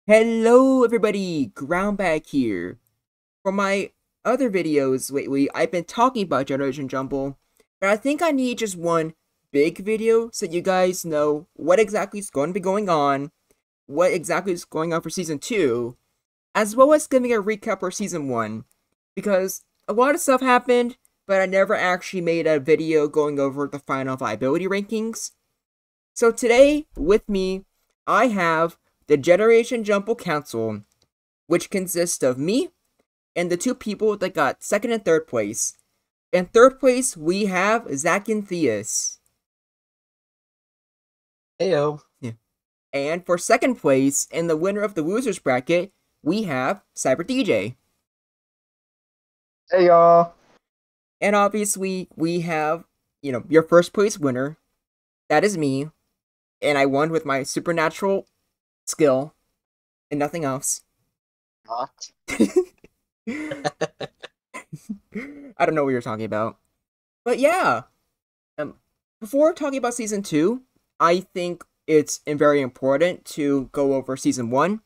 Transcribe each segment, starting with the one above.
Hello everybody, Groundback here. For my other videos lately, I've been talking about Generation Jumble, but I think I need just one big video so you guys know what exactly is going to be going on, what exactly is going on for Season 2, as well as giving a recap for Season 1, because a lot of stuff happened, but I never actually made a video going over the final viability rankings. So today, with me, I have the Generation Jumble Council, which consists of me and the two people that got second and third place. In third place, we have Zach and Theus. Heyo. Yeah. And for second place, and the winner of the losers bracket, we have Cyber DJ. Hey y'all. And obviously, we have, your first place winner. That is me. And I won with my supernatural skill and nothing else. Not. I don't know what you're talking about. But yeah, um, before talking about season two, I think it's very important to go over season one,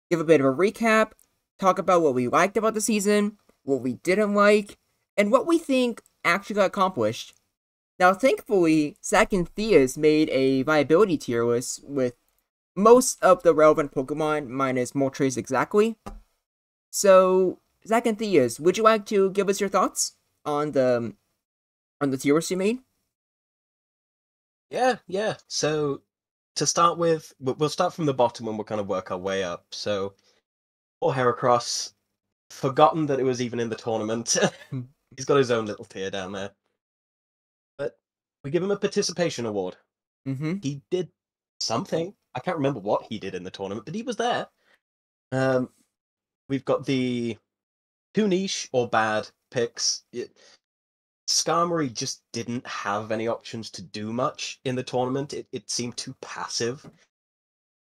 give a bit of a recap, talk about what we liked about the season, what we didn't like, and what we think actually got accomplished. Now, thankfully, Zach and Thea's made a viability tier list with most of the relevant Pokemon minus Moltres exactly. So, Zach and Thea's, would you like to give us your thoughts on the tier list you made? Yeah. So to start with, we'll start from the bottom and we'll kind of work our way up. So, poor Heracross, forgotten that it was even in the tournament. He's got his own little tier down there. But we give him a participation award. Mm-hmm. He did something. I can't remember what he did in the tournament, but he was there. Um, we've got the too niche or bad picks. Skarmory just didn't have any options to do much in the tournament. It seemed too passive.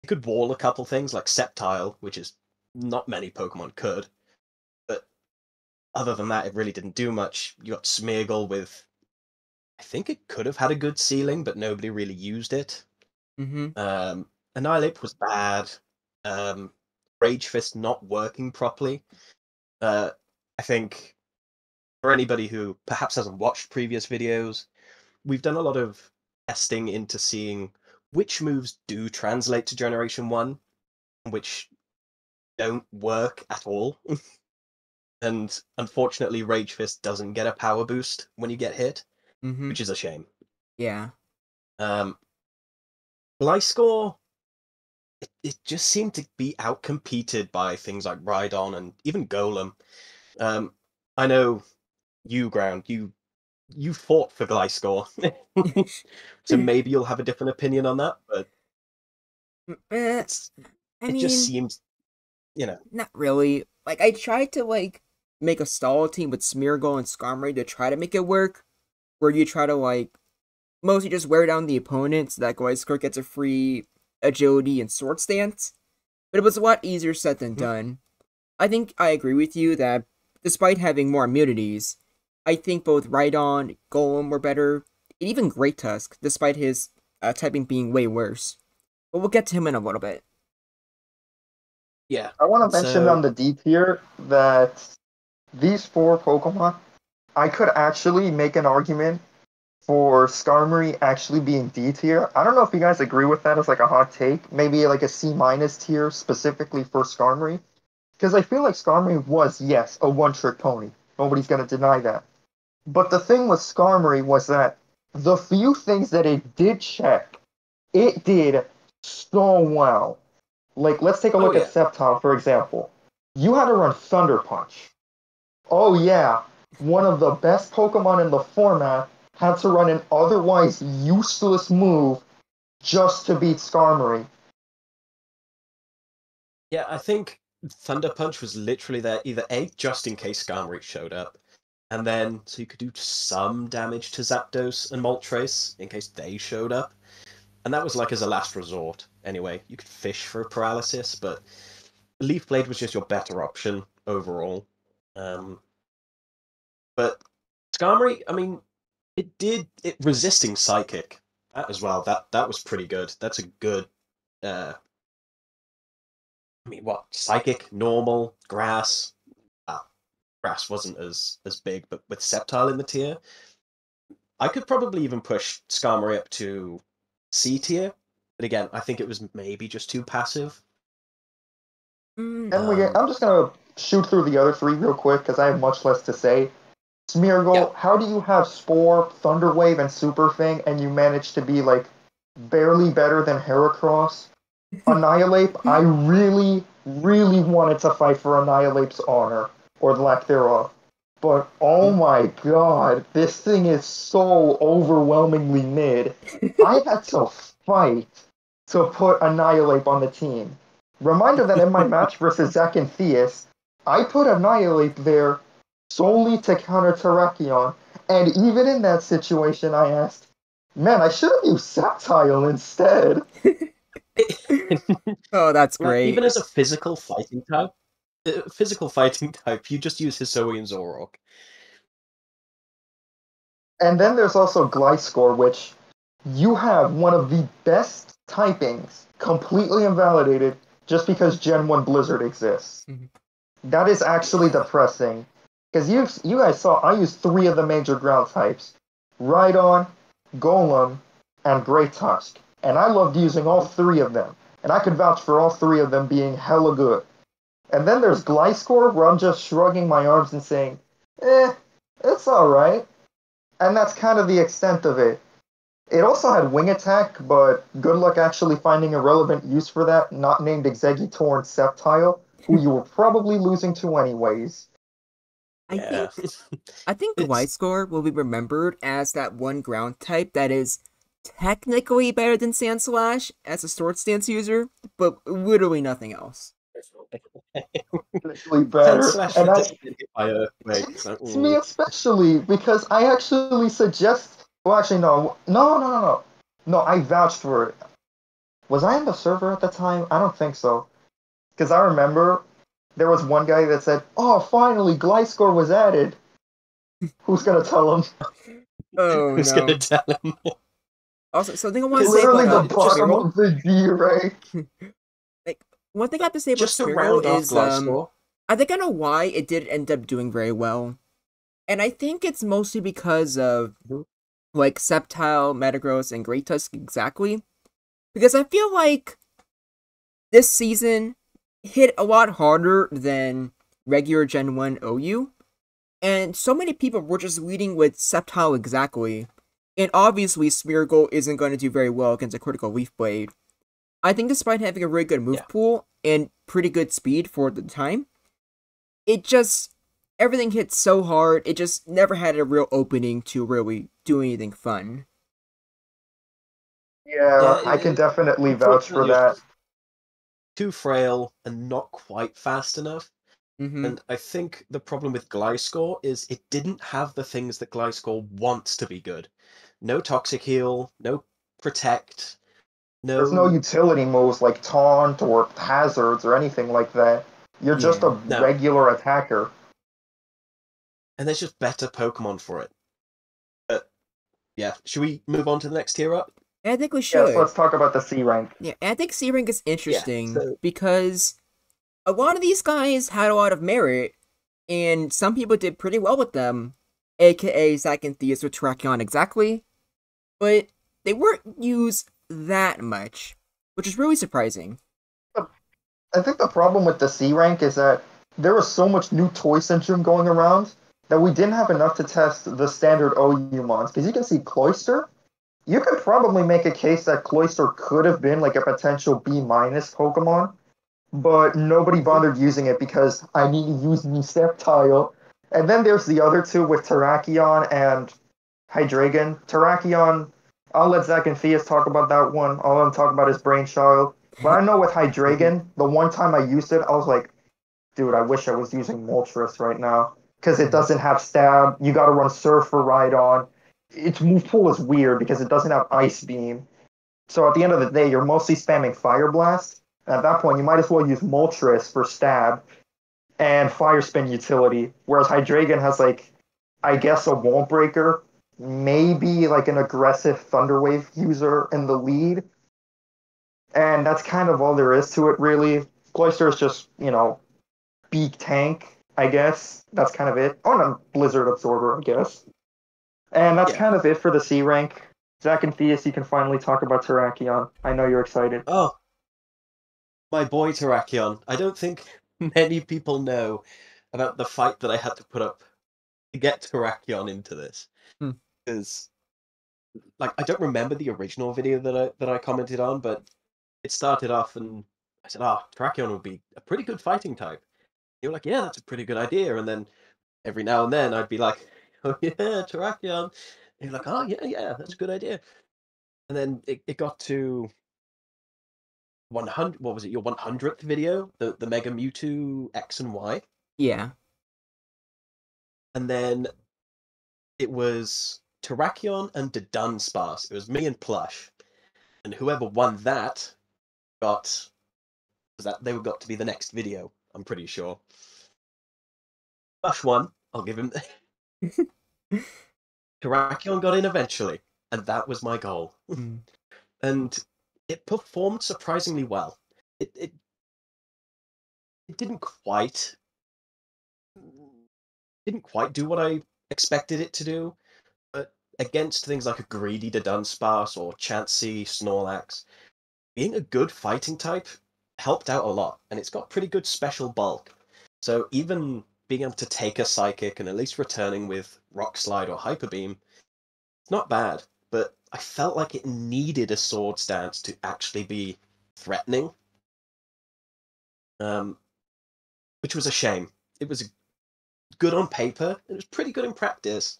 You could wall a couple things like Sceptile, which is not many Pokemon could, but other than that, it really didn't do much. You got Smeargle with, I think it could have had a good ceiling, but nobody really used it. Mm-hmm. Annihilate was bad. Um, Rage Fist not working properly. Uh, I think for anybody who perhaps hasn't watched previous videos, we've done a lot of testing into seeing which moves do translate to Generation 1 and which don't work at all. And unfortunately, Rage Fist doesn't get a power boost when you get hit, Mm-hmm. which is a shame. Yeah. Um, Gliscor, it just seemed to be outcompeted by things like Rhydon and even Golem. Um, I know you, Ground, you fought for Gliscor, so maybe you'll have a different opinion on that, but Eh, it's I it just mean, seems, you know. not really. Like, I tried to, make a stall team with Smeargle and Skarmory to try to make it work, where you try to, mostly just wear down the opponent so that Gliscor gets a free agility and sword stance. But it was a lot easier said than Mhm. done. I think I agree with you that despite having more immunities, I think both Rhydon, Golem were better, and even Great Tusk, despite his typing being way worse. But we'll get to him in a little bit. Yeah. I want to mention on So the D tier that these four Pokemon, I could actually make an argument for Skarmory actually being D tier. I don't know if you guys agree with that as like a hot take. Maybe like a C minus tier specifically for Skarmory. Because I feel like Skarmory was, yes, a one trick pony. Nobody's going to deny that. But the thing with Skarmory was that the few things that it did check, it did so well. Like, let's take a oh look at yeah. Sceptile, for example. You had to run Thunder Punch. Oh, yeah. One of the best Pokemon in the format had to run an otherwise useless move just to beat Skarmory. Yeah, I think Thunder Punch was literally there either A, just in case Skarmory showed up, and then so you could do some damage to Zapdos and Moltres in case they showed up. And that was like as a last resort. Anyway, you could fish for a paralysis, but Leaf Blade was just your better option overall. Um, but Skarmory, I mean, it resisting Psychic that as well. That was pretty good. That's a good uh I mean, what? Psychic, normal, grass. Grass wasn't as big, but with Sceptile in the tier, I could probably even push Skarmory up to C tier. But again, I think it was maybe just too passive. Mm, And Um, I'm just gonna shoot through the other three real quick because I have much less to say. yeah. Smeargle, how do you have Spore, Thunderwave, and Super Fang, and you manage to be like barely better than Heracross? Annihilate, I really, really wanted to fight for Annihilate's honor, or the lack thereof. But oh Mm. my god, this thing is so overwhelmingly mid. I had to fight to put Annihilate on the team. Reminder that in my match versus Zack and Theus, I put Annihilate there solely to counter Terrakion, and even in that situation I asked, man, I should have used Sceptile instead. oh, that's Like, great. even as a physical fighting type, you just use Hisui and Zoroark. And then there's also Gliscor, which you have one of the best typings completely invalidated just because Gen 1 Blizzard exists. Mhm. That is actually Yeah. depressing. Because you guys saw I used three of the major ground types. Rhydon, Golem, and Great Tusk. And I loved using all three of them. And I could vouch for all three of them being hella good. And then there's Gliscor, where I'm just shrugging my arms and saying, it's alright. And that's kind of the extent of it. It also had Wing Attack, but good luck actually finding a relevant use for that, not named Exeggutor and Sceptile, who you were probably losing to anyways. I Yeah. think I think It's Gliscor will be remembered as that one ground type that is technically better than Sandslash as a sword stance user, but literally nothing else. Technically Sand better. Slash for And getting hit by Earthquake. It's like, it's me especially, because I actually suggest. Well, actually, no. No, I vouched for it. Was I in the server at the time? I don't think so. Because I remember there was one guy that said, "Oh, finally, Gliscor was added." Who's gonna tell him? Oh who's gonna no. tell him? Also, something I want to Because say Literally the about just bottom Smeargle, of the D rank. like one thing I have to say about just to Smeargle round off is Gliscor. I think I know why it did end up doing very well. And I think it's mostly because of Mhm. like Sceptile, Metagross, and Great Tusk exactly. Because I feel like this season hit a lot harder than regular Gen 1 OU. And so many people were just leading with Sceptile exactly. And obviously, Smeargle isn't going to do very well against a critical Leaf Blade. I think despite having a really good Yeah. move pool and pretty good speed for the time, it just, everything hit so hard, it just never had a real opening to really do anything fun. Yeah, Yeah, I can definitely vouch for unfortunately, it was that. just too frail and not quite fast enough. Mm-hmm. And I think the problem with Gliscor is it didn't have the things that Gliscor wants to be good. No Toxic Heal, no Protect, There's no no... utility moves like taunt or hazards or anything like that. You're just Yeah. a No. regular attacker. And there's just better Pokemon for it. But, yeah. Should we move on to the next tier up? And I think we Yes, should. let's talk about the C rank. Yeah, and I think C rank is Yeah. interesting So, because a lot of these guys had a lot of merit, and some people did pretty well with them, aka Zack and Theus with Terrakion exactly, but they weren't used that much, which is really surprising. I think the problem with the C rank is that there was so much new toy syndrome going around that we didn't have enough to test the standard OU mons. Because you can see Cloyster, you could probably make a case that Cloyster could have been like a potential B minus Pokemon, but nobody bothered using it because I need to use the Sceptile. And then there's the other two with Terrakion and Hydreigon. Terrakion, I'll let Zach and Theus talk about that one. I'll let them talk about his brainchild. But I know with Hydreigon, the one time I used it, I was like, dude, I wish I was using Moltres right now. Because it doesn't have stab. You gotta run Surf for Rhydon. Its move pool is weird because it doesn't have Ice Beam. So at the end of the day, you're mostly spamming Fire Blast. And at that point, you might as well use Moltres for stab and Fire Spin utility. Whereas Hydreigon has like, I guess a Wall Breaker, maybe like an aggressive Thunder Wave user in the lead. And that's kind of all there is to it, really. Cloyster is just, beak tank, I guess. That's kind of it. Oh, no, Blizzard Absorber, I guess. And that's Yeah. kind of it for the C rank. Zach and Theus, you can finally talk about Terrakion. I know you're excited. Oh, my boy Terrakion. I don't think many people know about the fight that I had to put up to get Terrakion into this. Hmm. Because, like, I don't remember the original video that I commented on, but it started off and I said, Terrakion would be a pretty good fighting type. You were like, yeah, that's a pretty good idea. And then every now and then I'd be like, oh yeah, Terrakion. And you're like, oh yeah, that's a good idea. And then it got to 100. What was it? Your 100th video, the Mega Mewtwo X and Y, Yeah. and then it was Terrakion and the Dunsparce. It was me and Plush, and whoever won that got they got to be the next video. I'm pretty sure. Plush won. I'll give him. Terrakion got in eventually, and that was my goal. Hmm. And it performed surprisingly well. It didn't quite do what I expected it to do, but against things like a greedy Dunsparce or Chansey, Snorlax, being a good fighting type helped out a lot, and it's got pretty good special bulk. So even being able to take a Psychic and at least returning with Rock Slide or Hyper Beam, it's not bad, but I felt like it needed a Sword stance to actually be threatening, which was a shame. It was good on paper, it was pretty good in practice.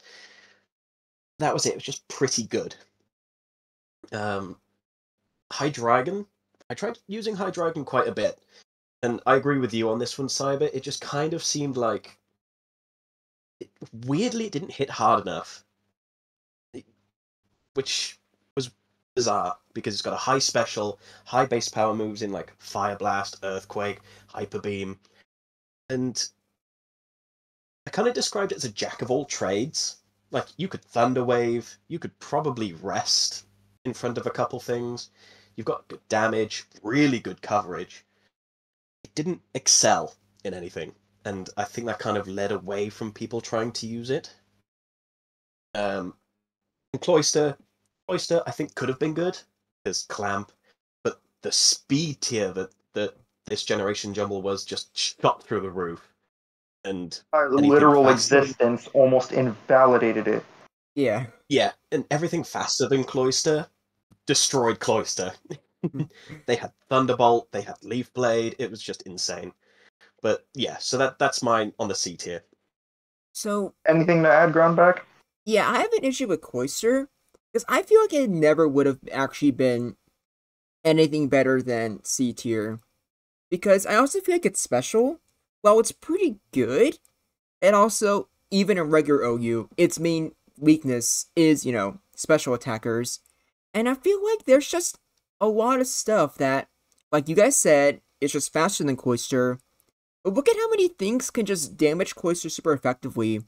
That was it. It was just pretty good. Hydreigon. I tried using Hydreigon quite a bit, and I agree with you on this one, Cyber. It just kind of seemed like, weirdly, it didn't hit hard enough, which was bizarre because it's got a high special, high base power moves in like Fire Blast, Earthquake, Hyper Beam, and I kind of described it as a jack of all trades. Like, you could Thunder Wave, you could probably rest in front of a couple things. You've got good damage, really good coverage. It didn't excel in anything, and I think that kind of led away from people trying to use it. And Cloyster, I think could have been good as Clamp, but the speed tier that this generation Jumble was just shot through the roof. And Our anything literal faster existence almost invalidated it. Yeah. Yeah, and everything faster than Cloyster destroyed Cloyster. They had Thunderbolt, they had Leaf Blade, it was just insane. But yeah, so that's mine on the C tier. So, Anything to add, Groundback? yeah, I have an issue with Cloyster, because I feel like it never would have actually been anything better than C tier. Because I also feel like it's special. While it's pretty good, and also, even in regular OU, its main weakness is, special attackers. And I feel like there's just a lot of stuff that, like you guys said, is just faster than Cloyster. But look at how many things can just damage Cloyster super effectively.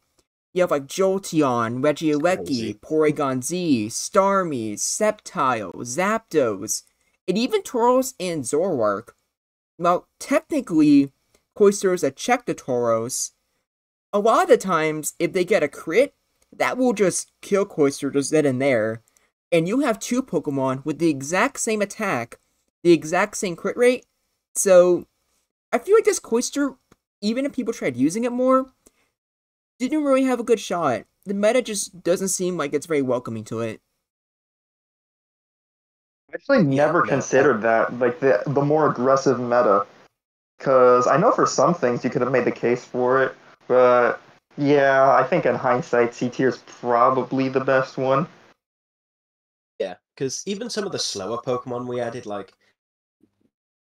You have like Jolteon, Regieleki, Porygon Z, Starmie, Sceptile, Zapdos, and even Tauros and Zoroark. Now, technically, Cloyster is a check to Tauros. A lot of the times, if they get a crit, that will just kill Cloyster just then and there. And you have two Pokemon with the exact same attack, the exact same crit rate. So, I feel like this Cloyster, even if people tried using it more, didn't really have a good shot. The meta just doesn't seem like it's very welcoming to it. I actually Yeah, never no, considered that, like the more aggressive meta. Because I know for some things you could have made the case for it, but yeah, I think in hindsight, C tier is probably the best one. Yeah, because even some of the slower Pokemon we added, like,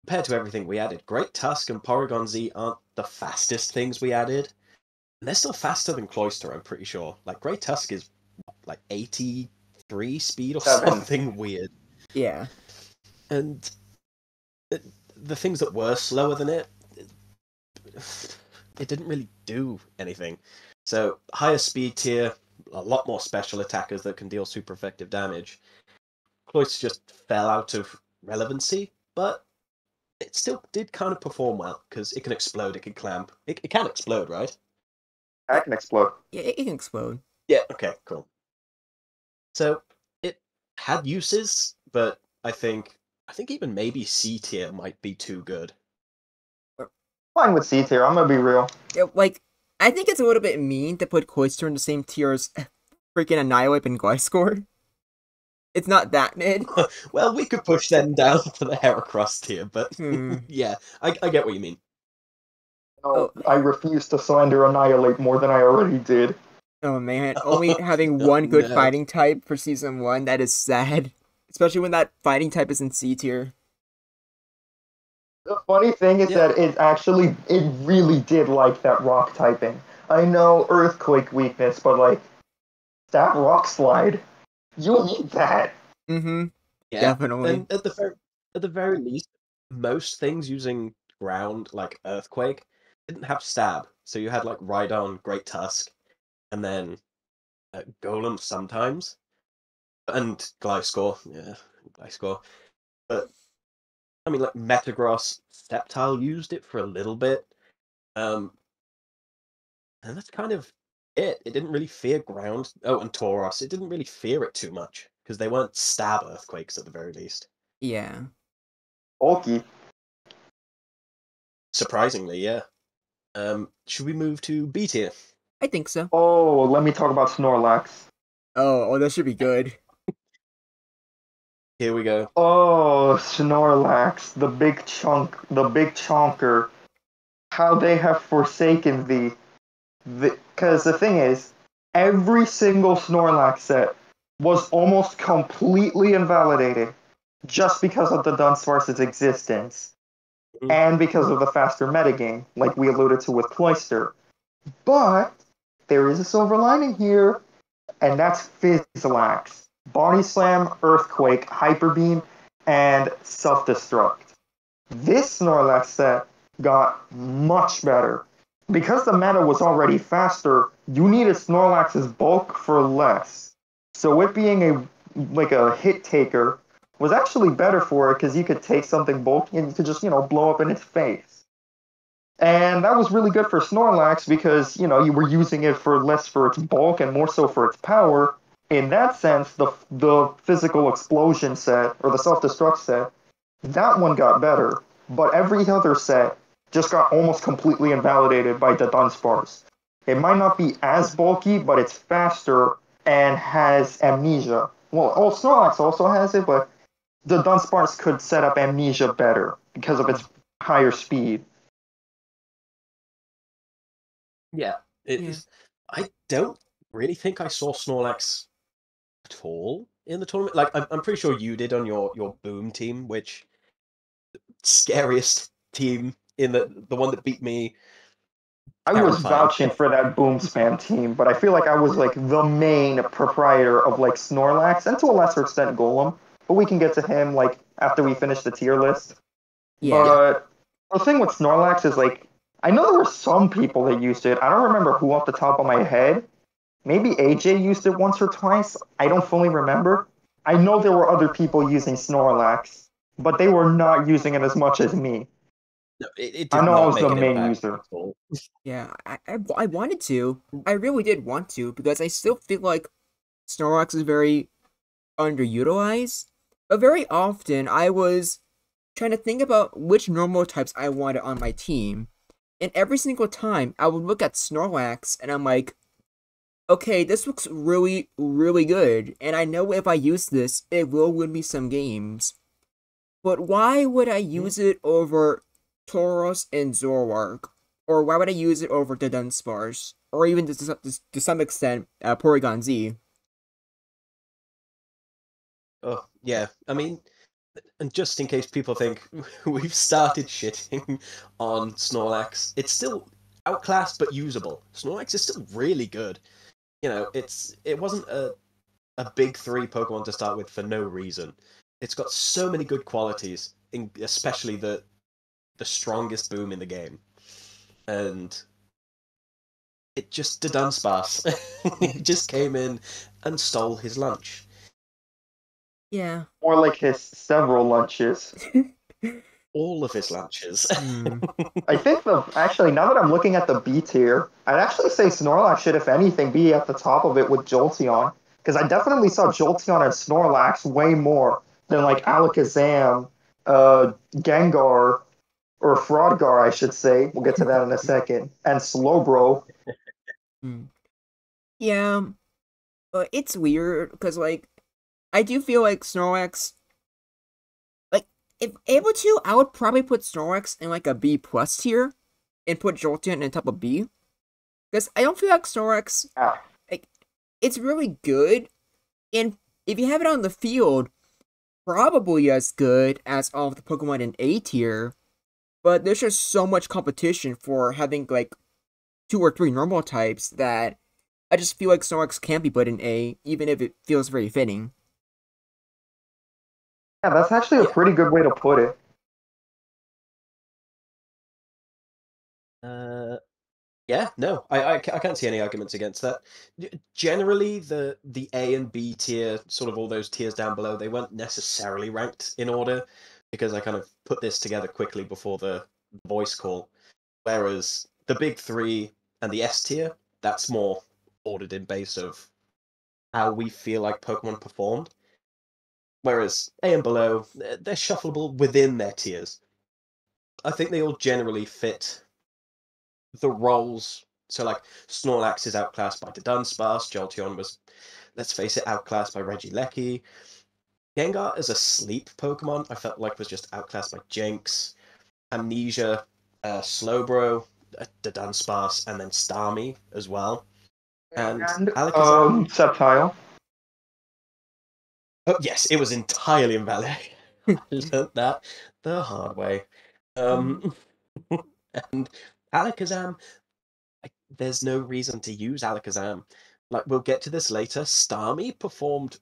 compared to everything we added, Great Tusk and Porygon Z aren't the fastest things we added. And they're still faster than Cloyster, I'm pretty sure. Like, Great Tusk is, like, 83 speed or 7. something weird. Yeah. And the things that were slower than it didn't really do anything. So, higher speed tier, a lot more special attackers that can deal super effective damage. Cloyster just fell out of relevancy, but it still did kind of perform well because it can explode, it can clamp, it can explode, right? I can explode. Yeah, it can explode. Yeah. Okay. Cool. So it had uses, but I think even maybe C tier might be too good. Fine with C tier. I'm gonna be real. Yeah, like, I think it's a little bit mean to put Cloyster in the same tier as freaking Annihilate and Gliscor. It's not that mid. Well, we could push them down to the Heracross tier, but yeah, I get what you mean. No, Oh, I refuse to slander Annihilate more than I already did. oh man, only having Oh, one good no. fighting type for season 1, that is sad. Especially when that fighting type is in C tier. The funny thing is Yeah. that it really did like that rock typing. I know earthquake weakness, but like that rock slide, you need that. Mm-hmm. Yeah, Definitely. and at the very least, most things using ground like Earthquake didn't have stab. So you had like Rhydon, Great Tusk, and then Golem sometimes, and Gliscor. Yeah, Gliscor. But I mean, like Metagross, Sceptile used it for a little bit, um, and that's kind of it. It didn't really fear ground. Oh, and Tauros, it didn't really fear it too much because they weren't stab Earthquakes at the very least. Yeah. Bulky. Surprisingly, yeah. Should we move to B tier? I think so. Oh, let me talk about Snorlax. Oh, that should be good. Here we go. Oh, Snorlax, the big chonker. How they have forsaken thee. Because the thing is, every single Snorlax set was almost completely invalidated just because of the Dunsparce's existence Mhm. and because of the faster metagame, like we alluded to with Cloyster. But there is a silver lining here, and that's Fizzlax. Body Slam, Earthquake, Hyper Beam, and Self Destruct. This Snorlax set got much better. Because the meta was already faster, you needed Snorlax's bulk for less. So it being a hit taker was actually better for it because you could take something bulky and you could just, blow up in its face. And that was really good for Snorlax because, you were using it for less for its bulk and more so for its power. In that sense, the physical explosion set or the self-destruct set, that one got better. But every other set just got almost completely invalidated by the Dunsparce. It might not be as bulky, but it's faster and has amnesia. Well, Snorlax also has it, but the Dunsparce could set up amnesia better because of its higher speed. Yeah, Yeah. I don't really think I saw Snorlax at all in the tournament. Like, I'm pretty sure you did on your Boom team, which scariest team in the one that beat me. I was Terrifying. vouching for that Boom Spam team, but I feel like I was like the main proprietor of like Snorlax and to a lesser extent Golem. But we can get to him like after we finish the tier list. Yeah. But the thing with Snorlax is like I know there were some people that used it. I don't remember who off the top of my head. Maybe AJ used it once or twice. I don't fully remember. I know there were other people using Snorlax, but they were not using it as much as me. No, it I did know I not was the make an main impact user. at all. Yeah. I wanted to. I really did want to because I still feel like Snorlax is very underutilized. But very often I was trying to think about which normal types I wanted on my team. And every single time I would look at Snorlax and I'm like, okay, this looks really, really good. And I know if I use this, it will win me some games. But why would I use it over Tauros and Zoroark? Or why would I use it over the Dunsparce? Or even to some extent, Porygon Z? Oh, yeah. I mean, and just in case people think we've started shitting on Snorlax, it's still outclassed but usable. Snorlax is still really good. It wasn't a big three Pokemon to start with for no reason. It's got so many good qualities, especially the strongest boom in the game, and it just did Dunsparce. It just came in and stole his lunch. Yeah. More like his several lunches. all of his launches. I think actually now that I'm looking at the B tier, I'd actually say Snorlax should, if anything, be at the top of it with Jolteon, because I definitely saw Jolteon and Snorlax way more than like Alakazam, Gengar, or Fraudgar, I should say. We'll get to that in a second, and Slowbro. Yeah, but it's weird because like I do feel like Snorlax. Like if able to, I would probably put Snorlax in like a B plus tier, and put Jolteon in top of B. Because I don't feel like Snorlax, like, it's really good, and if you have it on the field, probably as good as all of the Pokemon in A tier, but there's just so much competition for having, like, 2 or 3 normal types that I just feel like Snorlax can't be put in A, even if it feels very fitting. Yeah, that's actually a pretty good way to put it. Yeah, no, I can't see any arguments against that. Generally, the A and B tier, sort of all those tiers down below, they weren't necessarily ranked in order because I kind of put this together quickly before the voice call. Whereas the big three and the S tier, that's more ordered in base of how we feel like Pokemon performed. Whereas A and below, they're shuffleable within their tiers. I think they all generally fit the roles. So, like, Snorlax is outclassed by the Dunsparce. Jolteon was, let's face it, outclassed by Regieleki. Gengar as a sleep Pokemon, I felt like was just outclassed by Jinx. Amnesia, Slowbro, the Dunsparce, and then Starmie as well. And Alakazam. Sceptile. Oh, yes, it was entirely invalid. I learned that the hard way. And Alakazam, there's no reason to use Alakazam. Like, we'll get to this later. Starmie performed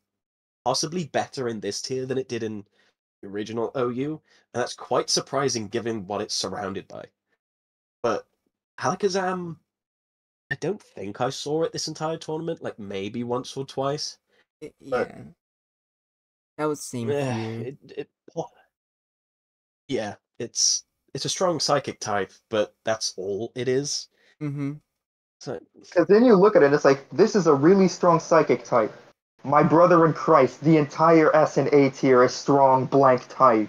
possibly better in this tier than it did in the original OU, and that's quite surprising given what it's surrounded by. But Alakazam, I don't think I saw it this entire tournament, like maybe once or twice. Yeah. That was same here. Yeah, it's a strong psychic type, but that's all it is. Mm-hmm. So, Because then you look at it, it's like, this is a really strong psychic type. My brother in Christ, the entire S and A tier is strong blank type.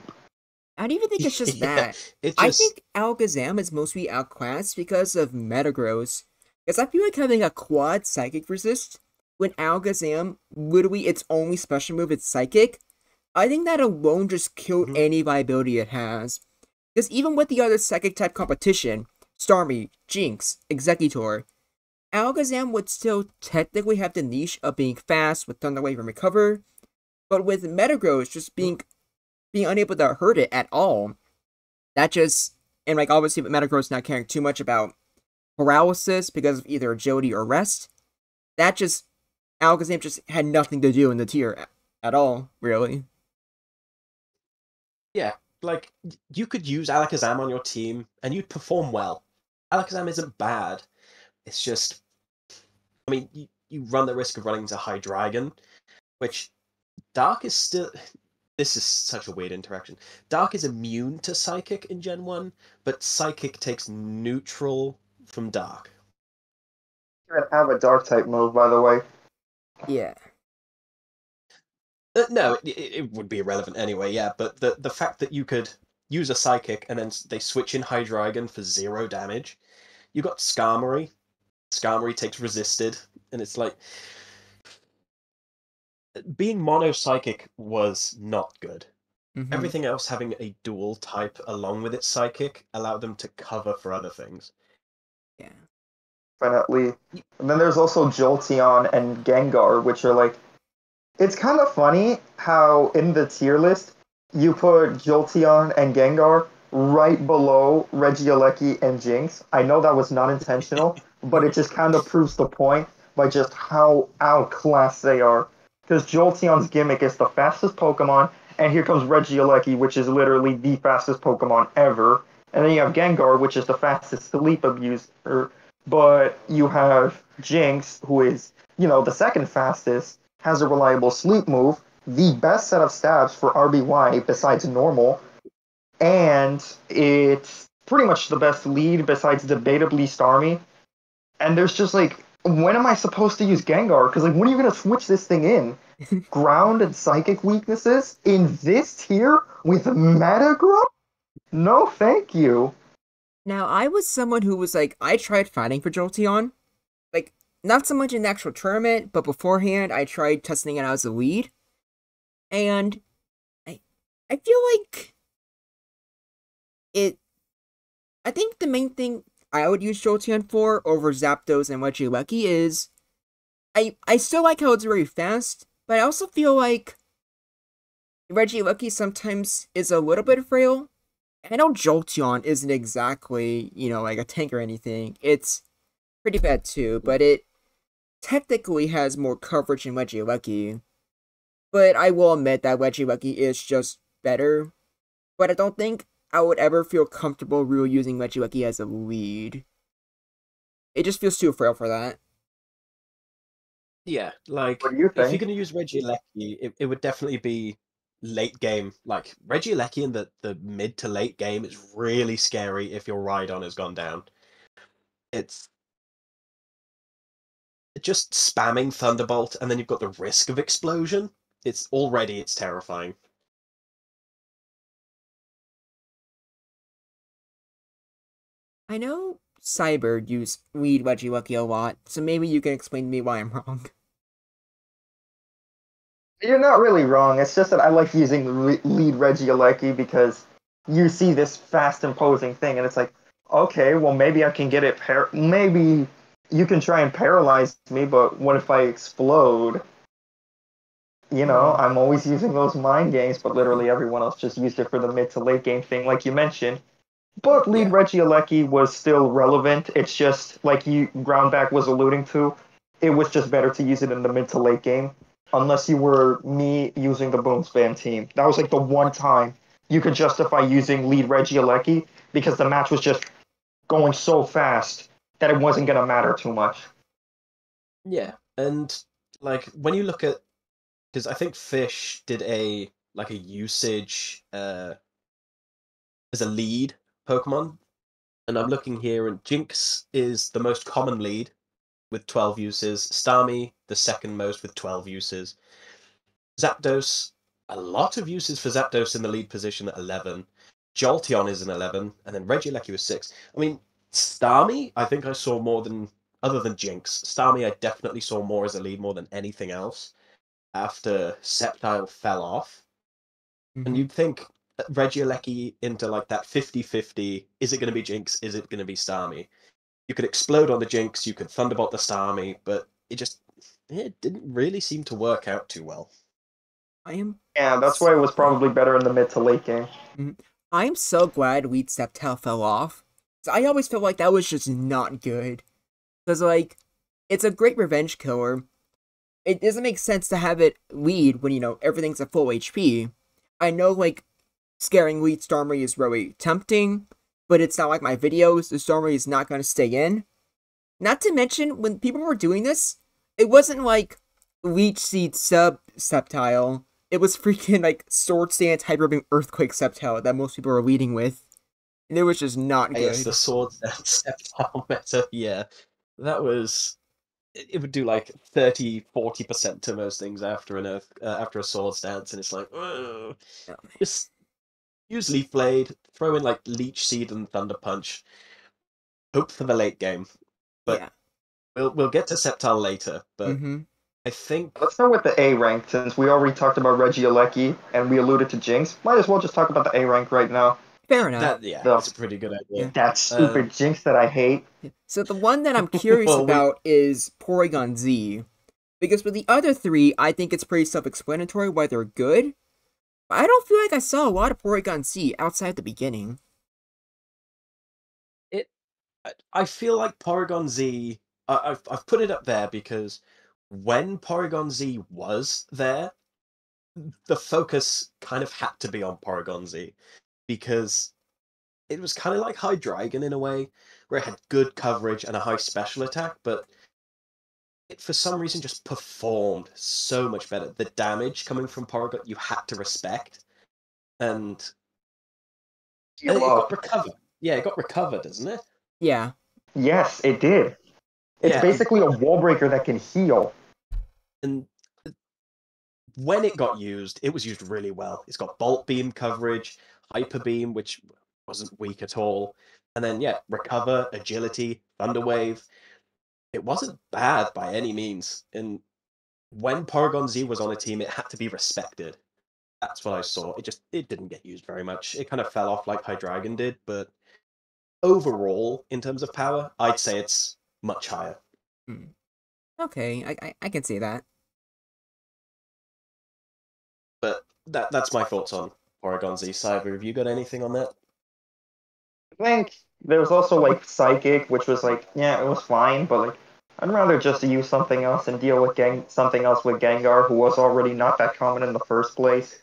I don't even think it's just yeah, that. I think Alakazam is mostly outclassed because of Metagross. Because I feel like having a quad psychic resist when Alakazam, literally its only special move is psychic, I think that alone just killed any viability it has. Because even with the other psychic type competition, Starmie, Jinx, Executor, Alakazam would still technically have the niche of being fast with Thunder Wave and Recover, but with Metagross just being unable to hurt it at all, that just, and like obviously Metagross not caring too much about paralysis because of either agility or rest, that just, Alakazam just had nothing to do in the tier at all, really. Yeah, like, you could use Alakazam on your team and you'd perform well. Alakazam isn't bad. It's just, I mean, you run the risk of running into Hydreigon, which Dark is still. This is such a weird interaction. Dark is immune to Psychic in Gen 1, but Psychic takes neutral from Dark. You can have a dark type move, by the way. Yeah. No, it would be irrelevant anyway, yeah, but the fact that you could use a Psychic and then they switch in Hydreigon for 0 damage. You got Skarmory. Skarmory takes Resisted, and it's like, being mono psychic was not good. Everything else having a dual type along with its psychic allowed them to cover for other things. Yeah. Definitely. And then there's also Jolteon and Gengar, which are like, it's kind of funny how in the tier list you put Jolteon and Gengar right below Regieleki and Jinx. I know that was not intentional, but it just kind of proves the point by just how outclassed they are. Because Jolteon's gimmick is the fastest Pokemon, and here comes Regieleki, which is literally the fastest Pokemon ever. And then you have Gengar, which is the fastest sleep abuser. But you have Jinx, who is, the second fastest, has a reliable sleep move, the best set of stats for RBY besides normal, and it's pretty much the best lead besides debatably Starmie. And there's just like, when am I supposed to use Gengar? Because like, when are you gonna switch this thing in? Ground and psychic weaknesses in this tier with Metagrow? No, thank you. Now, I was someone who was like, I tried fighting for Jolteon. Like, not so much in the actual tournament, but beforehand, I tried testing it out as a lead. And I, I feel like it. I think the main thing I would use Jolteon for over Zapdos and Regieleki is I still like how it's very fast, but I also feel like Regieleki sometimes is a little bit frail. I know Jolteon isn't exactly, like a tank or anything. It's pretty bad too, but it technically has more coverage than Regieleki. But I will admit that Regieleki is just better. But I don't think I would ever feel comfortable really using Regieleki as a lead. It just feels too frail for that. Yeah, like, What do you if you're think? going to use Regieleki, it would definitely be late game. Like, Regieleki in the mid to late game is really scary if your Rhydon has gone down. It's just spamming Thunderbolt, and then you've got the risk of explosion. It's terrifying. I know Cyber use lead Regieleki a lot, so maybe you can explain to me why I'm wrong. You're not really wrong. It's just that I like using lead Regieleki because you see this fast, imposing thing, and it's like, okay, well, maybe I can get it. Maybe you can try and paralyze me, but what if I explode? I'm always using those mind games, but literally everyone else just used it for the mid to late game thing, like you mentioned. But lead Yeah. Regieleki was still relevant. It's just like Groundback was alluding to. It was just better to use it in the mid to late game, unless you were me using the Boom Spam team. That was like the one time you could justify using lead Regieleki because the match was just going so fast that it wasn't gonna matter too much. Yeah, and like when you look at, because I think Fish did a usage as a lead Pokemon, and I'm looking here, and Jinx is the most common lead with 12 uses. Starmie, the second most with 12 uses. Zapdos, a lot of uses for Zapdos in the lead position at 11. Jolteon is an 11, and then Regieleki was 6. I mean, Starmie, I think I saw more than, other than Jinx, Starmie I definitely saw more as a lead more than anything else after Sceptile fell off. And Mm-hmm. you'd think Regieleki into like that 50-50, is it going to be Jinx, is it going to be Starmie? You could explode on the Jinx, you could Thunderbolt the Starmie, but it didn't really seem to work out too well. I am. Yeah, that's why it was Yeah. probably better in the mid to late game. I'm so glad Weed Sceptile fell off. 'Cause I always felt like that was just not good. Because, like, it's a great revenge killer. It doesn't make sense to have it lead when, everything's at full HP. I know, like, scaring lead Starmie is really tempting, but it's not like my videos. The Starmie is not going to stay in. Not to mention, when people were doing this, it wasn't like Leech Seed sub Sceptile. It was freaking like Sword Stance Hyper Beam Earthquake Sceptile that most people are leading with. And it was just not Yes, the good. swords and Sceptile meta, yeah. That was, it would do like 30-40% to most things after after a sword stance, and it's like, ugh. No. Just use Leaf Blade, throw in like Leech Seed and Thunder Punch, hope for the late game. But Yeah. we'll get to Sceptile later, but Mm-hmm. I think Let's start with the A rank, since we already talked about Regieleki and we alluded to Jinx. Might as well just talk about the A rank right now. Fair enough. The that's a pretty good idea. Yeah. that stupid Jinx that I hate. Yeah. So the one that I'm curious Well, about is Porygon Z. Because with the other three, I think it's pretty self-explanatory why they're good. But I don't feel like I saw a lot of Porygon Z outside the beginning. it I feel like Porygon Z. I've put it up there because when Porygon Z was there, the focus kind of had to be on Porygon Z because it was kind of like Hydreigon in a way, where it had good coverage and a high special attack, but it for some reason just performed so much better. The damage coming from Porygon you had to respect, and Heal It got up. recovered. Yeah, it got recovered, doesn't it? Yeah. Yes, it did. It's Yeah, basically a wall breaker that can heal. and when it got used, it was used really well. It's got bolt beam coverage, hyper beam, which wasn't weak at all, and then yeah, recover, agility, thunder wave. It wasn't bad by any means. And when Porygon Z was on a team, it had to be respected. That's what I saw. It didn't get used very much. It kind of fell off like Hydreigon did, but overall, in terms of power, I'd say it's much higher. Hmm. Okay, I can see that. But that's my thoughts on Porygon Z. Cyber, have you got anything on that? I think there was also like Psychic, which was like, yeah, it was fine, but like I'd rather just use something else and deal with something else with Gengar, who was already not that common in the first place.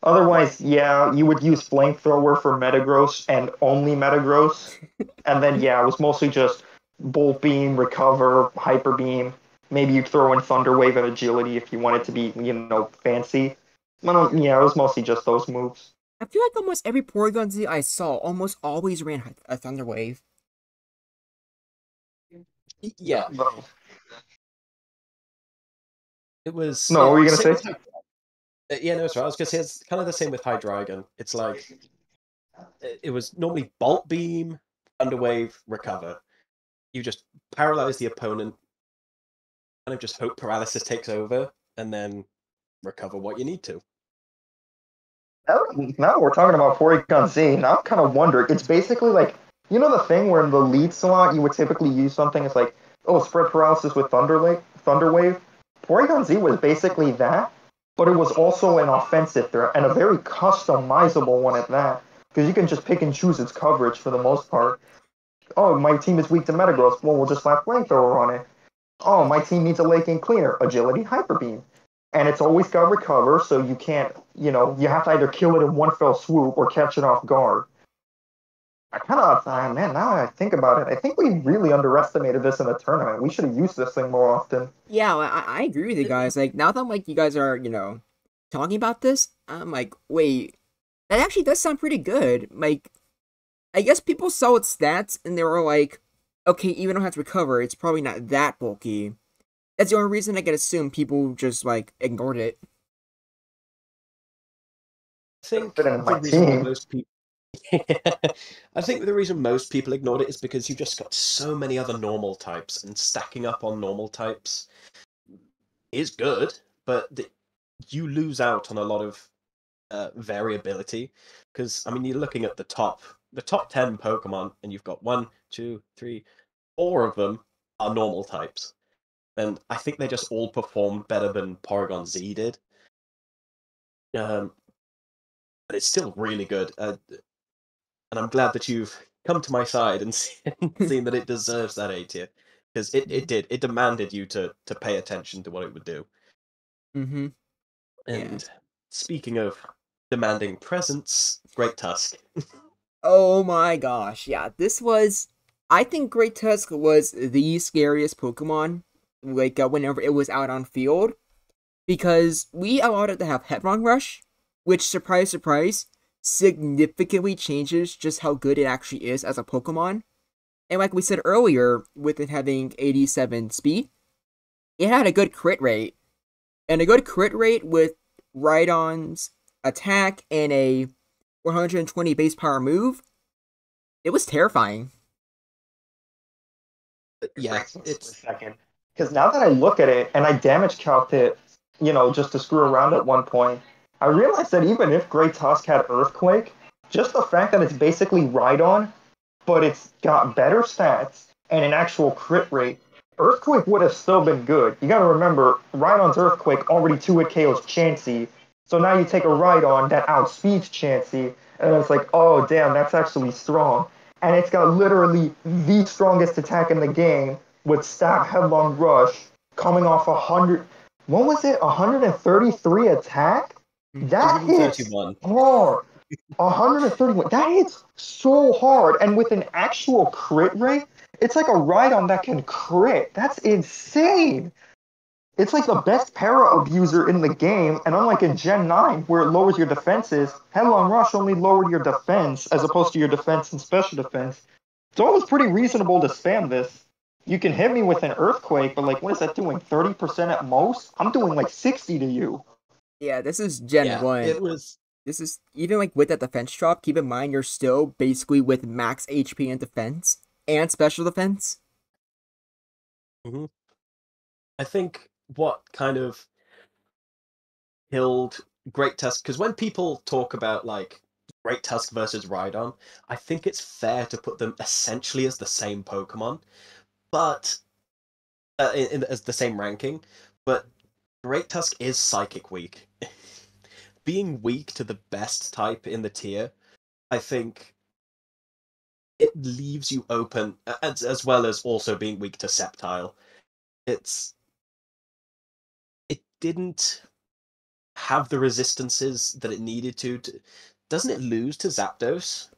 Otherwise, yeah, you would use Flamethrower for Metagross and only Metagross. And then, yeah, it was mostly just Bolt Beam, Recover, Hyper Beam. Maybe you'd throw in Thunder Wave and Agility if you wanted to be, fancy. Yeah, it was mostly just those moves. I feel like almost every Porygon Z I saw almost always ran a Thunder Wave. Yeah, No, it was. what were you Same gonna with say? yeah, no, it's right. I was gonna say it's kind of the same with Hydreigon. It's like it was normally Bolt Beam, Thunder Wave, Recover. You just paralyze the opponent, kind of just hope paralysis takes over, and then recover what you need to. Now we're talking about Porygon Z, now I'm kind of wondering. It's basically like, the thing where in the lead slot you would typically use something. It's like, oh, spread paralysis with Thunder Wave. Porygon Z was basically that, but it was also an offensive threat and a very customizable one at that, because you can just pick and choose its coverage for the most part. Oh, my team is weak to Metagross. Well, we'll just slap Flamethrower on it. Oh, my team needs a Lake and Clear, Agility, Hyper Beam. And it's always got Recover, so you can't, you have to either kill it in one fell swoop or catch it off guard. I kind of, man, now I think about it, I think we really underestimated this in the tournament. We should have used this thing more often. Yeah, I agree with you guys. Like now that like you guys are talking about this, I'm like, wait, that actually does sound pretty good. Like, I guess people saw its stats and they were like, okay, even though it has recover, it's probably not that bulky. That's the only reason I can assume people just like ignored it. I think Fit into the my reason why team. most people I think the reason most people ignored it is because you've just got so many other normal types, and stacking up on normal types is good, but you lose out on a lot of variability. Because I mean, you're looking at the top 10 Pokemon, and you've got one, two, three, four of them are normal types, and I think they just all performed better than Porygon Z did. Um, but it's still really good. And I'm glad that you've come to my side and seen that it deserves that A tier, because it did. It demanded you to pay attention to what it would do. Mm-hmm. Yeah. And speaking of demanding presence, Great Tusk. Oh my gosh, yeah. I think Great Tusk was the scariest Pokemon. Like whenever it was out on field, because we allowed it to have Headlong Rush, which, surprise, surprise, significantly changes just how good it actually is as a Pokemon. And like we said earlier, with it having 87 speed, it had a good crit rate. And a good crit rate with Rhydon's attack and a 120 base power move, it was terrifying. Yeah, Just a it's second. Because now that I look at it and I damage calc it, just to screw around at one point, I realized that even if Great Tusk had Earthquake, just the fact that it's basically Rhydon, but it's got better stats and an actual crit rate, Earthquake would have still been good. You gotta remember, Rhydon's Earthquake already 2-hit KOs Chansey, so now you take a Rhydon that outspeeds Chansey, and it's like, oh damn, that's actually strong. And it's got literally the strongest attack in the game with Stab Headlong Rush coming off 100. What was it? 133 attack? That hits 131. hard. 131. That hits so hard. And with an actual crit rate, it's like a Rhydon that can crit. That's insane. It's like the best para abuser in the game, and unlike in Gen 9, where it lowers your defenses, Headlong Rush only lowered your defense as opposed to your defense and special defense. So it was pretty reasonable to spam this. You can hit me with an Earthquake, but like, what is that doing? 30% at most? I'm doing like 60 to you. Yeah, this is Gen Yeah, 1. it was. This is, even like with that defense drop, keep in mind you're still basically with max HP and defense and special defense. Mhm. I think what kind of killed Great Tusk, because when people talk about like Great Tusk versus Rhydon, I think it's fair to put them essentially as the same Pokemon, but as the same ranking. But Great Tusk is Psychic weak. Being weak to the best type in the tier, I think it leaves you open, as well as also being weak to Sceptile. It didn't have the resistances that it needed to. Doesn't it lose to Zapdos?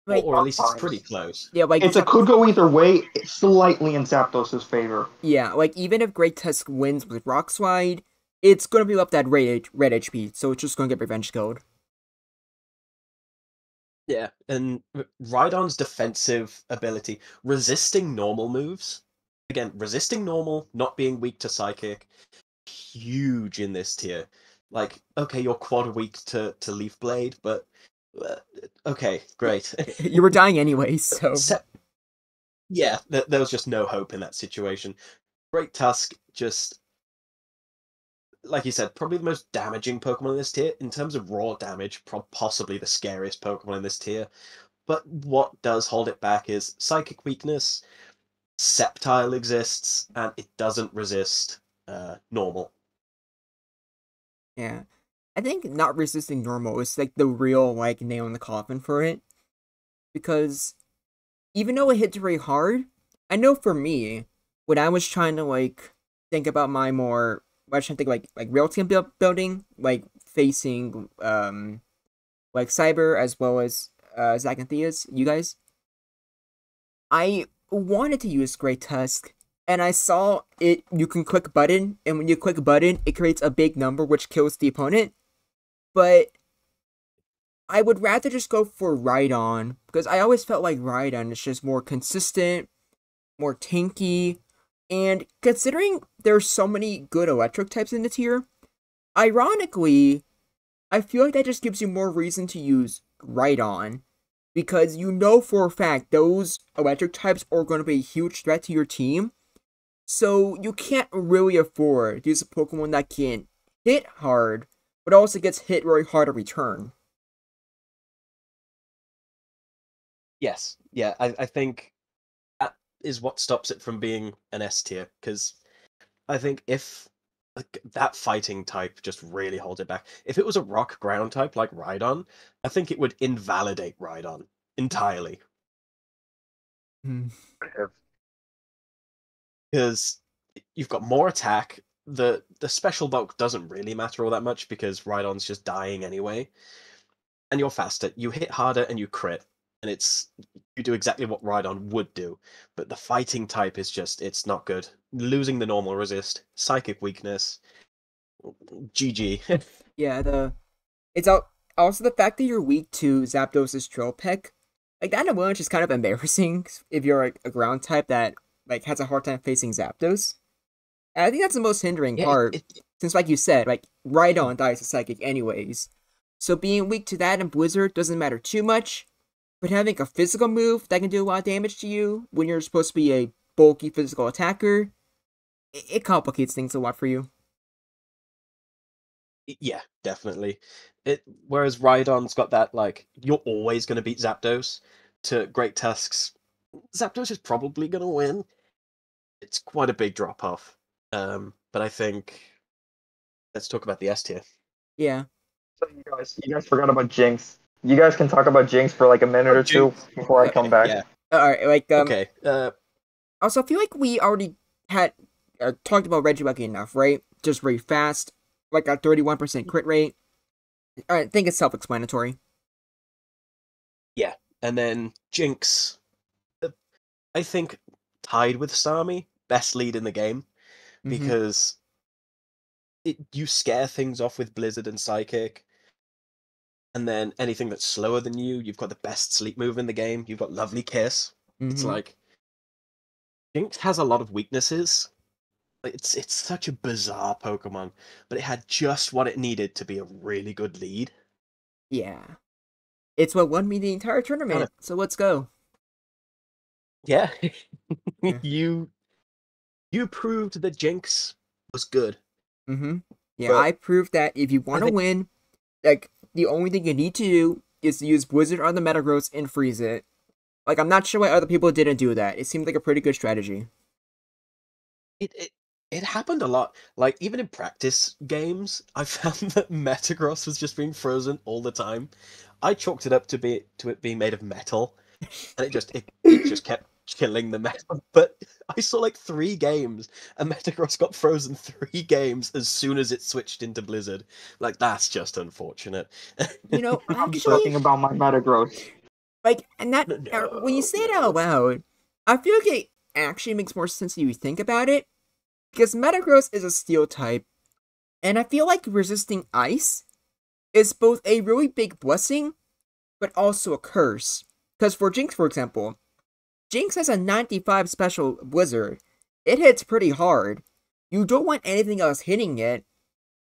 Like, Or at least it's pretty close. yeah, like It could go either way, slightly in Zapdos' favor. yeah, like even if Great Tusk wins with Rock Slide, it's gonna be left at red HP, so it's just gonna get Revenge Killed. Yeah, and Rhydon's defensive ability, resisting normal moves. Again, resisting normal, not being weak to Psychic, huge in this tier. Like, okay, you're quad weak to Leaf Blade, but uh, okay, great. You were dying anyway, so Yeah, there was just no hope in that situation. Great Tusk, just like you said, probably the most damaging Pokemon in this tier. In terms of raw damage, possibly the scariest Pokemon in this tier. But what does hold it back is Psychic weakness, Sceptile exists, and it doesn't resist normal. yeah. I think not resisting normal is like the real like nail in the coffin for it. Because even though it hits very hard, I know for me, when I was trying to like think about my more I was trying to think like real team building, like facing like Cyber as well as Zack and Thea's, you guys, I wanted to use Great Tusk, and I saw it. You can click button, and when you click button, it creates a big number which kills the opponent. But I would rather just go for Rhydon because I always felt like Rhydon is just more consistent, more tanky, and considering there's so many good electric types in the tier, ironically, I feel like that just gives you more reason to use Rhydon because you know for a fact those electric types are going to be a huge threat to your team. So you can't really afford to use a Pokemon that can hit hard, but also gets hit very hard to return. Yes, yeah, I think that is what stops it from being an S tier, because I think if like, that fighting type just really holds it back. If it was a rock ground type like Rhydon, I think it would invalidate Rhydon entirely. Hmm. Because you've got more attack. The special bulk doesn't really matter all that much because Rhydon's just dying anyway. And you're faster. You hit harder and you crit. And you do exactly what Rhydon would do. But the fighting type is just it's not good. Losing the normal resist, psychic weakness. GG. Yeah, also the fact that you're weak to Zapdos' Drill Peck, like that alone is just kind of embarrassing if you're like a ground type that like has a hard time facing Zapdos. And I think that's the most hindering Yeah, part, since like you said, like Rhydon dies to Psychic anyways. So being weak to that in Blizzard doesn't matter too much, but having a physical move that can do a lot of damage to you when you're supposed to be a bulky physical attacker, it complicates things a lot for you. yeah, definitely. Whereas Rhydon's got that like you're always going to beat Zapdos. To Great Tusk's, Zapdos is probably going to win. It's quite a big drop off. But I think let's talk about the S tier. Yeah. So you guys forgot about Jinx. You guys can talk about Jinx for like a minute or two before I come back. Yeah. Alright, like, Okay. also, I feel like we already had talked about Regieleki enough, right? Just very fast, like a 31% crit rate. I think it's self-explanatory. Yeah. And then Jinx. I think tied with Sami, best lead in the game Mm-hmm. because you scare things off with Blizzard and Psychic, and then anything that's slower than you've got the best sleep move in the game. You've got Lovely Kiss. It's Mm-hmm. like Jinx has a lot of weaknesses. It's such a bizarre Pokemon, but it had just what it needed to be a really good lead. Yeah. It's what won me the entire tournament, so let's go. Yeah. Yeah. You proved that Jinx was good. Mm-hmm. Yeah, But I proved that if you want to win, like, the only thing you need to do is to use Blizzard on the Metagross and freeze it. Like, I'm not sure why other people didn't do that. It seemed like a pretty good strategy. it happened a lot. Like even in practice games, I found that Metagross was just being frozen all the time. I chalked it up to it being made of metal, and it just kept killing the metal. But I saw like 3 games, and Metagross got frozen 3 games as soon as it switched into Blizzard. Like that's just unfortunate. You know, I'll be actually, talking about my Metagross. like, and that, when you No, say it no. out loud, I feel like it actually makes more sense if you think about it. Because Metagross is a steel type, and I feel like resisting ice is both a really big blessing, but also a curse. Because for Jinx, for example, Jinx has a 95 special Blizzard. It hits pretty hard. You don't want anything else hitting it,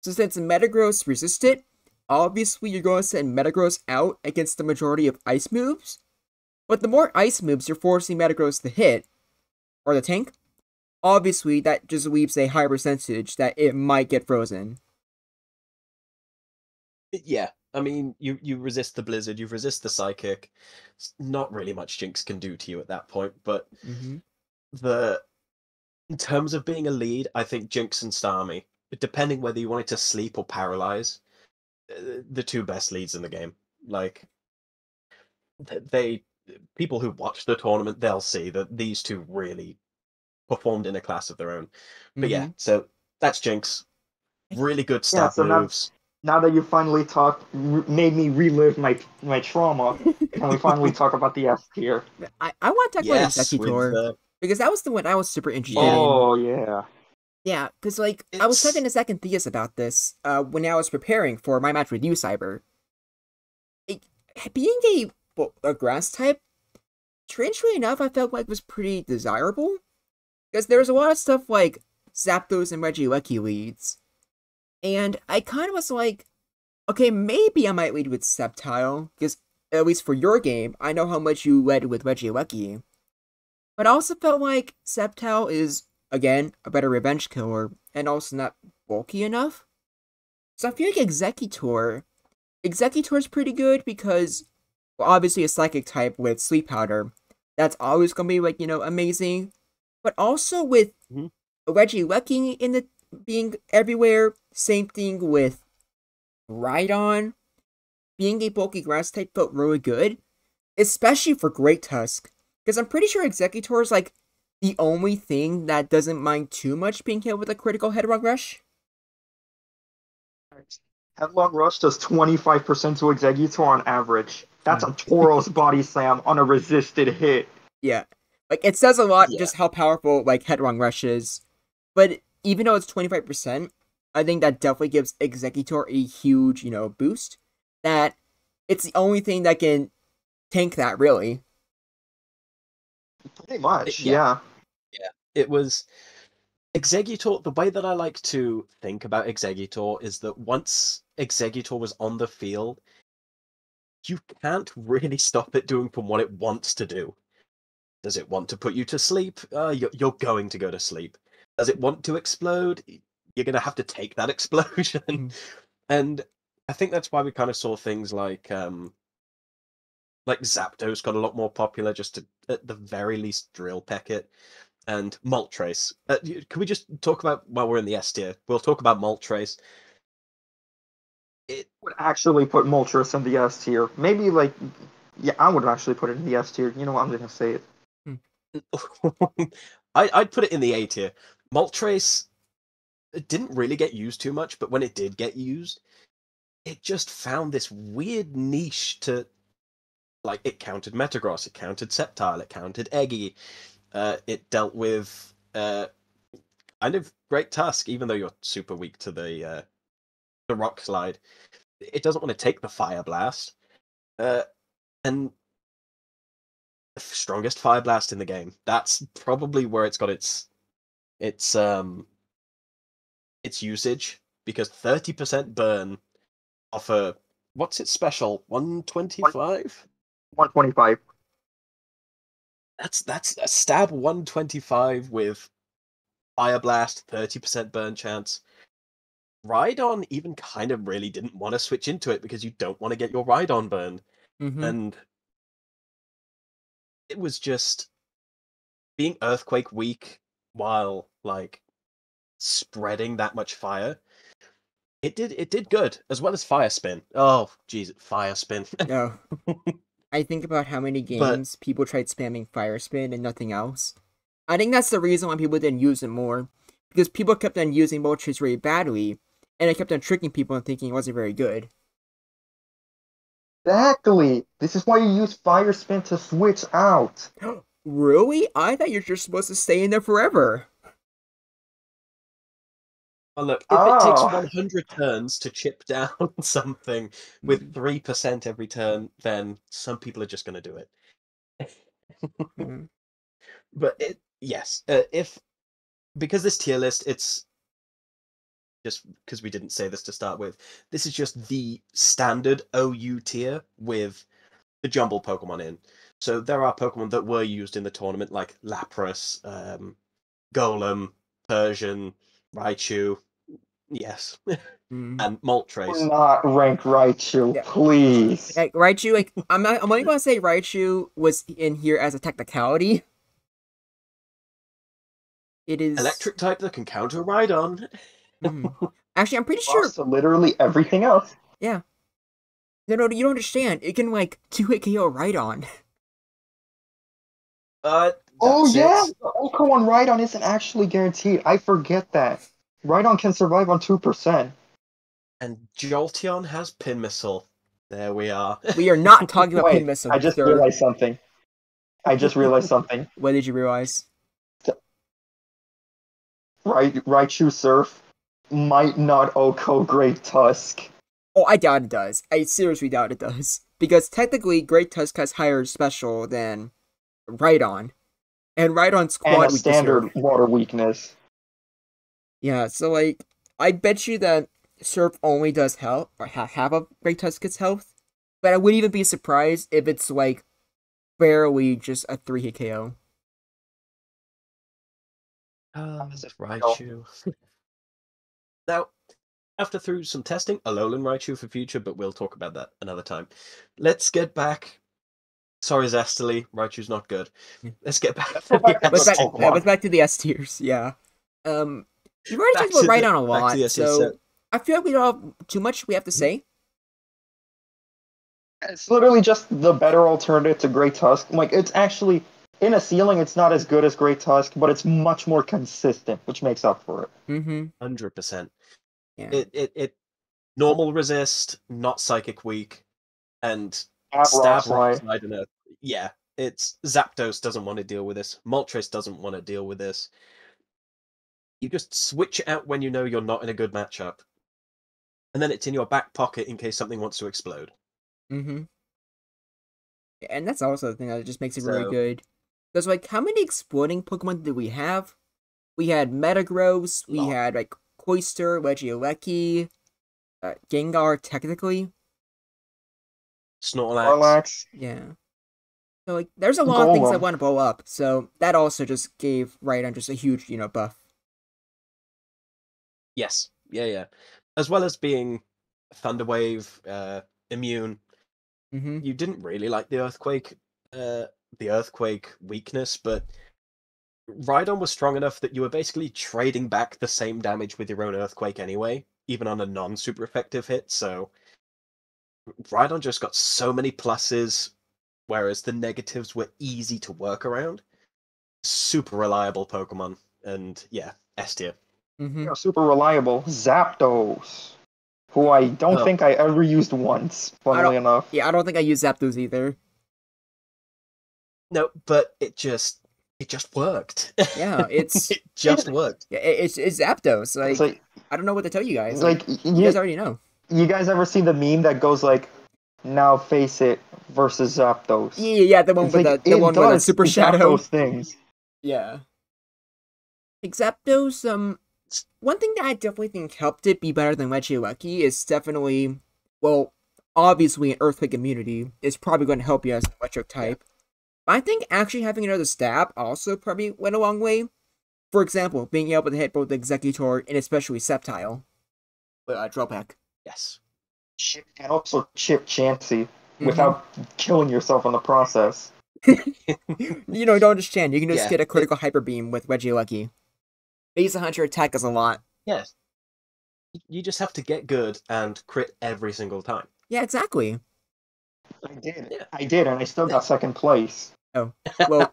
so since Metagross resists it, obviously you're going to send Metagross out against the majority of ice moves. But the more ice moves you're forcing Metagross to hit, or the tank, obviously that just leaves a high percentage that it might get frozen. Yeah, I mean, you resist the Blizzard, you resist the Psychic. Not really much Jinx can do to you at that point, but Mm-hmm. the in terms of being a lead, I think Jinx and Starmie, depending whether you wanted to sleep or paralyze, the 2 best leads in the game. Like they people who watch the tournament, they'll see that these 2 really performed in a class of their own. But yeah, Mm-hmm. so that's Jinx. Really good Yeah, stab so moves. now that you finally made me relive my trauma, can we finally talk about the S tier? I want to talk about Yes, with Executor, because that was the one I was super interested yeah, in. Oh yeah. Yeah, because, like, I was talking it's to Zach and Theus about this when I was preparing for my match with you, Cyber. It, being a grass type, strangely enough, I felt like was pretty desirable. Because there's a lot of stuff like Zapdos and Regieleki leads. And I kind of was like, okay, maybe I might lead with Sceptile, because at least for your game, I know how much you led with Regieleki. But I also felt like Sceptile is, again, a better revenge killer, and also not bulky enough. So I feel like Executor's pretty good because, well, obviously a psychic type with Sleep Powder, that's always gonna be, like, amazing. But also with Mhm. Regieleki in the being everywhere, same thing with Rhydon. Being a bulky grass type felt really good, especially for Great Tusk, because I'm pretty sure Executor is like the only thing that doesn't mind too much being hit with a critical headlong rush. Headlong Rush does 25% to Executor on average. That's a Mm. Tauros body slam on a resisted hit. Yeah, like, it says a lot Yeah. just how powerful like headlong rush is, but even though it's 25%, I think that definitely gives Executor a huge boost. That it's the only thing that can tank that, really. Pretty much, Yeah, yeah. yeah. It was Executor. The way that I like to think about Executor is that once Executor was on the field, you can't really stop it doing from what it wants to do. Does it want to put you to sleep? You're going to go to sleep. Does it want to explode? You're going to have to take that explosion. Mhm. And I think that's why we kind of saw things like Zapdos got a lot more popular, just to at the very least drill peck it, and Moltres. Can we just talk about while we're in the S tier? We'll talk about Moltres. It Would actually put Moltres in the S tier. Maybe like, yeah, I would actually put it in the S tier. You know what? I'm gonna say it. I'd put it in the A tier. Moltres it didn't really get used too much, but when it did get used, it just found this weird niche to like it countered Metagross, it countered Sceptile, it countered Eggy, it dealt with kind of Great Tusk, even though you're super weak to the Rock Slide. It doesn't want to take the Fire Blast. And the strongest Fire Blast in the game. That's probably where it's got its usage, because 30% burn off a what's its special? 125? 125. That's a stab 125 with Fire Blast, 30% burn chance. Rhydon even kind of really didn't want to switch into it because you don't want to get your Rhydon burned. Mm-hmm. And it was just being Earthquake weak while like spreading that much fire. It did good, as well as Fire Spin. Oh, jeez, Fire Spin. No. I think about how many But games people tried spamming Fire Spin and nothing else. I think that's the reason why people didn't use it more. Because people kept on using Moltres very badly, and it kept on tricking people and thinking it wasn't very good. Exactly. This is why you use Fire Spin to switch out. Really? I thought you're just supposed to stay in there forever. oh, look, if it takes Oh. 100 turns to chip down something with 3% every turn, then some people are just going to do it. Mm. But yes, if because this tier list, it's just because we didn't say this to start with. This is just the standard OU tier with the Jumble Pokemon in. So there are Pokemon that were used in the tournament, like Lapras, Golem, Persian, Raichu, yes, Mm. and Do Moltres. not rank Raichu, Yeah. please. Like, Raichu, like, I'm only gonna say Raichu was in here as a technicality. It is... Electric type that can counter Rhydon. Actually, I'm pretty Lost sure... to literally everything else. Yeah. No, you don't understand. It can, like, 2-hit KO Rhydon. Oh That's yeah, it. the Oko on Rhydon isn't actually guaranteed. I forget that. Rhydon can survive on 2%. And Jolteon has Pin Missile. There we are. We are not talking about Pin Wait, Missile, I just sir. realized something. What did you realize? Raichu Surf might not Oko Great Tusk. Oh, I doubt it does. I seriously doubt it does. Because technically, Great Tusk has higher special than Rhydon. And Rhydon's And a quad weakness standard here. water weakness. Yeah, so like, I bet you that Surf only does health, or half of Great Tusk's health. But I wouldn't even be surprised if it's like, barely just a 3-hit KO. Raichu. Now, after through some testing, Alolan Raichu for future, but we'll talk about that another time. Let's get back. Sorry, Zestily, Raichu's not good. Let's get back to the Let's back to the S tiers, yeah. We've already talked about Rhydon a lot, so I feel like we don't have too much we have to say. It's literally just the better alternative to Great Tusk. Like, it's actually, in a ceiling, it's not as good as Great Tusk, but it's much more consistent, which makes up for it. 100%. Yeah. It normal resist, not psychic weak, and Stab rock slide and earth. Yeah, it's Zapdos doesn't want to deal with this. Moltres doesn't want to deal with this. You just switch it out when you know you're not in a good matchup, and then it's in your back pocket in case something wants to explode. And that's also the thing that just makes it really good. Because, like, how many exploding Pokemon did we have? We had Metagross, we had, like, Cloyster, Regieleki, Gengar, technically. Snorlax. Yeah. So, like, there's a lot of things that want to blow up, so that also just gave Rhydon just a huge, buff. Yes. Yeah. As well as being Thunderwave, immune, you didn't really like the Earthquake weakness, but Rhydon was strong enough that you were basically trading back the same damage with your own Earthquake anyway, even on a non-super effective hit, so Rhydon just got so many pluses, whereas the negatives were easy to work around. Super reliable Pokemon, and yeah, S tier. Super reliable Zapdos, who I don't think I ever used once, funnily enough. Yeah, I don't think I used Zapdos either. No, but it just it just worked. Yeah, it's It just worked. it's Zapdos. It's Like, I don't know what to tell you guys. like You guys already know. you guys ever seen the meme that goes like, "Now face it" versus Zapdos? Yeah, the one It's with like the it one with a does super shadow. Zapdos things. Yeah. Like Zapdos, one thing that I definitely think helped it be better than Regieleki is definitely, well, obviously an Earthquake immunity is probably going to help you as an electric type. But I think actually having another stab also probably went a long way. For example, being able to hit both Executor and especially Sceptile. Drawback. Yes. And also chip Chansey Mhm. without killing yourself in the process. You don't understand. You can just Yeah, get a critical Hyper Beam with Regieleki. Base 100 attack is a lot. Yes. You just have to get good and crit every single time. Yeah, exactly. I did. Yeah. I did, and I still got second place. Oh, well,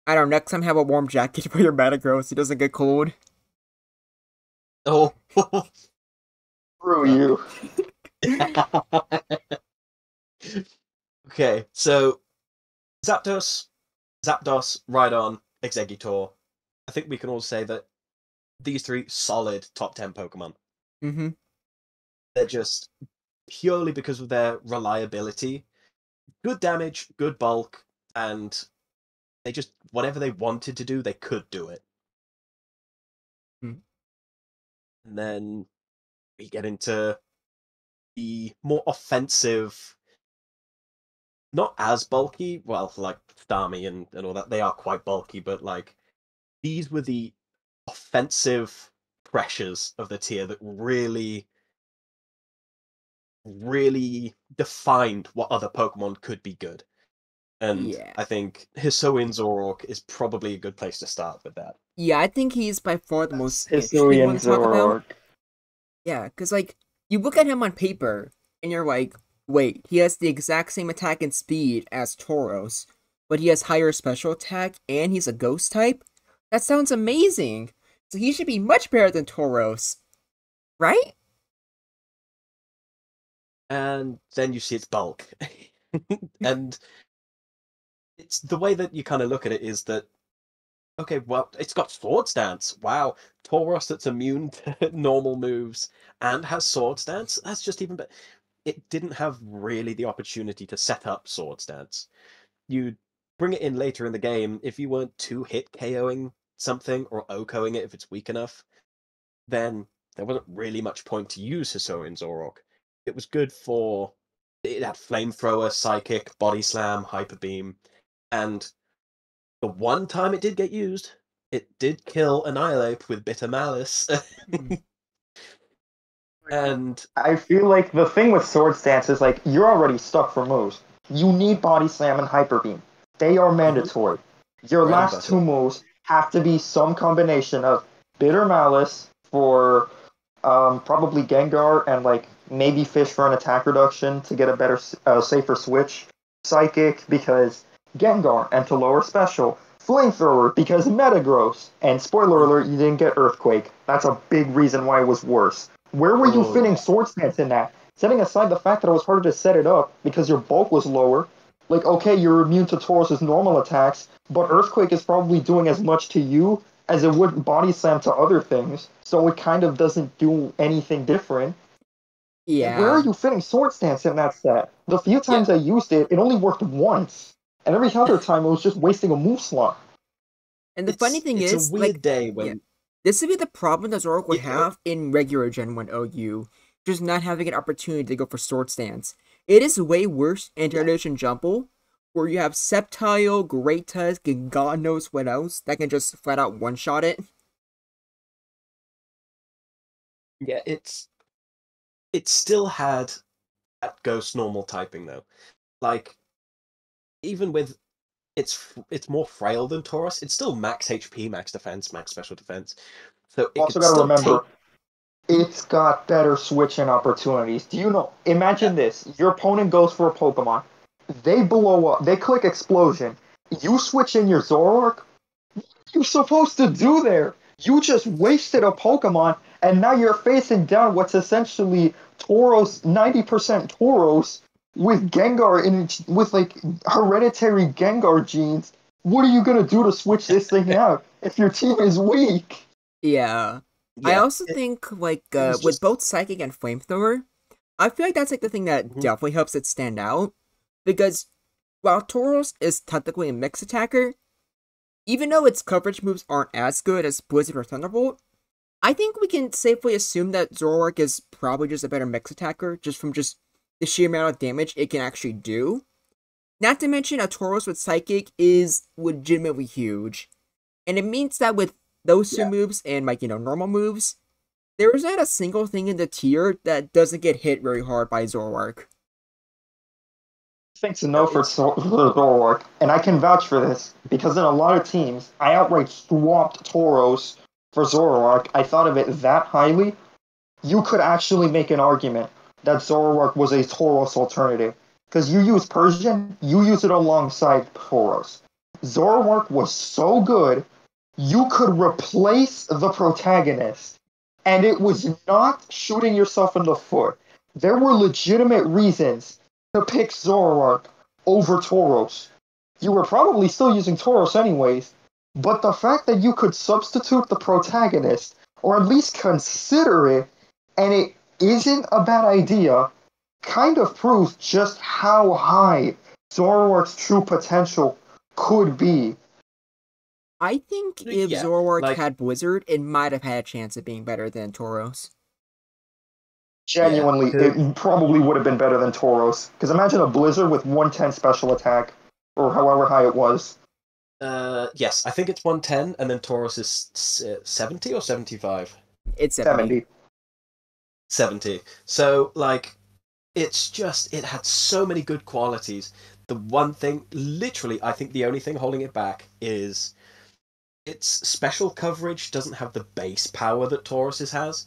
I don't know, next time have a warm jacket for your Metagross so it doesn't get cold. Oh. Screw you. Okay, so Zapdos, Rhydon, Exeggutor. I think we can all say that these three solid top 10 Pokemon. Mm-hmm. They're just purely because of their reliability, good damage, good bulk, and they just, whatever they wanted to do, they could do it. Mm. And then we get into the more offensive, not as bulky, well, like Starmie and all that, they are quite bulky, but like these were the offensive pressures of the tier that really defined what other Pokemon could be good. And Yeah. I think Hisuian Zoroark is probably a good place to start with that. Yeah, I think he's by far the most interesting Hisuian one to talk about. Zoroark. Yeah, because, like, you look at him on paper, and you're like, wait, he has the exact same attack and speed as Tauros, but he has higher special attack, and he's a ghost type? That sounds amazing! So he should be much better than Tauros, right? And then you see its bulk. And it's the way that you kind of look at it is that, okay, well, it's got Sword Stance. Wow, Tauros that's immune to normal moves and has Sword Stance. That's just even better. It didn't have really the opportunity to set up Sword Stance. You'd bring it in later in the game if you weren't too hit KOing something or OHKOing it if it's weak enough. Then there wasn't really much point to use Hisuian Zoroark. It was good for, it had Flamethrower, Psychic, Body Slam, Hyper Beam, and the one time it did get used, it did kill Annihilate with Bitter Malice. And I feel like the thing with Sword Stance is like you're already stuck for moves. You need Body Slam and Hyper Beam. They are mandatory. Your Bread and last butter. two moves have to be some combination of Bitter Malice for probably Gengar and like maybe Fish for an attack reduction to get a better, safer switch. Psychic because Gengar, and to lower special. Flamethrower because Metagross. And spoiler alert, you didn't get Earthquake. That's a big reason why it was worse. Where were you Oh, fitting yeah. Sword Stance in that? Setting aside the fact that it was harder to set it up because your bulk was lower. Like, okay, you're immune to Taurus's normal attacks, but Earthquake is probably doing as much to you as it would Body Slam to other things, so it kind of doesn't do anything different. Where are Yeah. you fitting Sword Stance in that set? The few Yeah. times I used it, it only worked once. And every other time it was just wasting a move slot. And the funny thing it's is, a weird like, day yeah, when this would be the problem that Zoroark would Yeah. have in regular Gen 1 OU, just not having an opportunity to go for Sword Stance. It is way worse in Generation Jumble, where you have Sceptile, Great Tusk, and God knows what else that can just flat out one-shot it. yeah, it still had that ghost normal typing though. Like even with it's more frail than Taurus, it's still max HP, max defense, max special defense. So it Also could got to still remember, take it's got better switching opportunities. Do you know? Imagine this: your opponent goes for a Pokemon, they blow up, they click Explosion. You switch in your Zoroark. What are you supposed to do there? You just wasted a Pokemon, and now you're facing down what's essentially Tauros, 90% Tauros with Gengar with like hereditary Gengar genes What are you gonna do to switch this thing out if your team is weak? Yeah. I Yeah, also think, like, it was with just both Psychic and Flamethrower, I feel like that's, like, the thing that Mhm. definitely helps it stand out. Because while Tauros is technically a mix attacker, even though its coverage moves aren't as good as Blizzard or Thunderbolt, I think we can safely assume that Zoroark is probably just a better mix attacker, just from just the sheer amount of damage it can actually do. Not to mention, a Tauros with Psychic is legitimately huge. And it means that with those two Yeah. moves and, like, normal moves, there is not a single thing in the tier that doesn't get hit very hard by Zoroark. Thing to no, know for it's Zoroark, and I can vouch for this because in a lot of teams, I outright swapped Tauros for Zoroark. I thought of it that highly. You could actually make an argument that Zoroark was a Tauros alternative because you use Persian, you use it alongside Tauros. Zoroark was so good, you could replace the protagonist, and it was not shooting yourself in the foot. There were legitimate reasons to pick Zoroark over Tauros. You were probably still using Tauros anyways, but the fact that you could substitute the protagonist, or at least consider it, and it isn't a bad idea, kind of proves just how high Zoroark's true potential could be. I think if yeah, Zoroark like had Blizzard, it might have had a chance of being better than Tauros. yeah. Genuinely, it probably would have been better than Tauros. Because imagine a Blizzard with 110 special attack, or however high it was. Yes, I think it's 110, and then Taurus is 70 or 75. It's 70. 70. 70. So like, it had so many good qualities. The one thing, literally, I think the only thing holding it back is its special coverage doesn't have the base power that Taurus's has.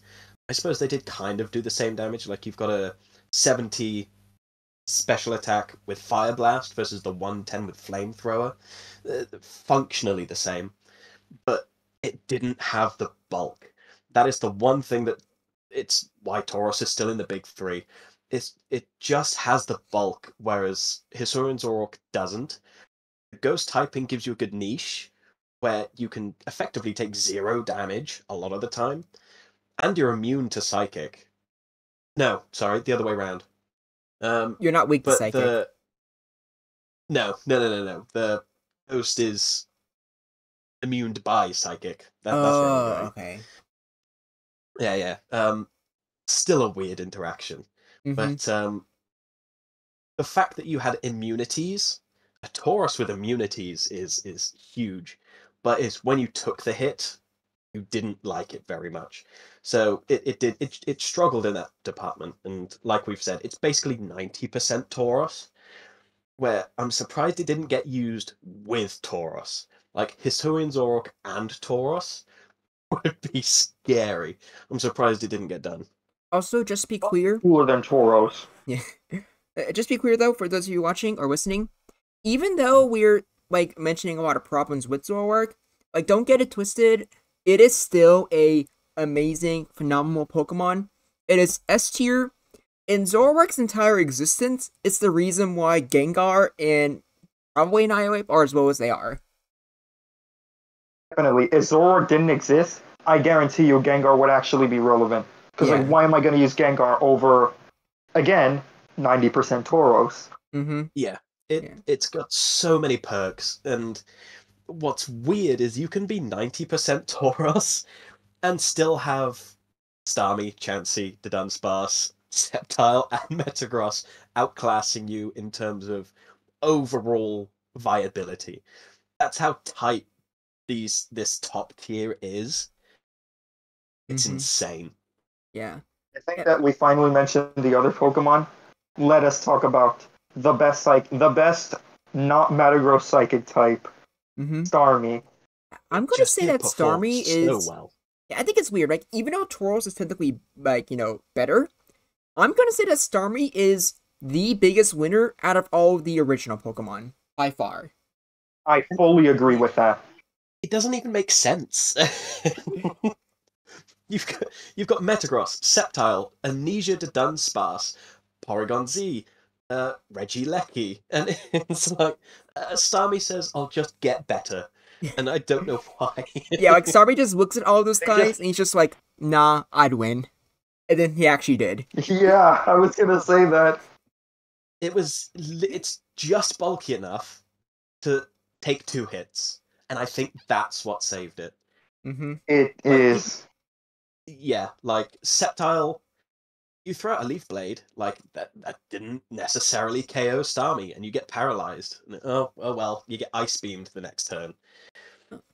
I suppose they did kind of do the same damage. Like you've got a 70 special attack with Fire Blast versus the 110 with Flamethrower. Functionally the same, but it didn't have the bulk. That is the one thing that it's why Taurus is still in the big three. It just has the bulk, whereas Hisuian Zoroark doesn't. Ghost typing gives you a good niche where you can effectively take 0 damage a lot of the time, and you're immune to psychic. No, sorry, the other way around. You're not weak to But Psychic. the no. The ghost is immune by psychic. That's wrong, Oh, right? okay. Yeah. Still a weird interaction, Mm-hmm. but the fact that you had immunities, a Taurus with immunities is huge, but it's when you took the hit, you didn't like it very much. So it struggled in that department, and like we've said, it's basically 90% Taurus. Where I'm surprised it didn't get used with Taurus. Like Hisuian Zoroark and Taurus would be scary. I'm surprised it didn't get done. Also, just to be clear, Cooler than Tauros. yeah. Just be clear though, for those of you watching or listening, even though we're like mentioning a lot of problems with Zoroark, like don't get it twisted, it is still a amazing, phenomenal Pokemon. It is S tier. In Zoroark's entire existence, it's the reason why Gengar and probably Annihilate are as low as they are. Definitely. If Zoroark didn't exist, I guarantee you Gengar would actually be relevant. Because, like, Yeah. why am I going to use Gengar over, again, 90% Tauros? Mm-hmm. Yeah, Yeah. it's got so many perks, and what's weird is you can be 90% Tauros and still have Starmie, Chansey, the Dunsparce, Sceptile, and Metagross outclassing you in terms of overall viability. That's how tight this top tier is. It's Mm-hmm. insane. Yeah. I think Yeah. that we finally mentioned the other Pokemon. Let us talk about the best not Metagross Psychic type, Mm-hmm. Starmie. I'm gonna say It that performs Starmie so is. well. Yeah, I think it's weird. Like, even though Tauros is technically, like, better, I'm gonna say that Starmie is the biggest winner out of all of the original Pokemon. By far. I fully agree with that. It doesn't even make sense. You've got Metagross, Sceptile, Amnesia de Dunsparce, Porygon Z, Regieleki. And it's like, Starmie says, I'll just get better. And I don't know why. Yeah, like Starmie just looks at all those They guys just- and he's just like, nah, I'd win. And then he actually did. Yeah, I was gonna say that. It's just bulky enough to take 2 hits. And I think that's what saved it. Mm-hmm. It Like, is. Yeah, like Sceptile, you throw out a Leaf Blade, like that didn't necessarily KO Starmie, and you get paralyzed. And, oh well, you get Ice Beamed the next turn.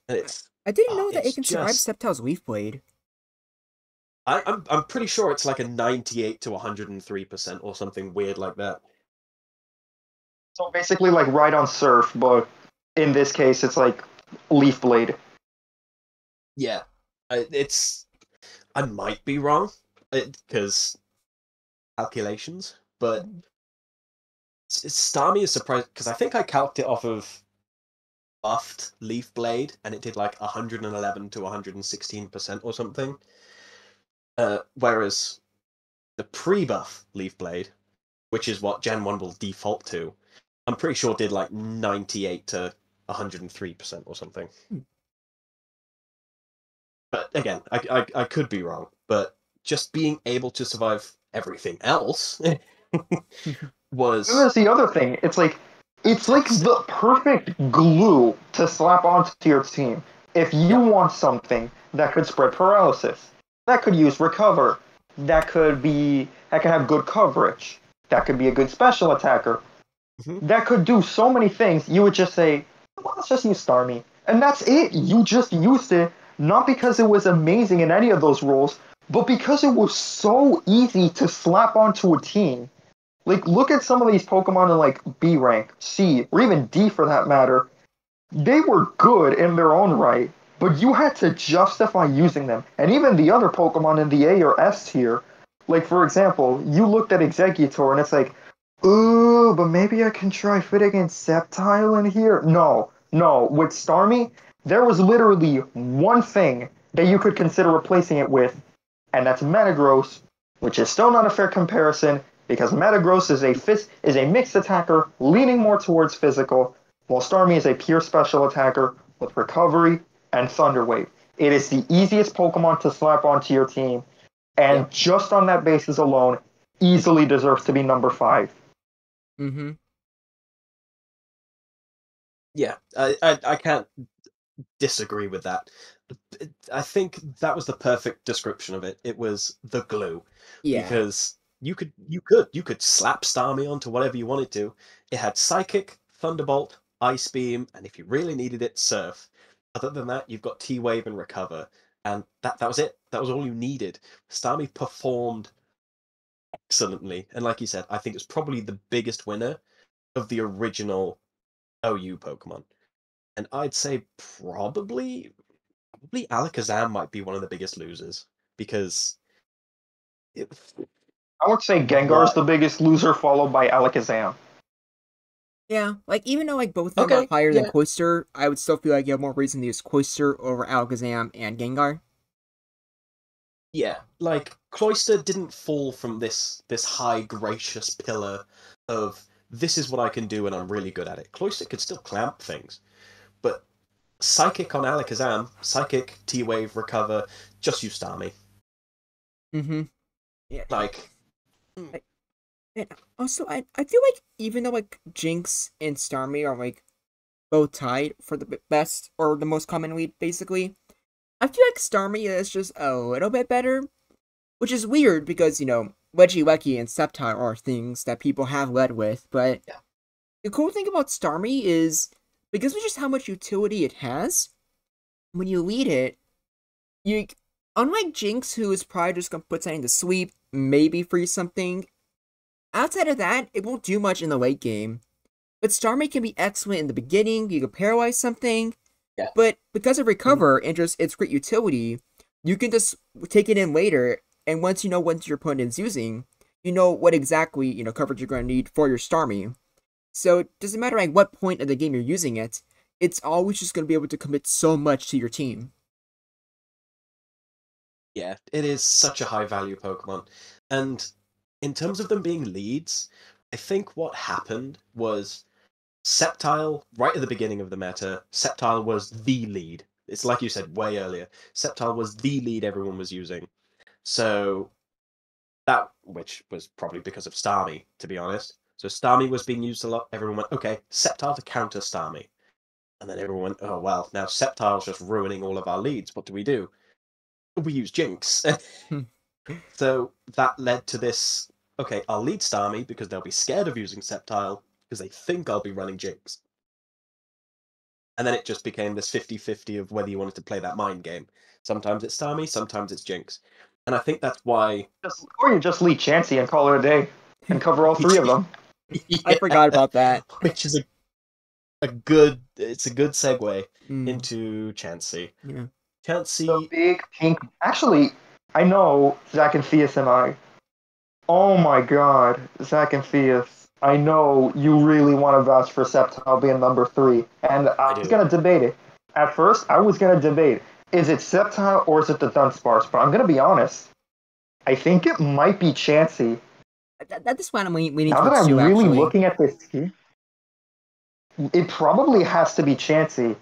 And I didn't know that it it's can survive just Sceptile's Leaf Blade. I'm pretty sure it's like a 98 to 103% or something weird like that. So basically, like right on Surf, but in this case, it's like Leaf Blade. Yeah, I might be wrong because calculations, but Starmie is surprised because I think I calced it off of buffed Leaf Blade, and it did like 111 to 116% or something. Whereas the pre-buff Leaf Blade, which is what Gen 1 will default to, I'm pretty sure did like 98 to 103% or something. But again, I could be wrong. But just being able to survive everything else was. And that's the other thing. It's like the perfect glue to slap onto your team. If you want something that could spread paralysis, that could use recover, that could have good coverage, that could be a good special attacker, that could do so many things, you would just say, well, let's just use Starmie. And that's it. You just used it, not because it was amazing in any of those roles, but because it was so easy to slap onto a team. Like, look at some of these Pokemon in, like, B rank, C, or even D for that matter. They were good in their own right, but you had to justify using them. And even the other Pokemon in the A or S tier, like, for example, you looked at Exeggutor and it's like, ooh, but maybe I can try Fit against Sceptile in here? No, no. With Starmie, there was literally one thing that you could consider replacing it with, and that's Metagross, which is still not a fair comparison because Metagross is a mixed attacker leaning more towards physical, while Starmie is a pure special attacker with recovery and Thunder Wave. It is the easiest Pokemon to slap onto your team, and just on that basis alone, easily deserves to be number 5. Mm-hmm. Yeah, I can't disagree with that. I think that was the perfect description of it. It was the glue, Yeah. because you could slap Starmie onto whatever you wanted to. It had Psychic, Thunderbolt, Ice Beam, and if you really needed it, Surf. Other than that, you've got T-Wave and Recover, and that was it. That was all you needed. Starmie performed excellently, and like you said, I think it's probably the biggest winner of the original OU Pokemon. And I'd say probably Alakazam might be one of the biggest losers because it, I would say Gengar's what? the biggest loser, followed by Alakazam. Yeah, like even though like both of them are Okay, higher than yeah, Cloyster, I would still feel like you have more reason to use Cloyster over Alakazam and Gengar. yeah. Like Cloyster didn't fall from this high gracious pillar of this is what I can do and I'm really good at it. Cloyster could still clamp things, but Psychic on Alakazam, Psychic, T-Wave, Recover, just use Starmie. Mm-hmm. Yeah. Like, I, and also, I feel like even though like Jinx and Starmie are like both tied for the best or the most common lead, basically, I feel like Starmie is just a little bit better, which is weird because Regieleki and Sceptile are things that people have led with, but yeah, the cool thing about Starmie is because of just how much utility it has, when you lead it, you unlike Jinx, who is probably just gonna put something to sleep, maybe freeze something. Outside of that, it won't do much in the late game. But Starmie can be excellent in the beginning. You can paralyze something, yeah. but because of Mhm. recover and just its great utility, you can just take it in later. And once you know what your opponent is using, you know what exactly coverage you're going to need for your Starmie. So it doesn't matter at what point of the game you're using it. It's always just going to be able to commit so much to your team. Yeah, it is such a high value Pokemon. And in terms of them being leads, I think what happened was Sceptile, right at the beginning of the meta, Sceptile was the lead. It's like you said way earlier. Sceptile was the lead everyone was using. So that, which was probably because of Starmie, to be honest. So Starmie was being used a lot. Everyone went, okay, Sceptile to counter Starmie. And then everyone went, oh, well, now Sceptile's just ruining all of our leads. What do? We use Jinx. So that led to this, okay, I'll lead Starmie because they'll be scared of using Sceptile because they think I'll be running Jinx. And then it just became this 50-50 of whether you wanted to play that mind game. Sometimes it's Starmie, sometimes it's Jinx. And I think that's why... Or you just lead Chansey and call it a day and cover all three of them. I forgot about that. Which is a good segue Mm. into Chansey. Yeah. Chansey... The big pink... Actually, I know Zach and Theus and I. Oh my god, Zach and Theus. I know you really want to vouch for Sceptile being number 3. And I was going to debate it. At first, I was going to debate, is it Sceptile or is it the Dunsparce? But I'm going to be honest. I think it might be Chansey. That's one we need now to that I'm pursue, really actually. looking at this scheme, it probably has to be Chansey.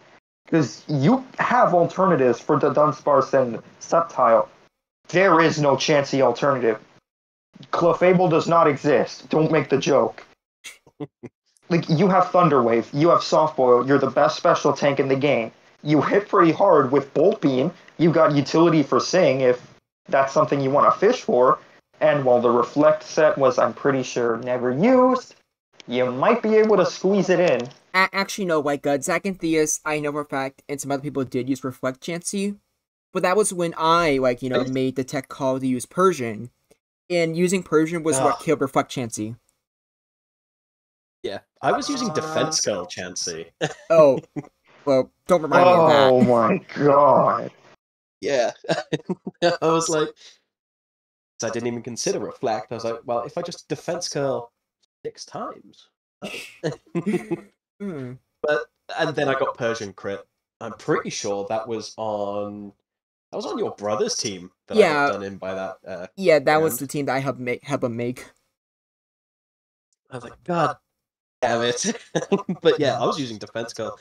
Because you have alternatives for the Dunsparce and Sceptile. There is no Chansey alternative. Clefable does not exist. Don't make the joke. Like, you have Thunderwave, you have Softboil, you're the best special tank in the game. You hit pretty hard with Bolt Beam, you got utility for Sing if that's something you want to fish for, and while the Reflect set was, I'm pretty sure, never used, you might be able to squeeze it in. Actually, no, like, Zach and Theus, I know for a fact, and some other people did use Reflect Chansey, but that was when I, like, made the tech call to use Persian, and using Persian was what killed Reflect Chansey. Yeah, I was using Defense Curl Chansey. Oh, well, don't remind me of that. Oh my god. Yeah. I was like, I didn't even consider Reflect. I was like, well, if I just Defense Curl 6 times. But, and then I got Persian Crit. I'm pretty sure that was on your brother's team that I got done in by that. Yeah, that was the team that I helped him make. I was like, God damn it. But yeah, I was using Defense Curl,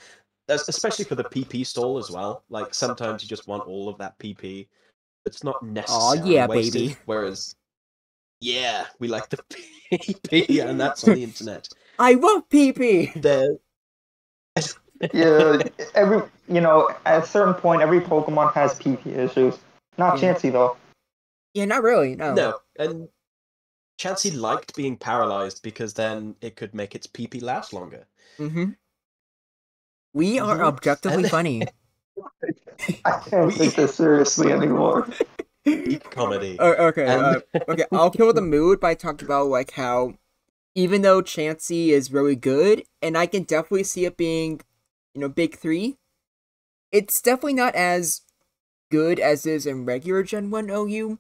especially for the PP stall as well. Like, sometimes you just want all of that PP. It's not necessarily wasted. Baby. Whereas, yeah, we like the PP, and that's on the internet. I love PP! Yeah, at a certain point, every Pokemon has PP issues. Not Chansey, though. Yeah, not really, no. No, and Chansey liked being paralyzed because then it could make its PP last longer. Mm-hmm. We are objectively funny. I can't take this seriously anymore. Peak comedy. Okay, I'll kill the mood by talking about, like, how even though Chansey is really good, and I can definitely see it being, big 3, it's definitely not as good as it is in regular Gen 1 OU.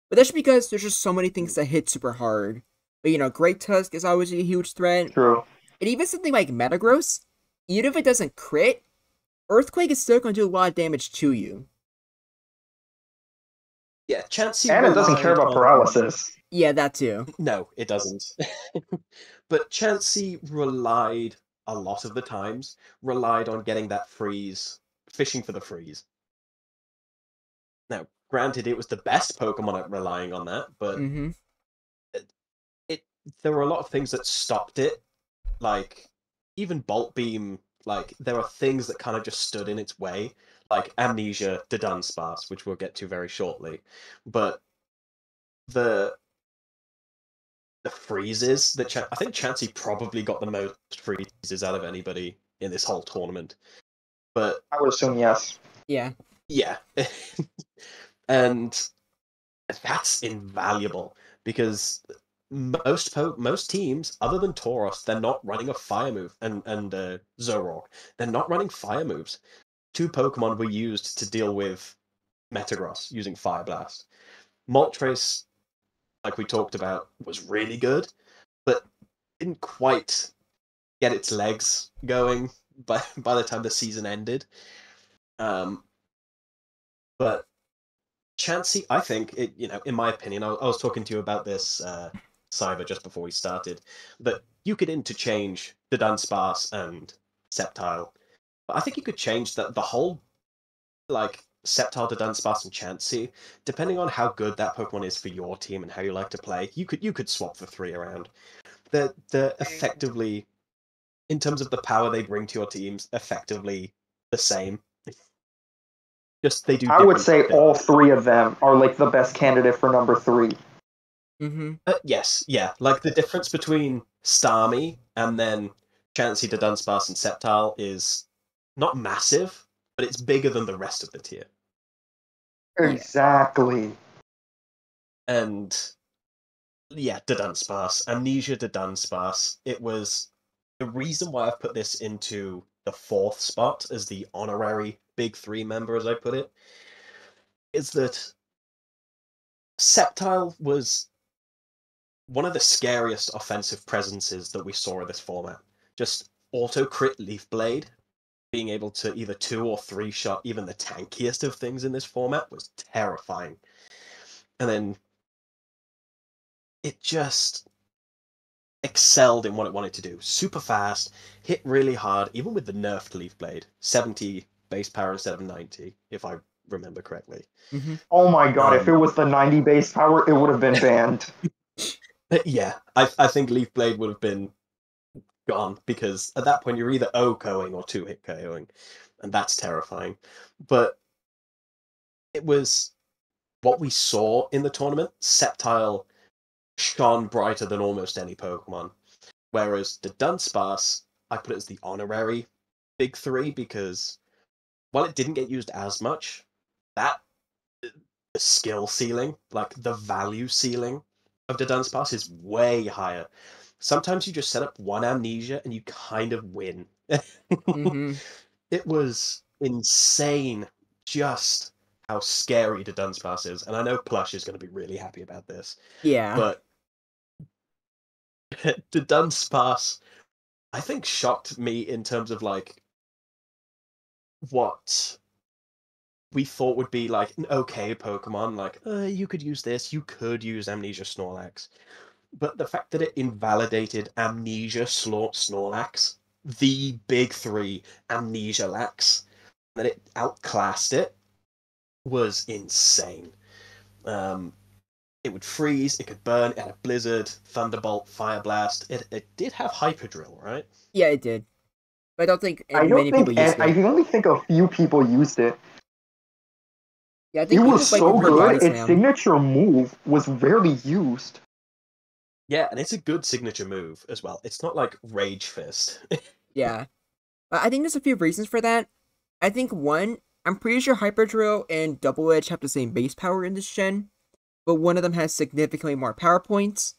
But that's because there's just so many things that hit super hard. But, Great Tusk is always a huge threat. True. And even something like Metagross, even if it doesn't crit, Earthquake is still going to do a lot of damage to you. Yeah, Chansey. And it doesn't care about paralysis. Yeah, that too. No, it doesn't. But Chansey relied, a lot of the times, on getting that freeze, fishing for the freeze. Now, granted, it was the best Pokemon at relying on that, but there were a lot of things that stopped it. Like, even Bolt Beam, like, there are things that kind of just stood in its way. Like Amnesia, the Dunsparce, which we'll get to very shortly. But the freezes that I think Chansey probably got the most freezes out of anybody in this whole tournament. But I would assume yes. Yeah. Yeah. And that's invaluable because most teams, other than Tauros, they're not running a fire move, and Zoroark, they're not running fire moves. 2 Pokemon were used to deal with Metagross using Fire Blast. Moltres, like we talked about, was really good, but didn't quite get its legs going by the time the season ended. But Chansey, I think, in my opinion, I was talking to you about this Cyber just before we started, that you could interchange the Dunsparce and Sceptile. But I think you could change the whole, like, Sceptile to Dunsparce and Chansey, depending on how good that Pokemon is for your team and how you like to play. You could swap the three around. They're effectively, in terms of the power they bring to your teams, effectively the same. Just they do. I would say things. all three of them are like the best candidate for number 3. Mm-hmm. Yes, yeah. Like the difference between Starmie and then Chansey to Dunsparce and Sceptile is not massive, but it's bigger than the rest of the tier. Exactly. And yeah, to Dunsparce, Amnesia to Dunsparce. It was the reason why I've put this into the 4th spot as the honorary Big 3 member, as I put it, is that Sceptile was one of the scariest offensive presences that we saw in this format. Just auto-crit Leaf Blade, being able to either 2 or 3 shot even the tankiest of things in this format was terrifying. And then it just excelled in what it wanted to do. Super fast, hit really hard, even with the nerfed Leaf Blade. 70 base power instead of 90, if I remember correctly. Mm-hmm. Oh my god, if it was the 90 base power, it would have been banned. Yeah, I think Leaf Blade would have been gone, because at that point you're either OHKOing or 2-hit KOing, and that's terrifying. But it was what we saw in the tournament. Sceptile shone brighter than almost any Pokemon, whereas the Dunsparce, I put it as the honorary Big 3, because while it didn't get used as much, that the skill ceiling, like the value ceiling of the Dunsparce is way higher. Sometimes you just set up one Amnesia and you kind of win. Mm-hmm. It was insane just how scary the Dunsparce is. And I know Plush is going to be really happy about this. Yeah. But the Dunsparce, I think, shocked me in terms of, like, what we thought would be, like, an okay Pokemon. Like, you could use this, you could use Amnesia Snorlax. But the fact that it invalidated Amnesia Snorlax, the Big 3 Amnesia Lax, that it outclassed it, was insane. It would freeze, it could burn, it had a Blizzard, Thunderbolt, Fire Blast. It did have Hyper Drill, right? Yeah, it did. But I don't think I many people used I it. only think a few people used it. Yeah, I It think people was so prefer Body good, its Slam. signature move was rarely used. Yeah, and it's a good signature move as well. It's not like Rage Fist. Yeah. I think there's a few reasons for that. I think one, I'm pretty sure Hyper Drill and Double Edge have the same base power in this gen, but one of them has significantly more power points.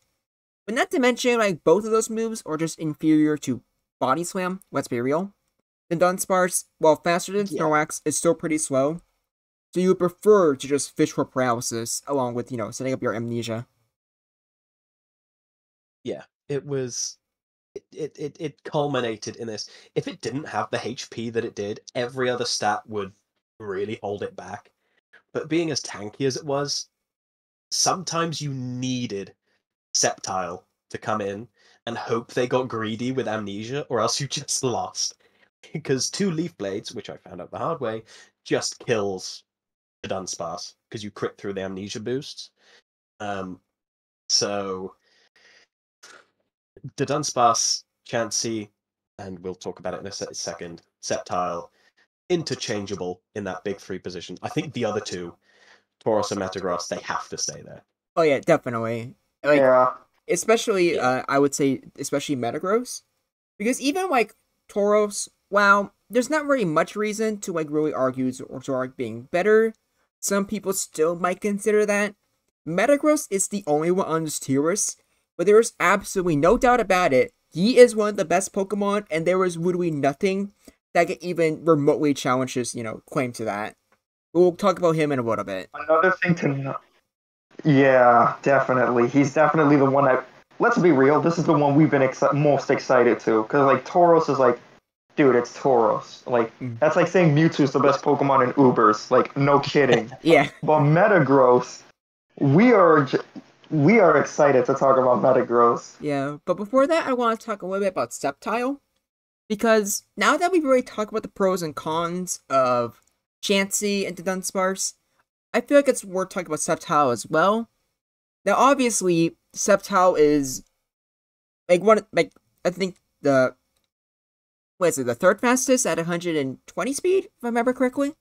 But not to mention, like, both of those moves are just inferior to Body Slam, let's be real. The Dunsparce, while faster than Snorlax, is still pretty slow. So you would prefer to just fish for paralysis, along with, setting up your Amnesia. Yeah, it was... It culminated in this. If it didn't have the HP that it did, every other stat would really hold it back. But being as tanky as it was, sometimes you needed Sceptile to come in and hope they got greedy with Amnesia, or else you just lost. Because 2 Leaf Blades, which I found out the hard way, just kills the Dunsparce, because you crit through the Amnesia boosts. So the Dunsparce, Chansey, and we'll talk about it in a second, Sceptile, interchangeable in that Big 3 position. I think the other 2, Tauros and Metagross, they have to stay there. Oh yeah, definitely. Like, Yeah. especially, I would say, especially Metagross. Because even, like, Tauros, wow, there's not really much reason to, like, really argue Zoroark being better. Some people still might consider that. Metagross is the only one on this tier list, but there is absolutely no doubt about it. He is one of the best Pokemon, and there is literally nothing that can even remotely challenge his, claim to that. We'll talk about him in a little bit. Another thing to know. Yeah, definitely. He's definitely the one that. Let's be real. This is the one we've been most excited to, because like Tauros is like, dude, it's Tauros. Like that's like saying Mewtwo's the best Pokemon in Ubers. Like no kidding. Yeah. But Metagross, we are we are excited to talk about Metagross. Yeah, but before that, I want to talk a little bit about Sceptile. Because now that we've already talked about the pros and cons of Chansey and the Dunsparce, I feel like it's worth talking about Sceptile as well. Now, obviously, Sceptile is I think the third fastest at 120 speed, if I remember correctly.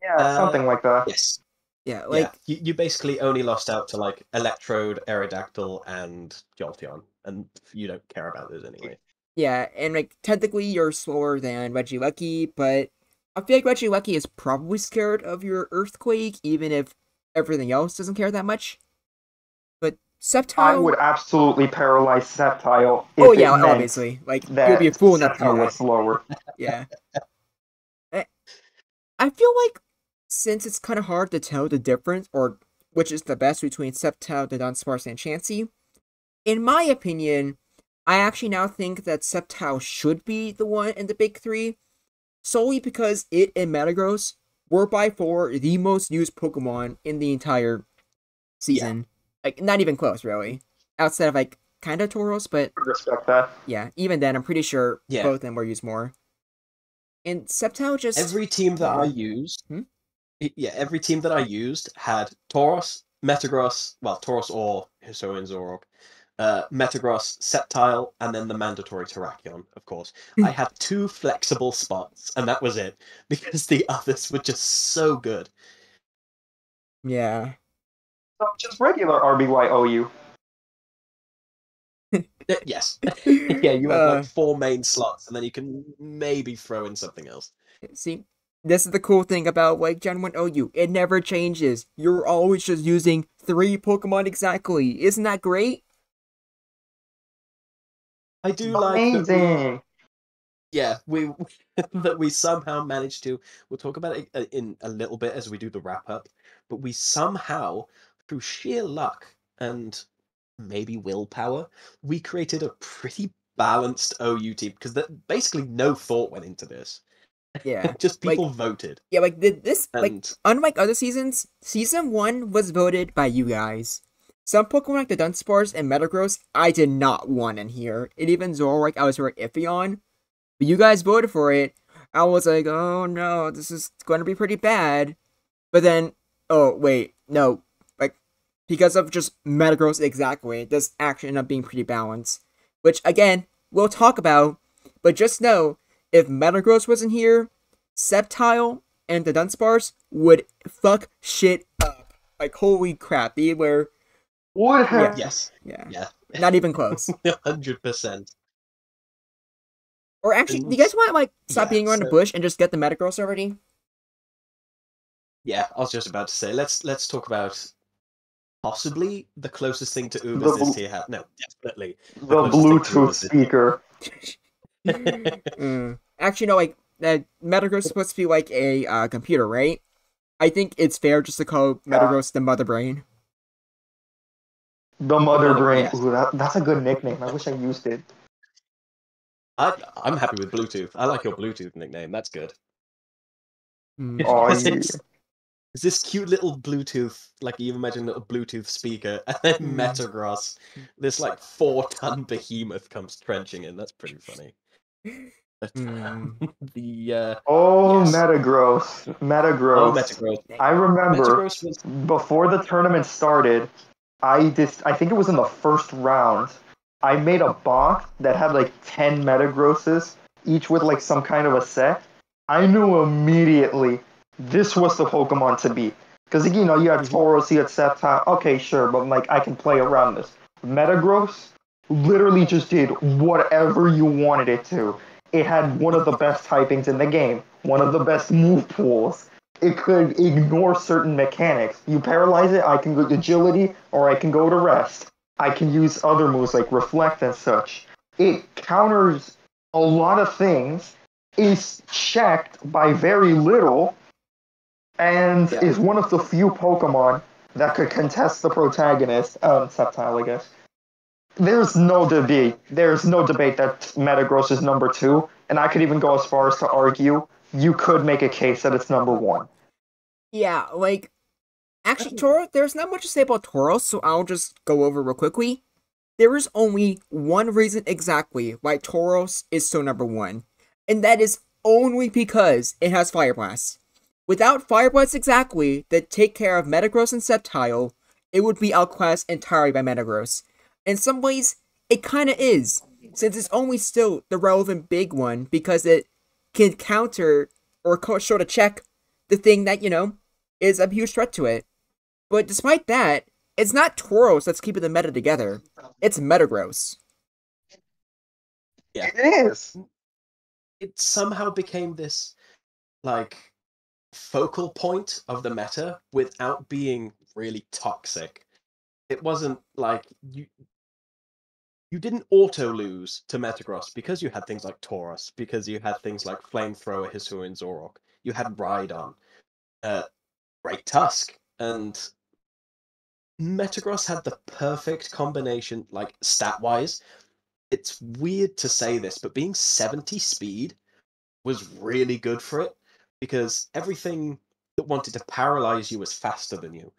Yeah, something like that. Yes. Yeah, you basically only lost out to like Electrode, Aerodactyl, and Jolteon, and you don't care about those anyway. Yeah, and technically you're slower than Regieleki, but I feel like Regieleki is probably scared of your Earthquake, even if everything else doesn't care that much. But Sceptile, I would absolutely paralyze Sceptile. Oh yeah, obviously, you'll be a fool enough to do that. Slower. Yeah, I feel like since it's kind of hard to tell the difference or which is the best between Sceptile, the Dunsparce, and Chansey, in my opinion, I actually now think that Sceptile should be the one in the big three, solely because it and Metagross were by far the most used Pokemon in the entire season. Yeah. Not even close, really. Outside of kind of Tauros, but respect that. Yeah, even then, I'm pretty sure both of them were used more. And Sceptile just every team that I used, every team that I used had Tauros, Metagross, Tauros or Hisuian Zoroark, Metagross, Sceptile, and then the mandatory Terrakion, of course. I had 2 flexible spots, and that was it, because the others were just so good. Yeah. So just regular RBYOU. Yes. Yeah, you have 4 main slots, and then you can maybe throw in something else. See, this is the cool thing about Gen 1 OU. It never changes. You're always just using 3 Pokemon exactly. Isn't that great? I do like that that we somehow managed to, we'll talk about it in a little bit as we do the wrap up, but we somehow, through sheer luck and maybe willpower, we created a pretty balanced OU team, because basically no thought went into this. Yeah. Just people voted. Yeah, unlike other seasons, Season 1 was voted by you guys. Some Pokemon like the Dunsparce and Metagross, I did not want in here. And even Zoroark, I was very iffy on. But you guys voted for it. I was like, oh no, this is going to be pretty bad. But then, oh wait, no. Because of just Metagross exactly, it does actually end up being pretty balanced. Which, again, we'll talk about. But just know, if Metagross wasn't here, Sceptile and the Dunsparce would fuck shit up. Holy crap, they were... Would have. Yes. Yeah. Not even close. 100%. Or actually, do you guys want to stop beating around the bush and just get the Metagross already? Yeah, I was just about to say, let's talk about possibly the closest thing to Ubers this tier had. No, definitely. The Bluetooth speaker. Actually, no, Metagross is supposed to be a computer, right? I think it's fair just to call Metagross the Mother Brain. The Mother Brain. Yes. Ooh, that's a good nickname. I wish I used it. I'm happy with Bluetooth. I like your Bluetooth nickname. That's good. Oh, it's this cute little Bluetooth, you imagine a little Bluetooth speaker, and then Metagross, this 4-ton behemoth comes trenching in. That's pretty funny. But, Metagross. Oh, Metagross. I remember before the tournament started, I think it was in the first round, I made a box that had 10 Metagrosses, each with some kind of a set. I knew immediately this was the Pokemon to beat. Because, you had Tauros, you had Sceptile. Okay, sure, but I can play around this. Metagross literally just did whatever you wanted it to. It had one of the best typings in the game, one of the best move pools. It could ignore certain mechanics. You paralyze it, I can go to agility, or I can go to rest. I can use other moves like reflect and such. It counters a lot of things, is checked by very little, and is one of the few Pokemon that could contest the protagonist, Sceptile, I guess. There's no debate. There's no debate that Metagross is number 2, and I could even go as far as to argue you could make a case that it's number 1. Yeah, Actually, Tauros, there's not much to say about Tauros, so I'll just go over real quickly. There is only one reason exactly why Tauros is so number one, and that is only because it has Fire Blast. Without Fire Blast exactly that take care of Metagross and Sceptile, it would be outclassed entirely by Metagross. In some ways, it kinda is, since it's only still the relevant big one because it can counter or sort of check the thing that, is a huge threat to it. But despite that, it's not Tauros that's keeping the meta together. It's Metagross. Yeah. It is. It somehow became this, like, focal point of the meta without being really toxic. It wasn't like you didn't auto lose to Metagross because you had things like Tauros, because you had things like Flamethrower, Hisuian, Zorok. You had Rhydon, Great Tusk, and Metagross had the perfect combination, like stat-wise. It's weird to say this, but being 70 speed was really good for it because everything that wanted to paralyze you was faster than you.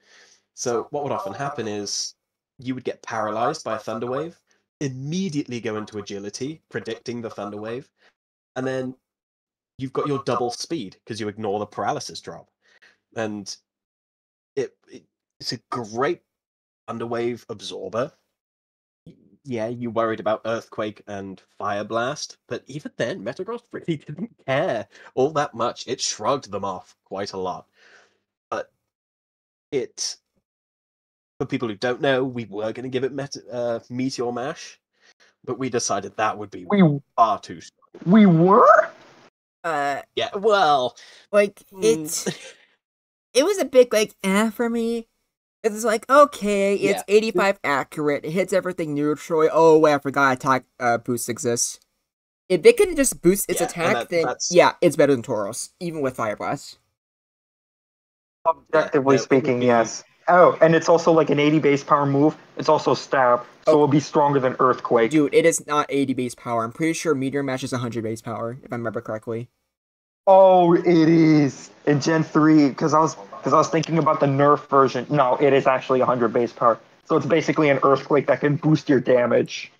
So what would often happen is you would get paralyzed by a Thunder Wave, immediately go into agility, predicting the Thunder Wave, and then you've got your double speed because you ignore the paralysis drop. And it's a great Thunder Wave absorber. Yeah, you worried about Earthquake and Fire Blast, but even then, Metagross really didn't care all that much. It shrugged them off quite a lot. But for people who don't know, we were going to give it Meteor Mash, but we decided that would be far too strong. We were? Yeah, well... It was a big, for me. It's like, okay, it's 85 accurate, it hits everything neutral. Oh, wait, I forgot attack boost exists. If it can just boost its attack, then it's better than Tauros, even with Fire Blast. Objectively speaking, yes. Oh, and it's also like an 80 base power move. It's also stab, so it'll be stronger than Earthquake. Dude, it is not 80 base power. I'm pretty sure Meteor Mash is 100 base power, if I remember correctly. Oh, it is in Gen 3 because I was thinking about the Nerf version. No, it is actually 100 base power. So it's basically an Earthquake that can boost your damage.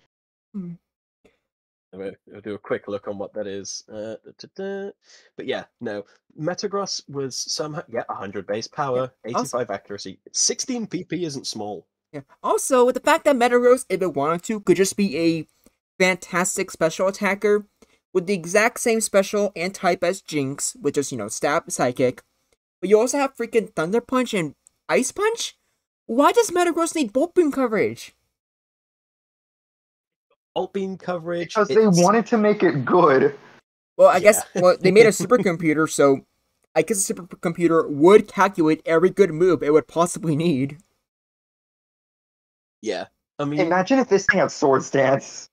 I'll do a quick look on what that is. But yeah, no. Metagross was somehow 100 base power, 85 accuracy. 16 PP isn't small. Yeah. Also, with the fact that Metagross, if it wanted to, could just be a fantastic special attacker with the exact same special and type as Jinx, which is, Stab, Psychic. But you also have freaking Thunder Punch and Ice Punch? Why does Metagross need Bolt Beam coverage? Bolt Beam coverage? Because they wanted to make it good. Well, I guess, they made a supercomputer, so I guess a supercomputer would calculate every good move it would possibly need. Yeah. I mean... Imagine if this thing had Swords Dance.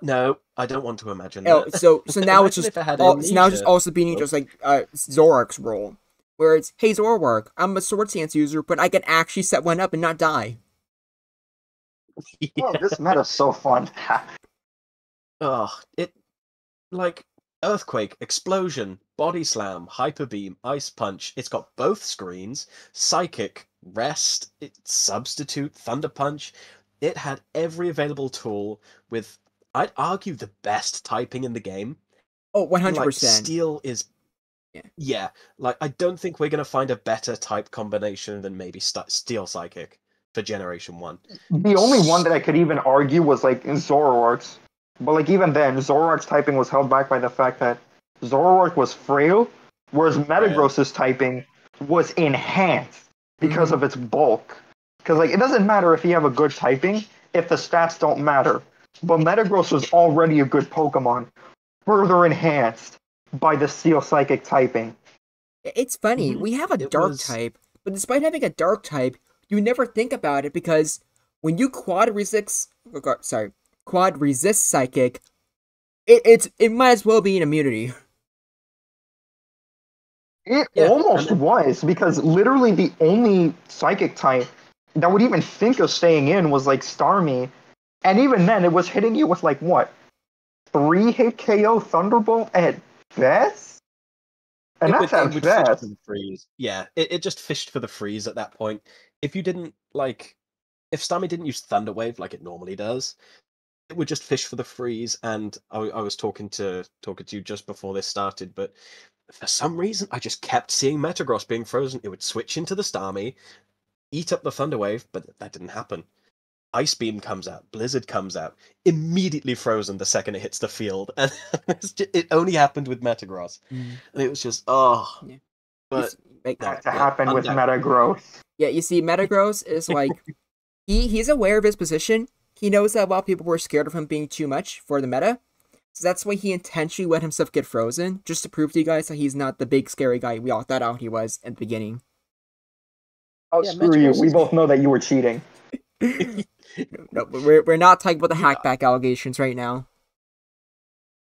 No, I don't want to imagine that. So now it's just also being just like Zorak's role, where it's, hey Zoroark, I'm a Sword Dance user, but I can actually set one up and not die. Oh, this meta's so fun. Earthquake, Explosion, Body Slam, Hyper Beam, Ice Punch. It's got both screens. Psychic, Rest, Substitute, Thunder Punch. It had every available tool with, I'd argue, the best typing in the game. Oh, 100%. Steel is... Yeah. I don't think we're going to find a better type combination than maybe Steel Psychic for Generation 1. The only one that I could even argue was, Zoroark's. But, even then, Zoroark's typing was held back by the fact that Zoroark was frail, whereas Metagross's typing was enhanced because of its bulk. Because, it doesn't matter if you have a good typing if the stats don't matter. But Metagross was already a good Pokemon, further enhanced by the Steel Psychic typing. It's funny, we have a Dark type, but despite having a Dark type, you never think about it because when you quad resist Psychic, it might as well be an immunity. It almost was, because literally the only Psychic type that would even think of staying in was Starmie. And even then, it was hitting you with 3-hit KO Thunderbolt at best? And that's at It would fish best. for the freeze. Yeah, it just fished for the freeze at that point. If you didn't if Starmie didn't use Thunder Wave like it normally does, it would just fish for the freeze. And I was talking to you just before this started, but for some reason I just kept seeing Metagross being frozen. It would switch into the Starmie, eat up the Thunder Wave, but that didn't happen. Ice Beam comes out, Blizzard comes out, immediately frozen the second it hits the field, and it only happened with Metagross, and it was just Yeah. But Like, That to happen with undoubtedly. Metagross. yeah, you see, Metagross is like he's aware of his position. He knows that a lot of people were scared of him being too much for the meta, so that's why he intentionally let himself get frozen, just to prove to you guys that he's not the big scary guy we all thought out he was at the beginning. Oh, Yeah, screw you. Metagross We is- both know that you were cheating. No, we're not talking about the hackback allegations right now.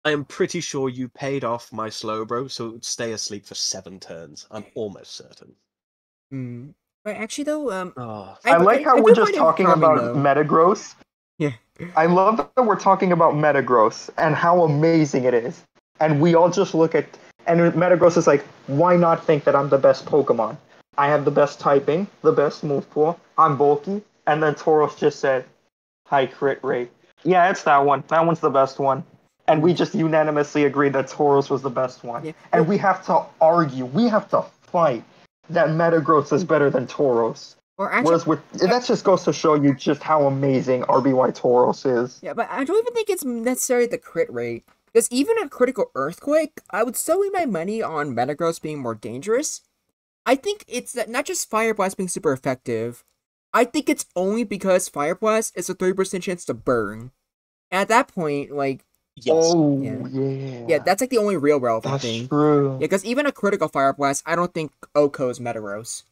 I am pretty sure you paid off my Slowbro so it would stay asleep for 7 turns. I'm almost certain. But actually, though, Oh, I like how I we're do just find it talking charming, about though. Metagross. Yeah. I love that we're talking about Metagross and how amazing it is. And we all just look at... And Metagross is like, why not think that I'm the best Pokemon? I have the best typing, the best move pool, I'm bulky. And then Tauros just said, high crit rate. Yeah, it's that one. That one's the best one. And we just unanimously agreed that Tauros was the best one. Yeah. And we have to argue, we have to fight that Metagross is better than Tauros. Or actually, Whereas that just goes to show you just how amazing RBY Tauros is. yeah, but I don't even think it's necessarily the crit rate. Because even a critical earthquake, I would still lay my money on Metagross being more dangerous. I think it's that not just Fire Blast being super effective. I think it's only because Fire Blast is a 30% chance to burn. And at that point, like, yes. Oh, Yeah. yeah. that's like the only real relevant That's thing. true. Yeah, because even a critical Fire Blast, I don't think Oko's Metagross.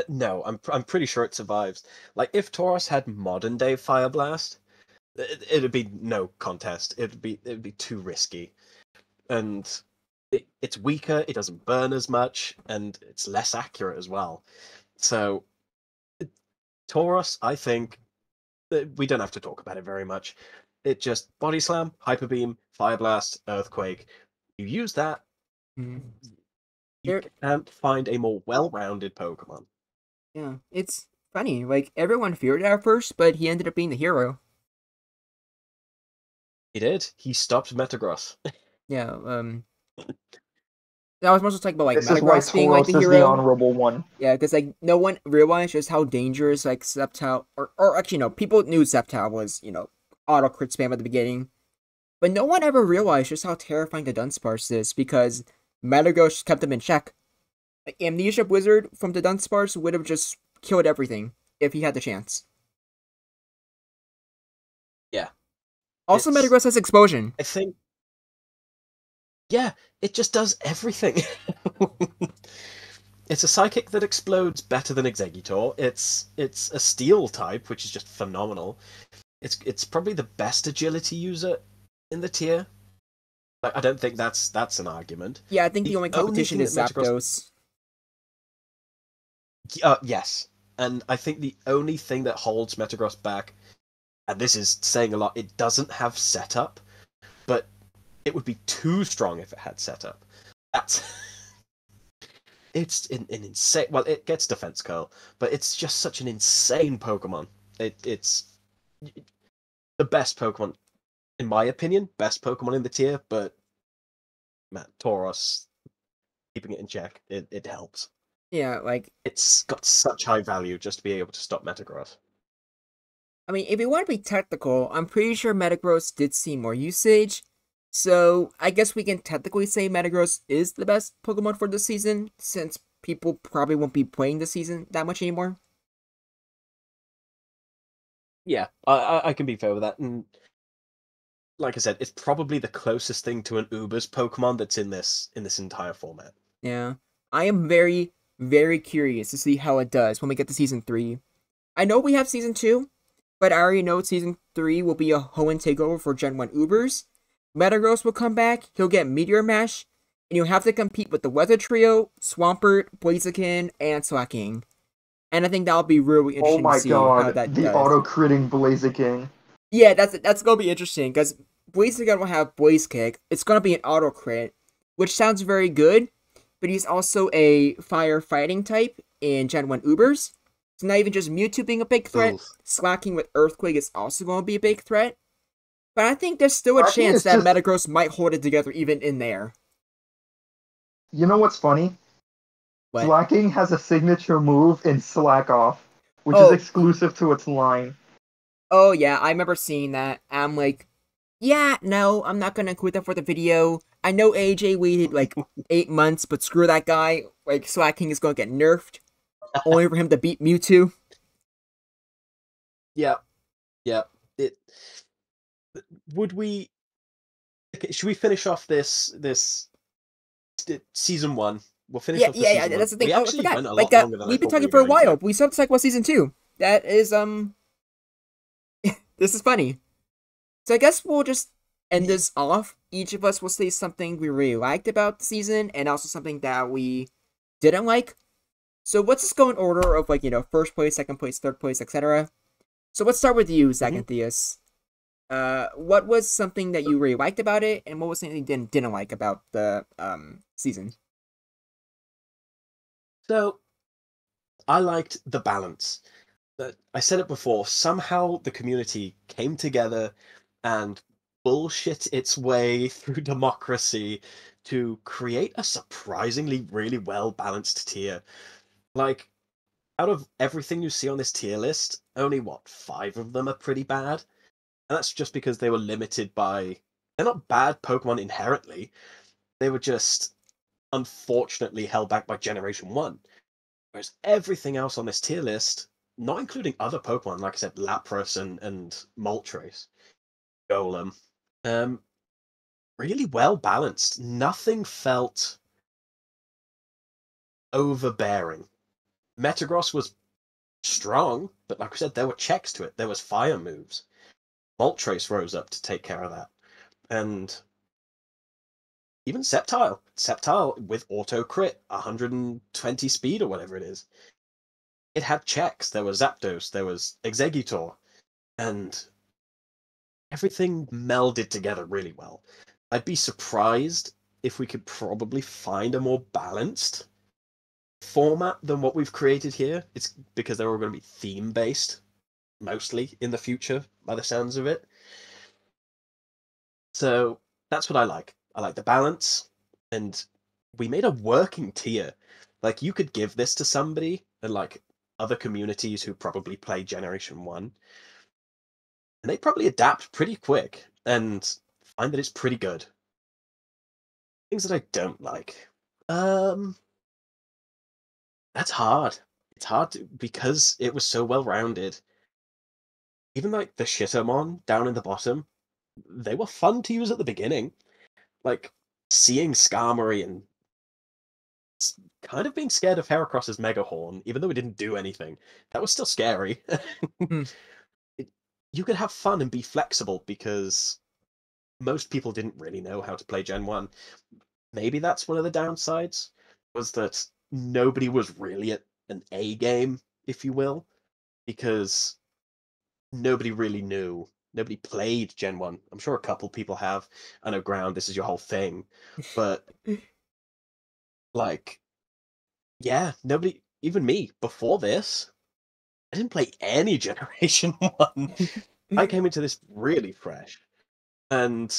No, I'm pretty sure it survives. Like, if Tauros had modern day Fire Blast, it'd be no contest. It'd be too risky. And it's weaker, it doesn't burn as much, and it's less accurate as well. So, Tauros, I think, we don't have to talk about it very much. It just Body Slam, Hyper Beam, Fire Blast, Earthquake. You use that, you can't find a more well-rounded Pokemon. Yeah, it's funny. Like, everyone feared it at first, but he ended up being the hero. He did. He stopped Metagross. Yeah, I was mostly talking about, like, This is why Metagross being, like, Tauros the is the hero. honorable one. Yeah, because, like, no one realized just how dangerous, like, Sceptile, or actually, no, people knew Sceptile was, auto crit spam at the beginning. But no one ever realized just how terrifying the Dunsparce is, because Metagross kept him in check. Like, Amnesia Blizzard from the Dunsparce would have just killed everything if he had the chance. Yeah. Also, Metagross has Explosion. I think. Yeah, it just does everything. It's a psychic that explodes better than Exeggutor. It's a steel type, which is just phenomenal. It's probably the best agility user in the tier. Like, I don't think that's an argument. Yeah, I think the only competition thing is that Zapdos. Yes, and I think the only thing that holds Metagross back, and this is saying a lot, it doesn't have setup, but it would be too strong if it had setup. That's it's an insane. Well, it gets defense curl, but it's just such an insane Pokemon. It's the best Pokemon, in my opinion, best Pokemon in the tier. But man, Tauros keeping it in check, it helps. Yeah, like, It's got such high value just to be able to stop Metagross. I mean, if you want to be technical, I'm pretty sure Metagross did see more usage. So, I guess we can technically say Metagross is the best Pokemon for this season, since people probably won't be playing this season that much anymore. Yeah, I can be fair with that. And like I said, it's probably the closest thing to an Uber's Pokemon that's in this entire format. Yeah. I am very, very curious to see how it does when we get to Season 3. I know we have Season 2, but I already know Season 3 will be a Hoenn takeover for Gen 1 Ubers. Metagross will come back, he'll get Meteor Mash, and you'll have to compete with the Weather Trio, Swampert, Blaziken, and Slaking. And I think that'll be really Oh interesting my to see how god, that the does. auto-critting Blaziken. Yeah, that's gonna be interesting, because Blaziken will have Blaze Kick, it's gonna be an auto crit, which sounds very good, but he's also a firefighting type in Gen 1 Ubers. So not even just Mewtwo being a big threat, Oof. Slacking with Earthquake is also going to be a big threat. But I think there's still a Slacking chance is that just- Metagross might hold it together even in there. You know what's funny? What? Slacking has a signature move in Slack Off, which is Oh. exclusive to its line. Oh yeah, I remember seeing that. I'm like, yeah, no, I'm not gonna include that for the video. I know AJ waited like 8 months, but screw that guy. Like, Slacking is gonna get nerfed, only for him to beat Mewtwo. Yeah. It. Would we? Okay, should we finish off this season 1? We'll finish off the season 1. That's the thing. We Oh, I actually forgot. went a Like, lot longer than I we've been thought we talking were for a going to. while. We still have to talk about season 2. That is this is funny. So I guess we'll just end this off. Each of us will say something we really liked about the season, and also something that we didn't like. So let's just go in order of, like, first place, second place, third place, etc. So let's start with you, Zach and Theus. What was something that you really liked about it, and what was something you didn't like about the season? So, I liked the balance. I said it before, somehow the community came together and bullshit its way through democracy to create a surprisingly really well-balanced tier. Like, out of everything you see on this tier list, only, 5 of them are pretty bad? And that's just because they were limited by... They're not bad Pokemon inherently, they were just unfortunately held back by Generation 1. Whereas everything else on this tier list, not including other Pokemon, like I said, Lapras and Moltres, Golem, really well balanced. Nothing felt overbearing. Metagross was strong, but like I said, there were checks to it. There was fire moves. Moltres rose up to take care of that. And even Sceptile. Sceptile with auto crit, 120 speed or whatever it is. It had checks. There was Zapdos, there was Exeggutor, and everything melded together really well. I'd be surprised if we could probably find a more balanced format than what we've created here. It's because they're all going to be theme based, mostly in the future, by the sounds of it. So that's what I like. I like the balance, and we made a working tier. Like, you could give this to somebody, and like other communities who probably play Generation 1, and they probably adapt pretty quick and find that it's pretty good. Things that I don't like. That's hard. It's hard because it was so well rounded. Even like the Shittermon down in the bottom, they were fun to use at the beginning. Like, seeing Skarmory and kind of being scared of Heracross's Mega Horn, even though it didn't do anything, that was still scary. Hmm. You could have fun and be flexible because most people didn't really know how to play Gen 1. Maybe that's one of the downsides, was that nobody was really at an A game, if you will, because nobody really knew. Nobody played Gen 1. I'm sure a couple people have. I know, Ground, this is your whole thing. But, like, yeah, nobody, even me, before this, I didn't play any Generation 1. I came into this really fresh. And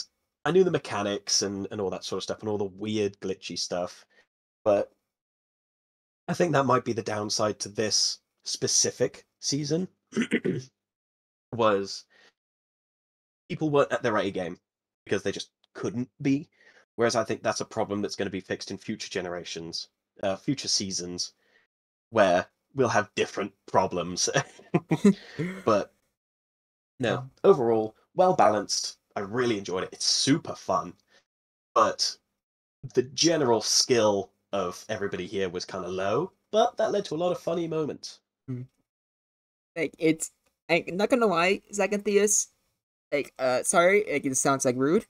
I knew the mechanics and all that sort of stuff and all the weird glitchy stuff. But I think that might be the downside to this specific season. Was people weren't at their A game because they just couldn't be. Whereas I think that's a problem that's going to be fixed in future generations, future seasons, where we'll have different problems. But no, overall, well balanced. I really enjoyed it. It's super fun. But the general skill of everybody here was kind of low, but that led to a lot of funny moments. Like, I'm not gonna lie, Zach and Theus, like, sorry, like, it sounds like rude,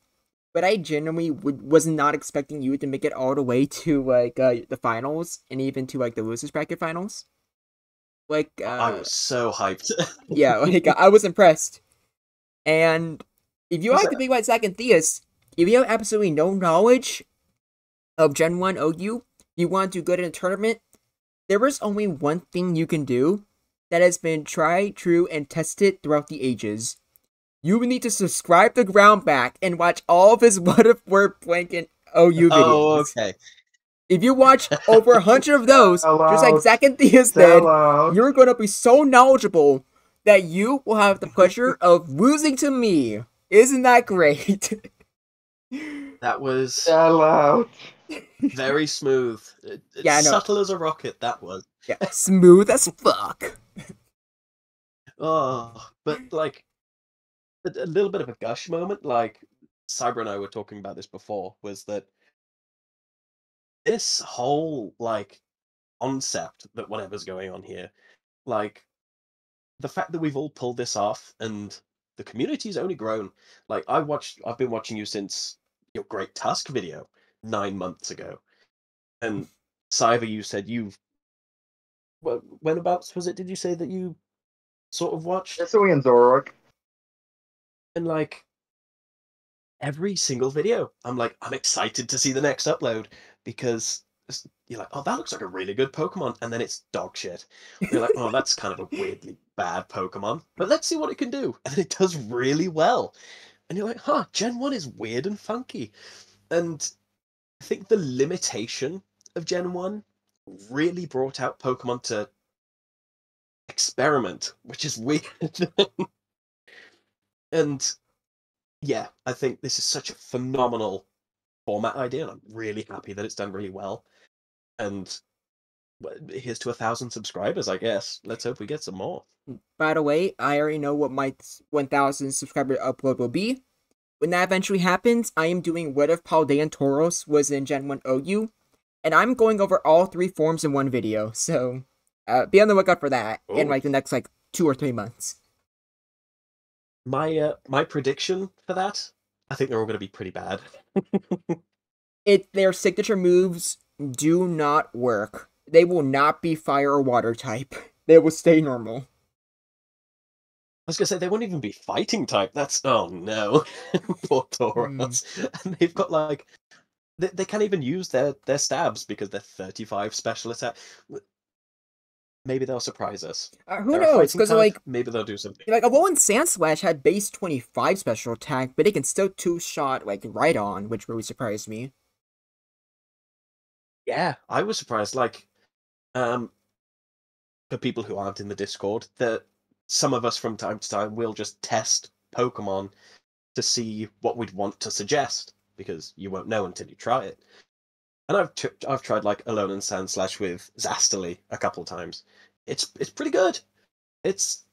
but I genuinely was not expecting you to make it all the way to, like, the finals, and even to, like, the losers bracket finals. Like, I was so hyped. yeah, like, I was impressed. And if you Was like that- to be like Zach and Theus, if you have absolutely no knowledge of Gen 1 OU, you want to do good in a tournament, there is only one thing you can do that has been tried, true, and tested throughout the ages. You need to subscribe to Groundback and watch all of his What If Word Blank and OU videos. Oh, okay. If you watch over 100 of those, just like Zach and Thea's did, you're going to be so knowledgeable that you will have the pleasure of losing to me. Isn't that great? That was Sell out. very smooth. It's Yeah, I know. subtle as a rocket, that was. Yeah, smooth as fuck. Oh, but like a little bit of a gush moment, like Cyber and I were talking about this before, was that this whole like concept that whatever's going on here, like the fact that we've all pulled this off and the community's only grown. Like I've been watching you since your Great Tusk video 9 months ago. And Cyber, you said you've whenabouts was it? Did you say that you sort of watched? Yasui and Zorok. And like every single video, I'm excited to see the next upload because you're like, oh, that looks like a really good Pokemon, and then it's dog shit. You're like, oh, that's kind of a weirdly bad Pokemon, but let's see what it can do, and it does really well. And you're like, huh, Gen 1 is weird and funky. And I think the limitation of Gen 1 really brought out Pokemon to experiment, which is weird. And yeah, I think this is such a phenomenal format idea, and I'm really happy that it's done really well. And here's to 1,000 subscribers, I guess. Let's hope we get some more. By the way, I already know what my 1,000 subscriber upload will be. When that eventually happens, I am doing What If Paldean Tauros was in Gen 1 OU, and I'm going over all 3 forms in one video, so be on the lookout for that in like the next 2 or 3 months. My prediction for that, I think they're all going to be pretty bad. Their signature moves do not work. They will not be fire or water type. They will stay normal. I was going to say, they won't even be fighting type. That's, oh no. Poor Tauros. And they've got like, they can't even use their stabs because they're 35 special attack. Maybe they'll surprise us. Who knows? Because like maybe they'll do something. Like Alolan Sandslash had base 25 special attack, but it can still 2-shot like right on, which really surprised me. Yeah, I was surprised. Like, for people who aren't in the Discord, that some of us from time to time will just test Pokemon to see what we'd want to suggest, because you won't know until you try it. And I've tried like Alolan Sandslash with Zastily a couple times. It's pretty good. It's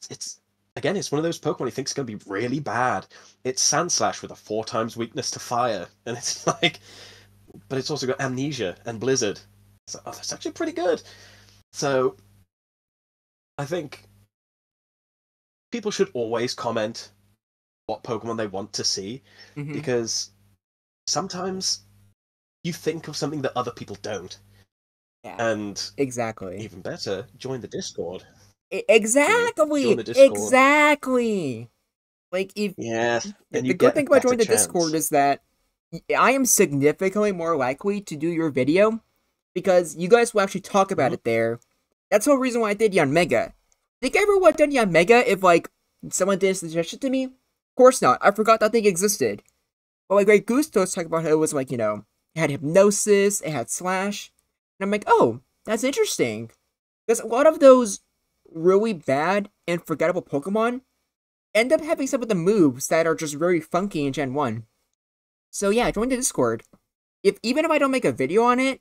again, it's one of those Pokemon you think is going to be really bad. It's Sandslash with a 4 times weakness to fire, and it's like, but it's also got Amnesia and Blizzard. So that's actually pretty good. So I think people should always comment what Pokemon they want to see, because sometimes you think of something that other people don't. Yeah, and exactly. Even better, join the Discord. Exactly. Join the Discord. Exactly. Like if the good thing about joining the Discord is that I am significantly more likely to do your video because you guys will actually talk about it there. That's the whole reason why I did Yanmega. Think I ever would have done Yanmega if like someone did a suggestion to me? Of course not. I forgot that thing existed. But like Great Gusto was talking about how it was like, it had Hypnosis, it had Slash. And I'm like, oh, that's interesting. Because a lot of those really bad and forgettable Pokemon end up having some of the moves that are just very funky in Gen 1. So yeah, join the Discord. Even if I don't make a video on it,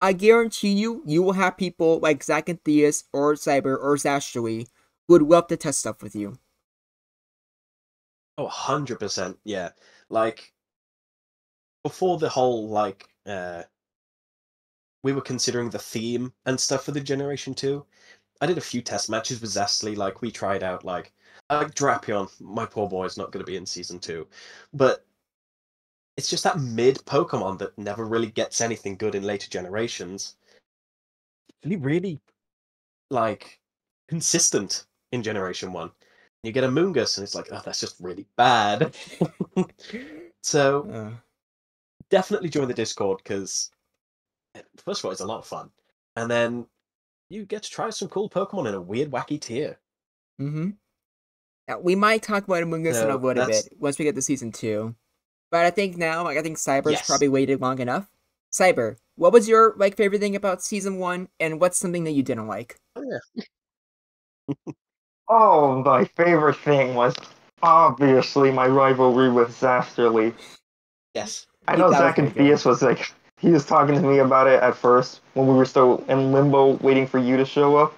I guarantee you will have people like Zach and Theus or Cyber or Zastui who would love to test stuff with you. Oh, 100%, yeah. Like, before the whole, like, we were considering the theme and stuff for the Generation 2, I did a few test matches with Zastly. Like, we tried out, like Drapion. My poor boy is not going to be in Season 2. But it's just that mid-Pokemon that never really gets anything good in later generations. Really, like, consistent in Generation 1. You get a Moongus, and it's like, oh, that's just really bad. So, definitely join the Discord, because first of all, it's a lot of fun, and then you get to try some cool Pokemon in a weird, wacky tier. Mm-hmm. Now, we might talk about Among Us in a So little that's bit once we get to season 2. But I think now, I think Cyber's yes. probably waited long enough. Cyber, what was your favorite thing about season 1, and what's something that you didn't like? Oh, yeah. Oh, my favorite thing was obviously my rivalry with Zasterly. Yes. I know That was Zach very and good. Theus was like, he was talking to me about it at first when we were still in limbo waiting for you to show up.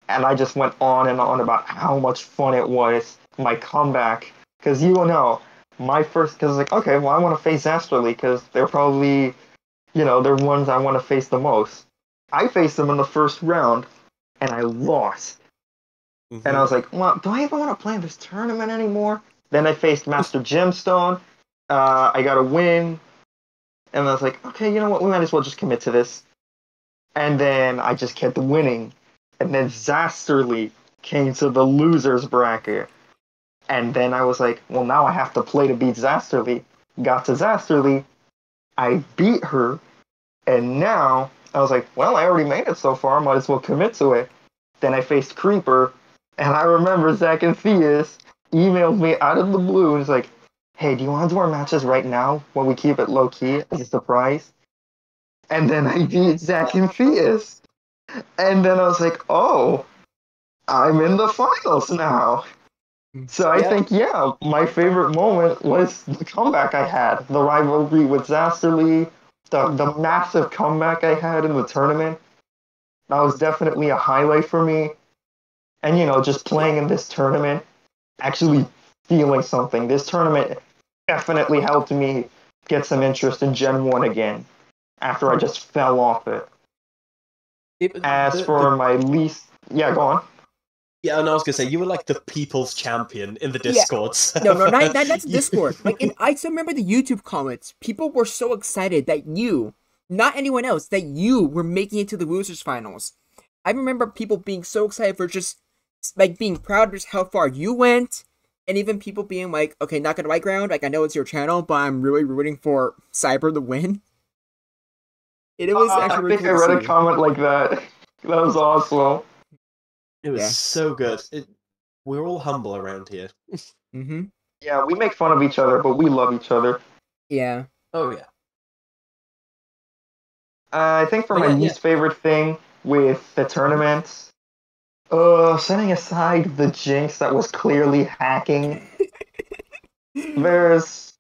And I just went on and on about how much fun it was, my comeback. Because you will know, because like, okay, well, I want to face Zasterly because they're probably, they're ones I want to face the most. I faced them in the first round, and I lost. And I was like, well, do I even want to play in this tournament anymore? Then I faced Master Gemstone. I got a win. And I was like, okay, you know what? We might as well just commit to this. And then I just kept winning. And then Zasterly came to the losers bracket. And then I was like, well, now I have to play to beat Zasterly. Got to Zasterly. I beat her. And now I was like, well, I already made it so far. Might as well commit to it. Then I faced Creeper. And I remember Zach and Theus emailed me out of the blue and was like, hey, do you want to do our matches right now while we keep it low key as a surprise? And then I beat Zach and Theus. And then I was like, oh, I'm in the finals now. So I think, yeah, my favorite moment was the comeback I had, the rivalry with Zasterly, the massive comeback I had in the tournament. That was definitely a highlight for me. And, just playing in this tournament, actually feeling something. This tournament definitely helped me get some interest in Gen 1 again after I just fell off it. As for my least... Yeah, go on. Yeah, and I was gonna say you were like the people's champion in the Yeah. Discord. No, that's Discord. I still remember the YouTube comments. People were so excited that you, not anyone else, that you were making it to the losers finals. I remember people being so excited for just being proud of just how far you went, and even people being like, okay, not gonna right ground. I know it's your channel, but I'm really rooting for Cyber to win. It was actually really I think cool I read to a see. comment like that. That was awesome. It was so good. We're all humble around here. Mm-hmm. Yeah, we make fun of each other, but we love each other. Yeah. Oh yeah. I think for my least favorite thing with the tournament, setting aside the jinx that was clearly hacking, there's...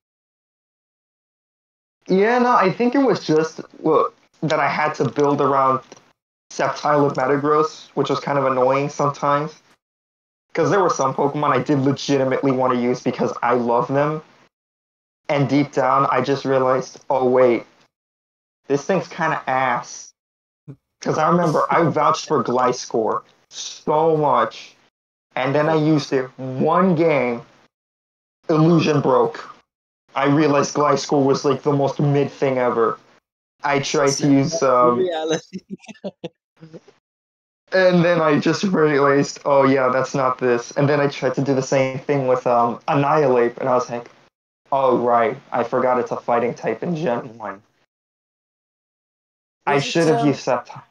Yeah, no, I think it was just that I had to build around Sceptile and Metagross, which was kind of annoying sometimes. Because there were some Pokemon I did legitimately want to use because I love them. And deep down, I just realized, oh wait, this thing's kind of ass. Because I remember I vouched for Gliscor so much. And then I used it one game, Illusion broke. I realized Gliscor was like the most mid thing ever. I tried to use reality. and then I just realized, oh yeah, that's not this. And then I tried to do the same thing with Annihilate, and I was like, oh right, I forgot it's a fighting type in Gen 1. I should have used that time.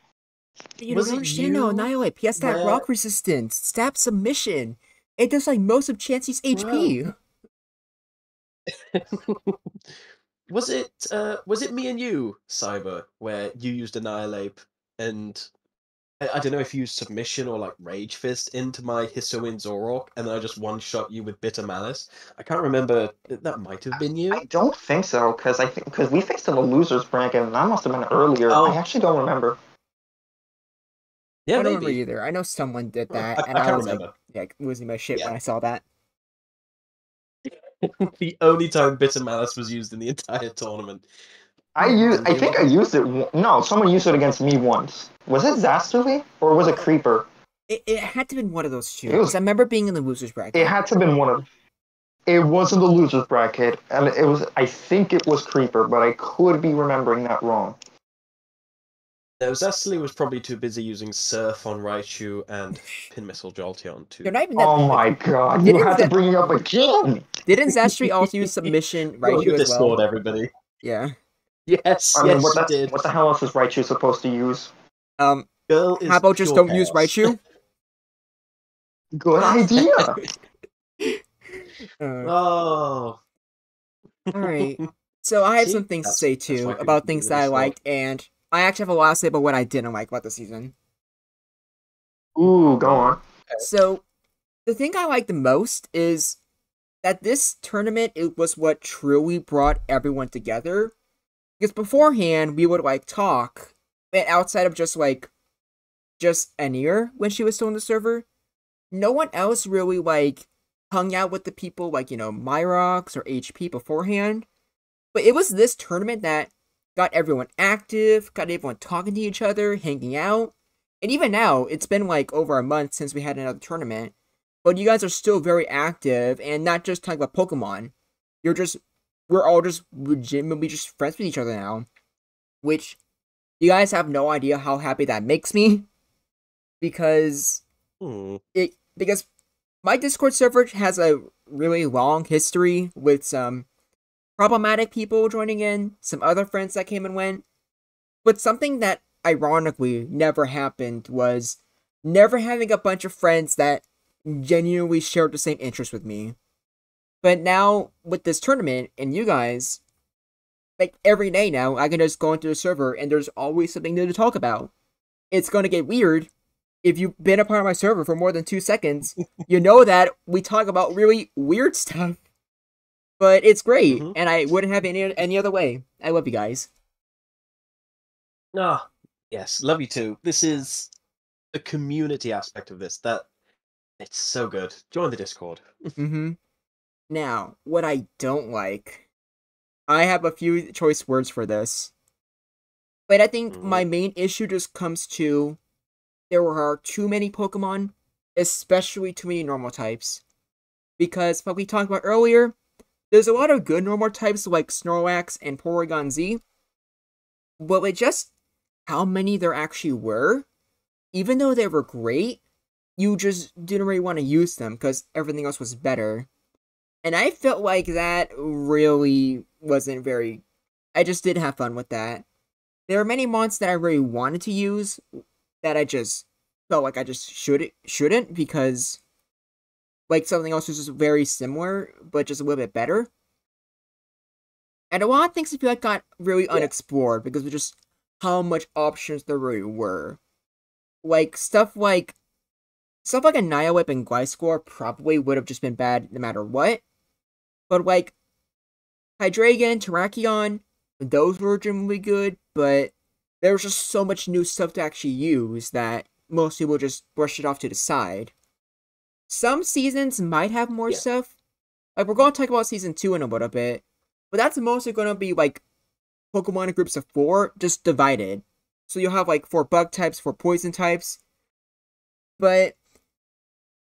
You don't understand though, Annihilate. He has that rock resistance, stab submission. It does like most of Chansey's HP. Was it me and you, Cyber, where you used Annihilate and I don't know if you used Submission or like Rage Fist into my Hisuian Zoroark, and then I just one-shot you with Bitter Malice? I can't remember. That might have been you. I don't think so, because we faced in the losers bracket, and that must have been earlier. I actually don't remember. Yeah, I don't maybe. remember either. I know someone did that, and I can't was remember. like losing my shit when I saw that. The only time Bitter Malice was used in the entire tournament. I think I used it. No, someone used it against me once. Was it Zasterly or was it Creeper? It had to have been one of those two. Because I remember being in the losers bracket. It had to have been one of. It wasn't the losers bracket, and it was. I think it was Creeper, but I could be remembering that wrong. No, Zasterly was probably too busy using Surf on Raichu and Pin Missile Jolteon too. Oh my god, you had to bring it up again! Didn't Zasterly also use Submission Raichu as well? Discord, everybody. Yeah. Yes, I mean, yes, she did. what the hell else is Raichu supposed to use? Girl How is about just pure don't use chaos. Raichu? Good idea. Oh. Alright. So I have some See, things to that's say that's too why people about can be in things the that I Discord. liked, and I actually have a lot to say about what I didn't like about the season. Ooh, go on. So the thing I like the most is that this tournament it was what truly brought everyone together. Because beforehand we would like talk, and outside of just Anir when she was still in the server, no one else really like hung out with the people like Myrox or HP beforehand. But it was this tournament that got everyone active, got everyone talking to each other, hanging out. And even now, it's been like over a month since we had another tournament. But you guys are still very active and not just talking about Pokemon. We're all just legitimately just friends with each other now. Which you guys have no idea how happy that makes me. Because because my Discord server has a really long history with some problematic people joining in, some other friends that came and went. But something that ironically never happened was never having a bunch of friends that genuinely shared the same interest with me. But now with this tournament and you guys, like every day now, I can just go into the server and there's always something new to talk about. It's gonna get weird. If you've been a part of my server for more than 2 seconds, you know that we talk about really weird stuff. But it's great, and I wouldn't have any other way. I love you guys. Ah, yes, love you too. This is the community aspect of this that it's so good. Join the Discord. Mm-hmm. Now, what I don't like, I have a few choice words for this. But I think my main issue just comes to there are too many Pokemon, especially too many normal types. Because, like we talked about earlier, there's a lot of good normal types like Snorlax and Porygon Z, but with just how many there actually were, even though they were great, you just didn't really want to use them because everything else was better. And I felt like that really wasn't very. I just didn't have fun with that. There are many mons that I really wanted to use that I just felt like I just shouldn't because like something else was just very similar but just a little bit better. And a lot of things I feel like got really unexplored because of just how much options there really were. Like stuff like Annihilate and Gliscor probably would have just been bad no matter what. But like Hydreigon, Terrakion, those were generally good, but there was just so much new stuff to actually use that most people just brush it off to the side. Some seasons might have more stuff. Like we're going to talk about season 2 in a little bit, but that's mostly going to be like Pokemon in groups of 4, just divided. So you'll have like 4 bug types, 4 poison types. But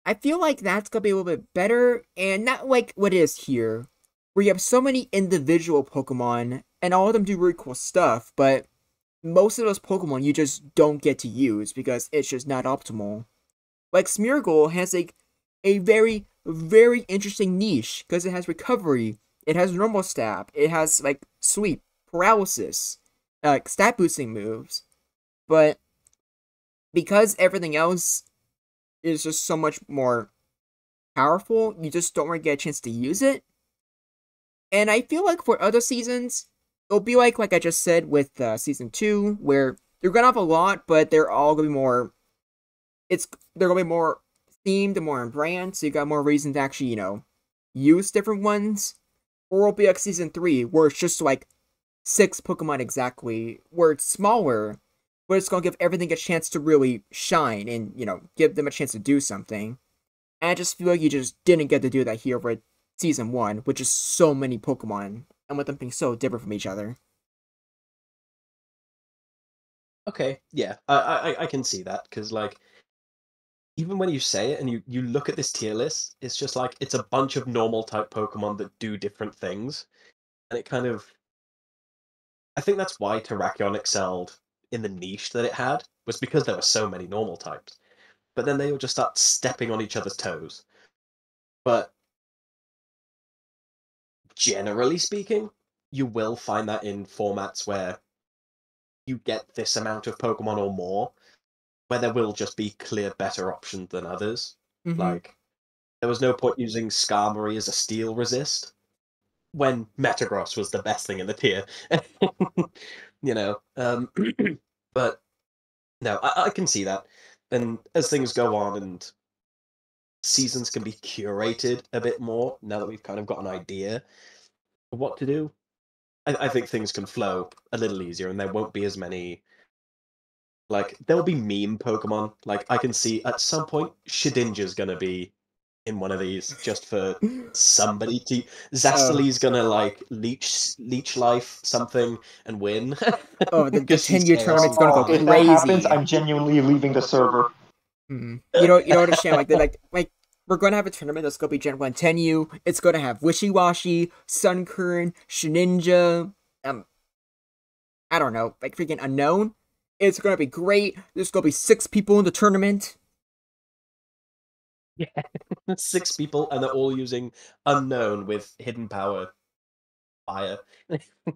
I feel like that's gonna be a little bit better, and not like what it is here, where you have so many individual Pokemon, and all of them do really cool stuff, but most of those Pokemon you just don't get to use because it's just not optimal. Like Smeargle has like a very, very interesting niche because it has recovery, it has normal stab, it has like sweep, paralysis, like stat boosting moves, but because everything else is just so much more powerful, you just don't really get a chance to use it. And I feel like for other seasons, it'll be like I just said with season 2, where you're gonna have a lot, but they're all gonna be more. They're gonna be more themed and more in brand, so you got more reason to actually use different ones. Or it'll be like season 3, where it's just like 6 Pokemon exactly, where it's smaller, but it's gonna give everything a chance to really shine and give them a chance to do something. And I just feel like you just didn't get to do that here with season 1, which is so many Pokemon, and with them being so different from each other. Okay, yeah, I can see that because like even when you say it and you look at this tier list, it's just like it's a bunch of normal type Pokemon that do different things, and it kind of I think that's why Terrakion excelled in the niche that it had was because there were so many normal types. But then they would just start stepping on each other's toes. But generally speaking, you will find that in formats where you get this amount of Pokemon or more, where there will just be clear better options than others. Mm-hmm. Like, there was no point using Skarmory as a steel resist when Metagross was the best thing in the tier. You know, but no, I can see that. And as things go on and seasons can be curated a bit more, now that we've kind of got an idea of what to do, I think things can flow a little easier and there won't be as many. Like, there'll be meme Pokemon. Like, I can see at some point Shedinja's gonna be in one of these just for somebody to. Zastali's gonna, like, leech life something and win. Oh, the Because she's 10-year chaos tournament's gonna go If that happens, crazy. I'm genuinely leaving the server. You don't understand. Like we're gonna have a tournament that's gonna be Gen 1 10U. It's gonna have Wishy-Washy, Sunkern, Shedinja, I don't know, like freaking Unknown. It's gonna be great. There's gonna be 6 people in the tournament. Yeah. 6 people, and they're all using Unknown with Hidden Power Fire.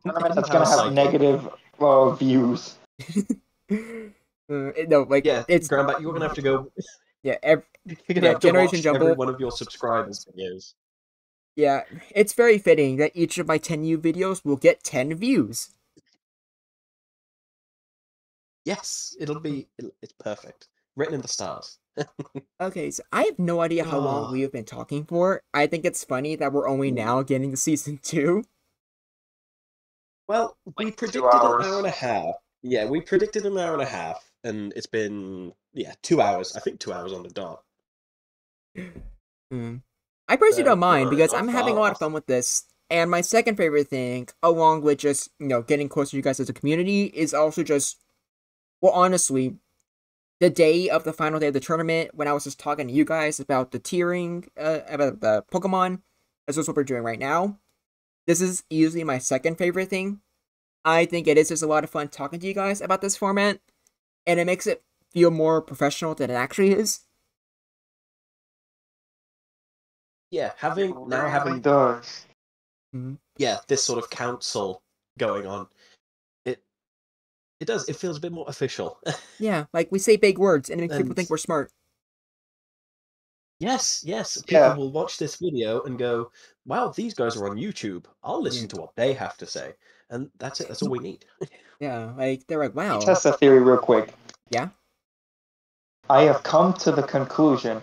Tournament that's gonna have negative views. No, like Yeah, it's Grandback, you're gonna have to go. yeah, You're gonna have to Generation watch every Jumble. one of your subscribers' videos. Yeah, it's very fitting that each of my 10U videos will get 10 views. Yes, it's perfect. Written in the stars. Okay, so I have no idea how long we have been talking for. I think it's funny that we're only now getting to season 2. Well, we Like 2 predicted an hours. hour and a half. Yeah, we predicted an hour and a half, and it's been 2 hours. I think 2 hours on the dot. I personally don't mind we're because not I'm having a far lot of off. fun with this. And my second favorite thing, along with just, getting closer to you guys as a community, is also just, well, honestly, the day of the final day of the tournament, when I was just talking to you guys about the tiering, about the Pokemon, as is what we're doing right now. This is easily my second favorite thing. I think it is just a lot of fun talking to you guys about this format, and it makes it feel more professional than it actually is. Yeah, having does. this sort of council going on, it does. It feels a bit more official. Yeah, like we say big words, and it makes people And think we're smart. yes, people Yeah. will watch this video and go, "Wow, these guys are on YouTube. I'll listen to what they have to say." And that's it. That's all we need. Yeah, like they're like, Let me wow. test a theory real quick. Yeah. I have come to the conclusion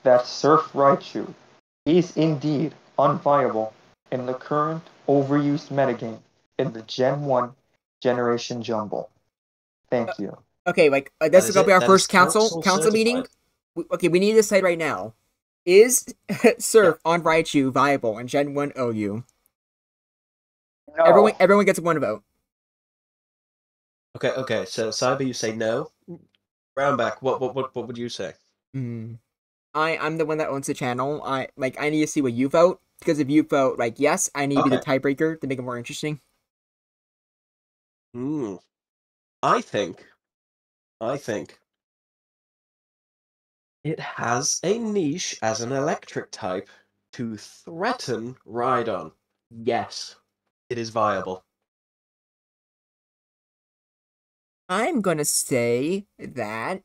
that Surf Raichu is indeed unviable in the current overused metagame in the Gen 1 Generation Jumble. Thank you. Okay, like this is gonna be our That first is council meeting. Okay, we need to decide right now: is Surf on Raichu viable in Gen 1 OU? No. Everyone gets one vote. Okay. So Cyber, you say no. Brownback, what would you say? I'm the one that owns the channel. I need to see what you vote, because if you vote like yes, I need to be the tiebreaker to make it more interesting. I think it has a niche as an electric type to threaten Rhydon. Yes, it is viable. I'm gonna say that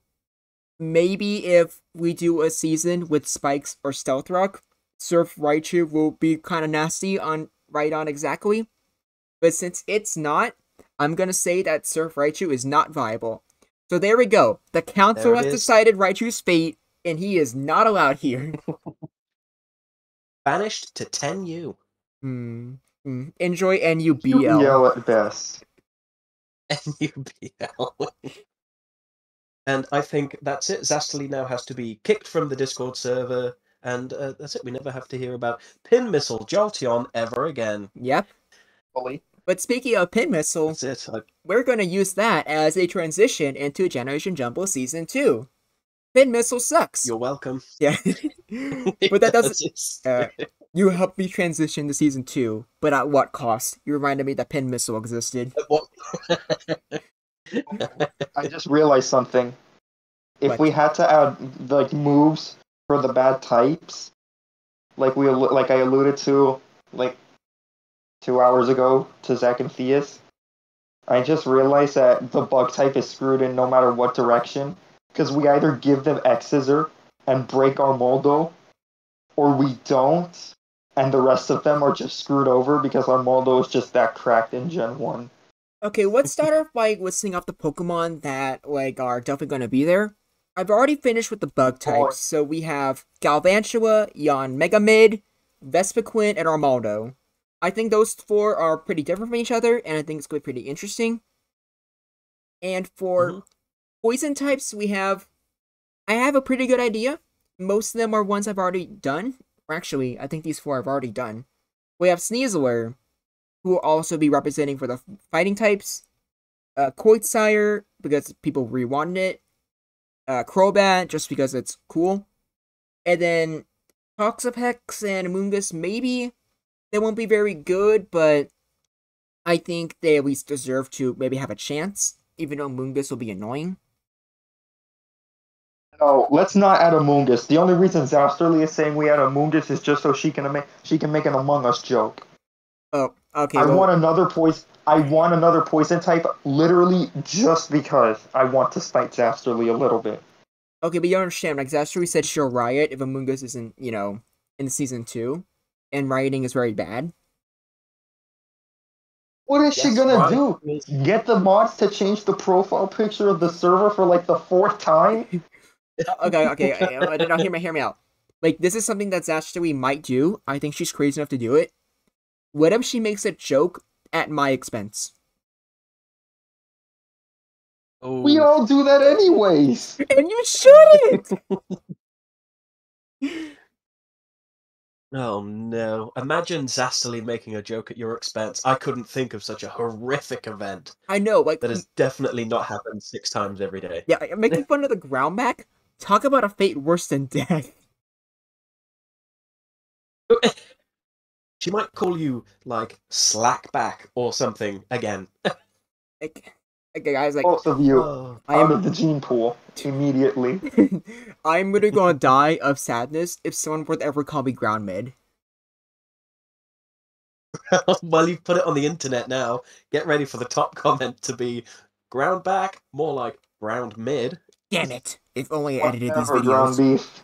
maybe if we do a season with Spikes or Stealth Rock, Surf Raichu will be kind of nasty on Rhydon exactly. But since it's not, I'm gonna say that Surf Raichu is not viable. So there we go. The council has decided Raichu's fate, and he is not allowed here. Banished to 10U. Enjoy NUBL. UBL at best. NUBL. And I think that's it. Zastali now has to be kicked from the Discord server, and that's it. We never have to hear about Pin Missile Jolteon ever again. Yep. But speaking of Pin Missile, that's it. We're going to use that as a transition into Generation Jumble Season 2. Pin Missile sucks. You're welcome. Yeah. But that doesn't... you helped me transition to Season 2, but at what cost? You reminded me that Pin Missile existed. What? I just realized something. If we had to add like moves for the bad types, like I alluded to, like 2 hours ago to Zach and Theus. I just realized that the bug type is screwed in no matter what direction, because we either give them X Scissor and break our Moldo, or we don't, and the rest of them are just screwed over because our Moldo is just that cracked in Gen 1. Okay, let's start off by listing off the Pokemon that like are definitely going to be there. I've already finished with the bug types, so we have Galvantula, Yon Megamid, Vespiquen, and Armaldo. I think those four are pretty different from each other, and I think it's going to be pretty interesting. And for poison types, I have a pretty good idea. Most of them are ones I've already done. Or actually, I think these four I've already done. We have Sneasler, who will also be representing for the fighting types. Koitsire, because people re-wanted it. Crobat, just because it's cool. And then Toxapex and Amoonguss, maybe they won't be very good, but I think they at least deserve to maybe have a chance, even though Amoonguss will be annoying. No, let's not add Amoonguss. The only reason Zasterly is saying we add Amoonguss is just so she can make an Among Us joke. Oh, okay. I want another poison type, literally just because I want to spite Zasterly a little bit. Okay, but you understand, like Zasterly said she'll riot if Amoonguss isn't, in season 2, and rioting is very bad. What is she gonna do? Get the mods to change the profile picture of the server for like the 4th time? Okay. Now hear me out. Like, this is something that Zasterly might do. I think she's crazy enough to do it. What if she makes a joke at my expense? Oh. We all do that anyways! And you shouldn't! Oh no. Imagine Zasterly making a joke at your expense. I couldn't think of such a horrific event. I know, like... That has definitely not happened 6 times every day. Yeah, making fun of the ground back? Talk about a fate worse than death. She might call you, like, slackback or something again. Okay, guys, like... Both of you, out of the gene pool, immediately. I'm literally gonna die of sadness if someone would ever call me ground mid. Well, you've put it on the internet now. Get ready for the top comment to be ground back, more like ground mid. Damn it! If only I edited these Ground videos. beef.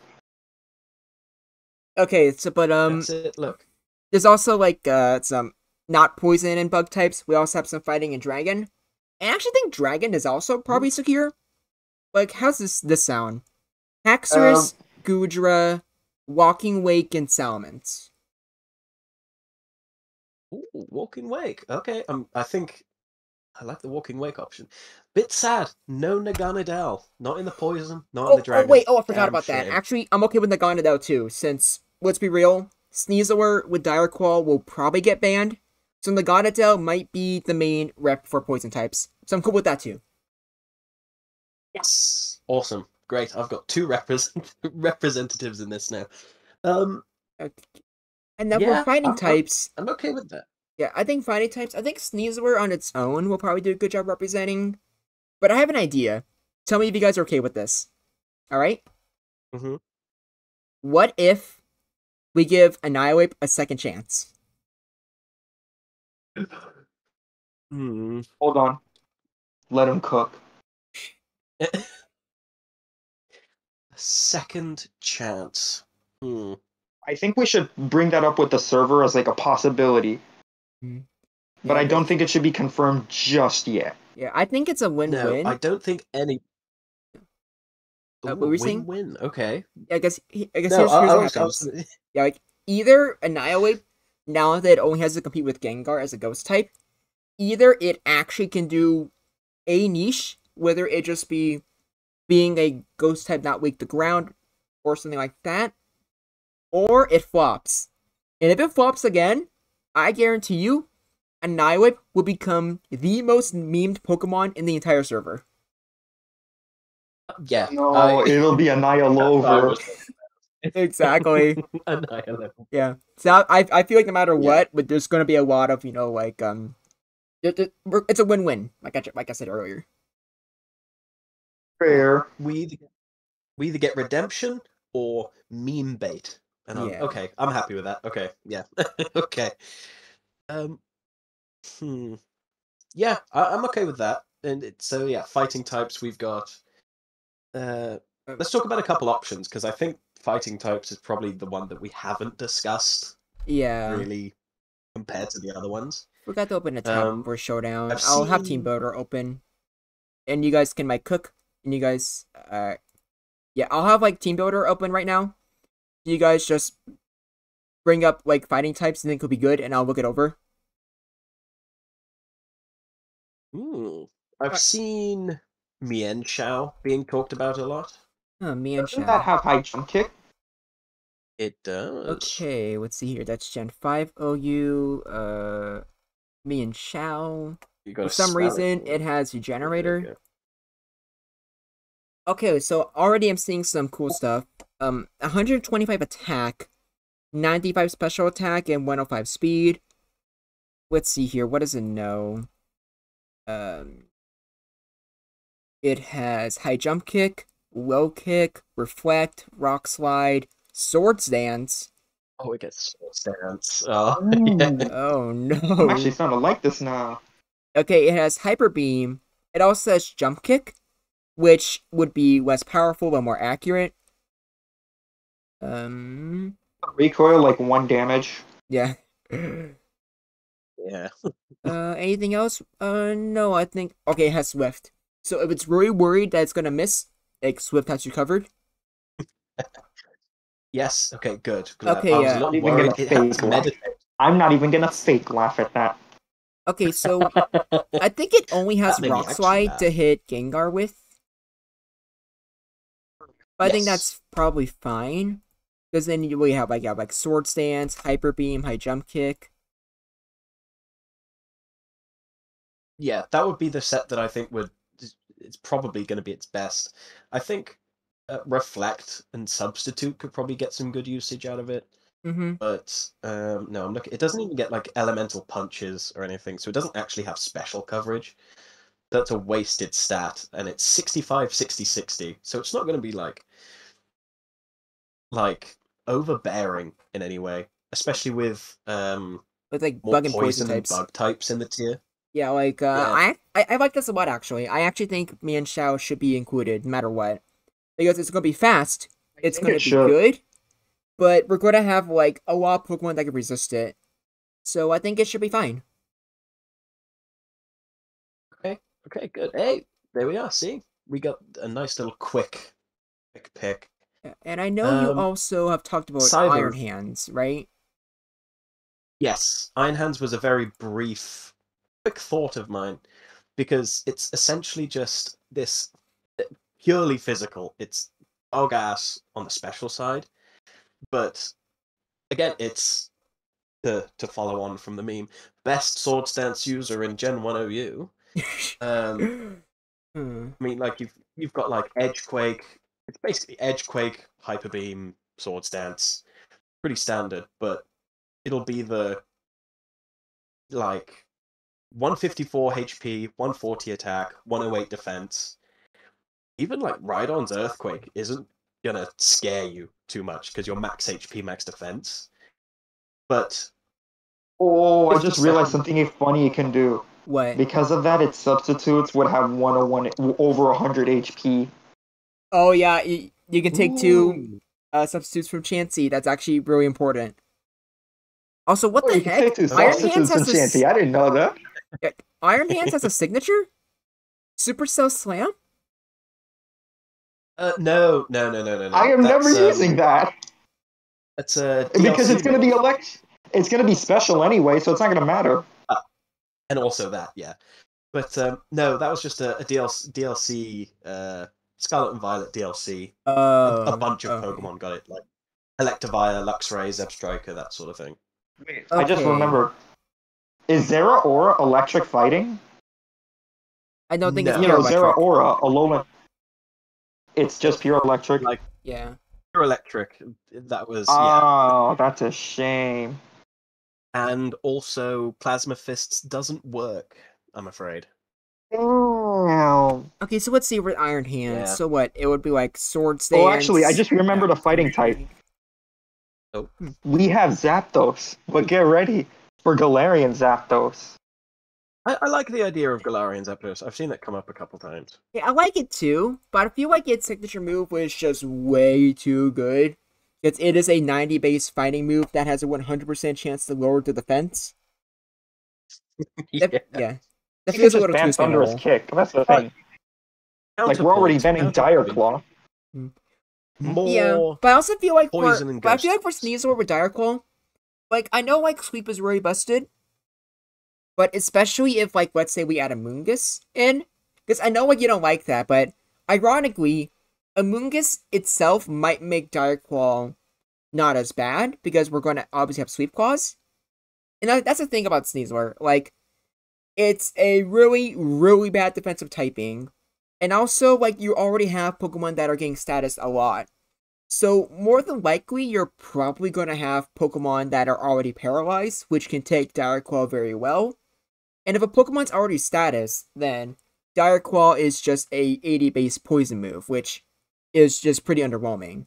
Okay, so That's it, look. There's also like some not poison and bug types. We also have some fighting and dragon. I actually think dragon is also probably secure. Like, how's this sound? Haxorus, Gudra, Walking Wake, and Salamence. Ooh, Walking Wake. Okay, I think I like the Walking Wake option. Bit sad. No Naganadel. Not in the poison, not in the dragon. I forgot about that. Actually, I'm okay with Naganadel too, since, let's be real, Sneasler with Dire Claw will probably get banned. So Naganadel might be the main rep for poison types. So I'm cool with that too. Yes. Awesome. Great. I've got 2 representatives in this now. Okay. And now for fighting types... I'm okay with that. Yeah, I think fighting types... I think Sneasler on its own will probably do a good job representing. But I have an idea. Tell me if you guys are okay with this. Alright? Mm-hmm. What if we give Annihilate a second chance? Hold on. Let him cook. A second chance. I think we should bring that up with the server as like a possibility. But I don't think it should be confirmed just yet. Yeah, I think it's a win-win. No, I don't think any... what were you saying? Win-win, okay. I guess here's No, what happens. Yeah, like, either Annihilate, now that it only has to compete with Gengar as a ghost type, either it actually can do a niche, whether it just be being a ghost type not weak to ground, or something like that, or it flops. And if it flops again, I guarantee you, Annihilate will become the most memed Pokemon in the entire server. Yeah. No, it'll be Annihilover. Exactly. Yeah. So I feel like no matter what, but there's gonna be a lot of, like it's a win-win, like I said earlier. Fair. We either get redemption or meme bait. And okay, I'm happy with that. Okay, yeah. Okay. Yeah, I'm okay with that. And so yeah, fighting types we've got. Let's talk about a couple options because I think fighting types is probably the one that we haven't discussed Yeah. really compared to the other ones. Forgot to open a tab for Showdown. I've I'll have Team seen. Builder open. And you guys can cook. And you guys yeah, I'll have Team Builder open right now. You guys just bring up fighting types you think will be good and I'll look it over. I've seen Mien Shao being talked about a lot. Oh, man, Doesn't that have high jump kick? It does. Okay, let's see here. That's Gen 5 OU. Me and Shao. For some reason, it has Generator. Okay, so already I'm seeing some cool stuff. 125 attack, 95 special attack, and 105 speed. Let's see here. What does it know? It has high jump kick, low kick, reflect, rock slide, swords dance. Oh, it gets swords dance. Oh, yeah. Oh no! I'm actually starting to like this now. Okay, it has hyper beam. It also has jump kick, which would be less powerful but more accurate. Recoil 1 damage. Yeah. Yeah. Anything else? No, I think. Okay, it has Swift. So if it's really worried that it's gonna miss, Swift has you covered. Yes. Okay. Good. Glad. Okay. I was a little worried. It had to meditate. I'm not even gonna fake laugh at that. Okay, so I think it only has Rock Slide to hit Gengar with. But I think that's probably fine. Because then we have Sword Stance, Hyper Beam, High Jump Kick. Yeah, that would be the set that I think it's probably going to be its best. I think Reflect and Substitute could probably get some good usage out of it. But no, I'm looking. It doesn't even get elemental punches or anything, so it doesn't actually have special coverage. That's a wasted stat, and it's 65, 60, 60. So it's not going to be overbearing in any way, especially with with more bug and poison types. Bug types in the tier. Yeah, I like this a lot actually. I actually think me and Shao should be included no matter what, because it's gonna be fast. It's gonna be good. But we're going to have, a lot of Pokemon that can resist it. So I think it should be fine. Okay, good. Hey, there we are. See? We got a nice little quick pick. And I know you also have talked about Iron Hands, right? Yes. Iron Hands was a very brief, quick thought of mine. Because it's essentially just this purely physical. It's dog ass on the special side. But again, it's to follow on from the meme. Best sword stance user in Gen 1 OU. I mean, you've got Edgequake. It's basically Edgequake, Hyper Beam, sword stance. Pretty standard, but it'll be the 154 HP, 140 attack, 108 defense. Even Rhydon's Earthquake isn't gonna scare you too much because you're max HP, max defense. But I just realized something funny you can do. What? Because of that, its substitutes would have 101 over 100 HP. Oh yeah, you can take 2 substitutes from Chansey. That's actually really important. Also, what the heck? Iron Hands has Chansey. I didn't know that. Iron Hands has a signature? Supercell Slam? No. I am never using that. That's a because it's gonna be It's gonna be special anyway, so it's not gonna matter. And also that, yeah. But no, that was just a DLC. Scarlet and Violet DLC. A bunch of Pokemon got it, like Electivire, Luxray, Zebstrika, that sort of thing. Wait, I just remembered. Is Zeraora electric fighting? I don't think it's pure electric. Zeraora, Alolan. It's just pure electric. Yeah. Pure electric. That was. Oh, that's a shame. And also, Plasma Fists doesn't work, I'm afraid. Okay, so let's see with Iron Hands. Yeah. So what? It would be Sword Stance. Oh, actually, I just remembered a fighting type. Oh. We have Zapdos, but get ready for Galarian Zapdos. I like the idea of Galarian Zapdos. I've seen that come up a couple times. Yeah, I like it too, but I feel like its signature move was just way too good. It is a 90 base fighting move that has a 100% chance to lower the defense. Yeah. Yeah. That You could feels a just little too ban Thunderous spammable. Kick. That's the thing. Like, we're already banning Dire Counterpoint. Claw. Yeah, More but I also feel like poison and ghost. for Sneasel with Dire Claw, like I know like Sweep is really busted, but especially if like let's say we add a Moongus in, because I know like you don't like that, but ironically, a Moongus itself might make Dire Claw not as bad because we're going to obviously have Sweep Claws, and that's the thing about Sneasler, like it's a really really bad defensive typing, and also like you already have Pokemon that are getting status a lot. So, more than likely, you're probably going to have Pokemon that are already paralyzed, which can take Dire Claw very well. And if a Pokemon's already status, then Dire Claw is just a 80 base poison move, which is just pretty underwhelming.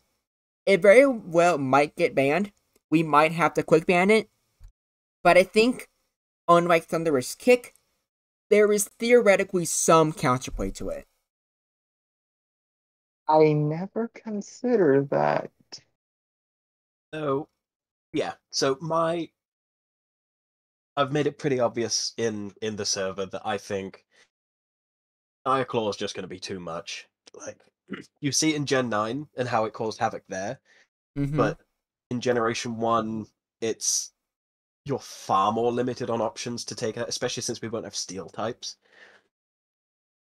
It very well might get banned. We might have to quick ban it. But I think, unlike Thunderous Kick, there is theoretically some counterplay to it. I never considered that. So, yeah. So I've made it pretty obvious in the server that I think Claw is just going to be too much. Like, you see it in Gen 9 and how it caused havoc there, but in Generation 1, you're far more limited on options to take out, especially since we won't have steel types.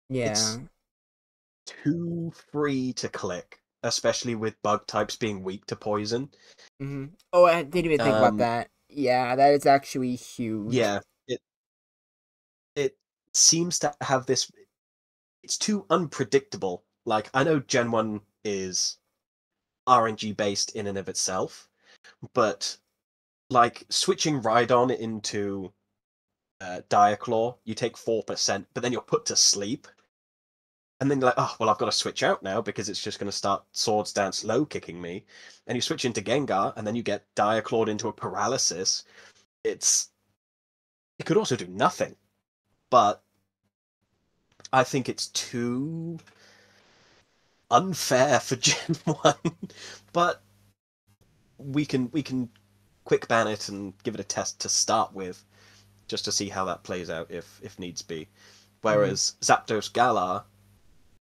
Yeah. It's too free to click, especially with bug types being weak to poison. Oh, I didn't even think about that. Yeah, that is actually huge. Yeah, it seems to have this. It's too unpredictable. Like, I know Gen 1 is RNG based in and of itself, but like switching Rhydon into Diaclaw, you take 4%, but then you're put to sleep. And then you're like, oh, well, I've got to switch out now because it's just going to start Swords Dance low kicking me. And you switch into Gengar, and then you get Diaclawed into a paralysis. It could also do nothing, but I think it's too unfair for Gen 1. But we can quick ban it and give it a test to start with, just to see how that plays out if needs be. Whereas Zapdos Galar,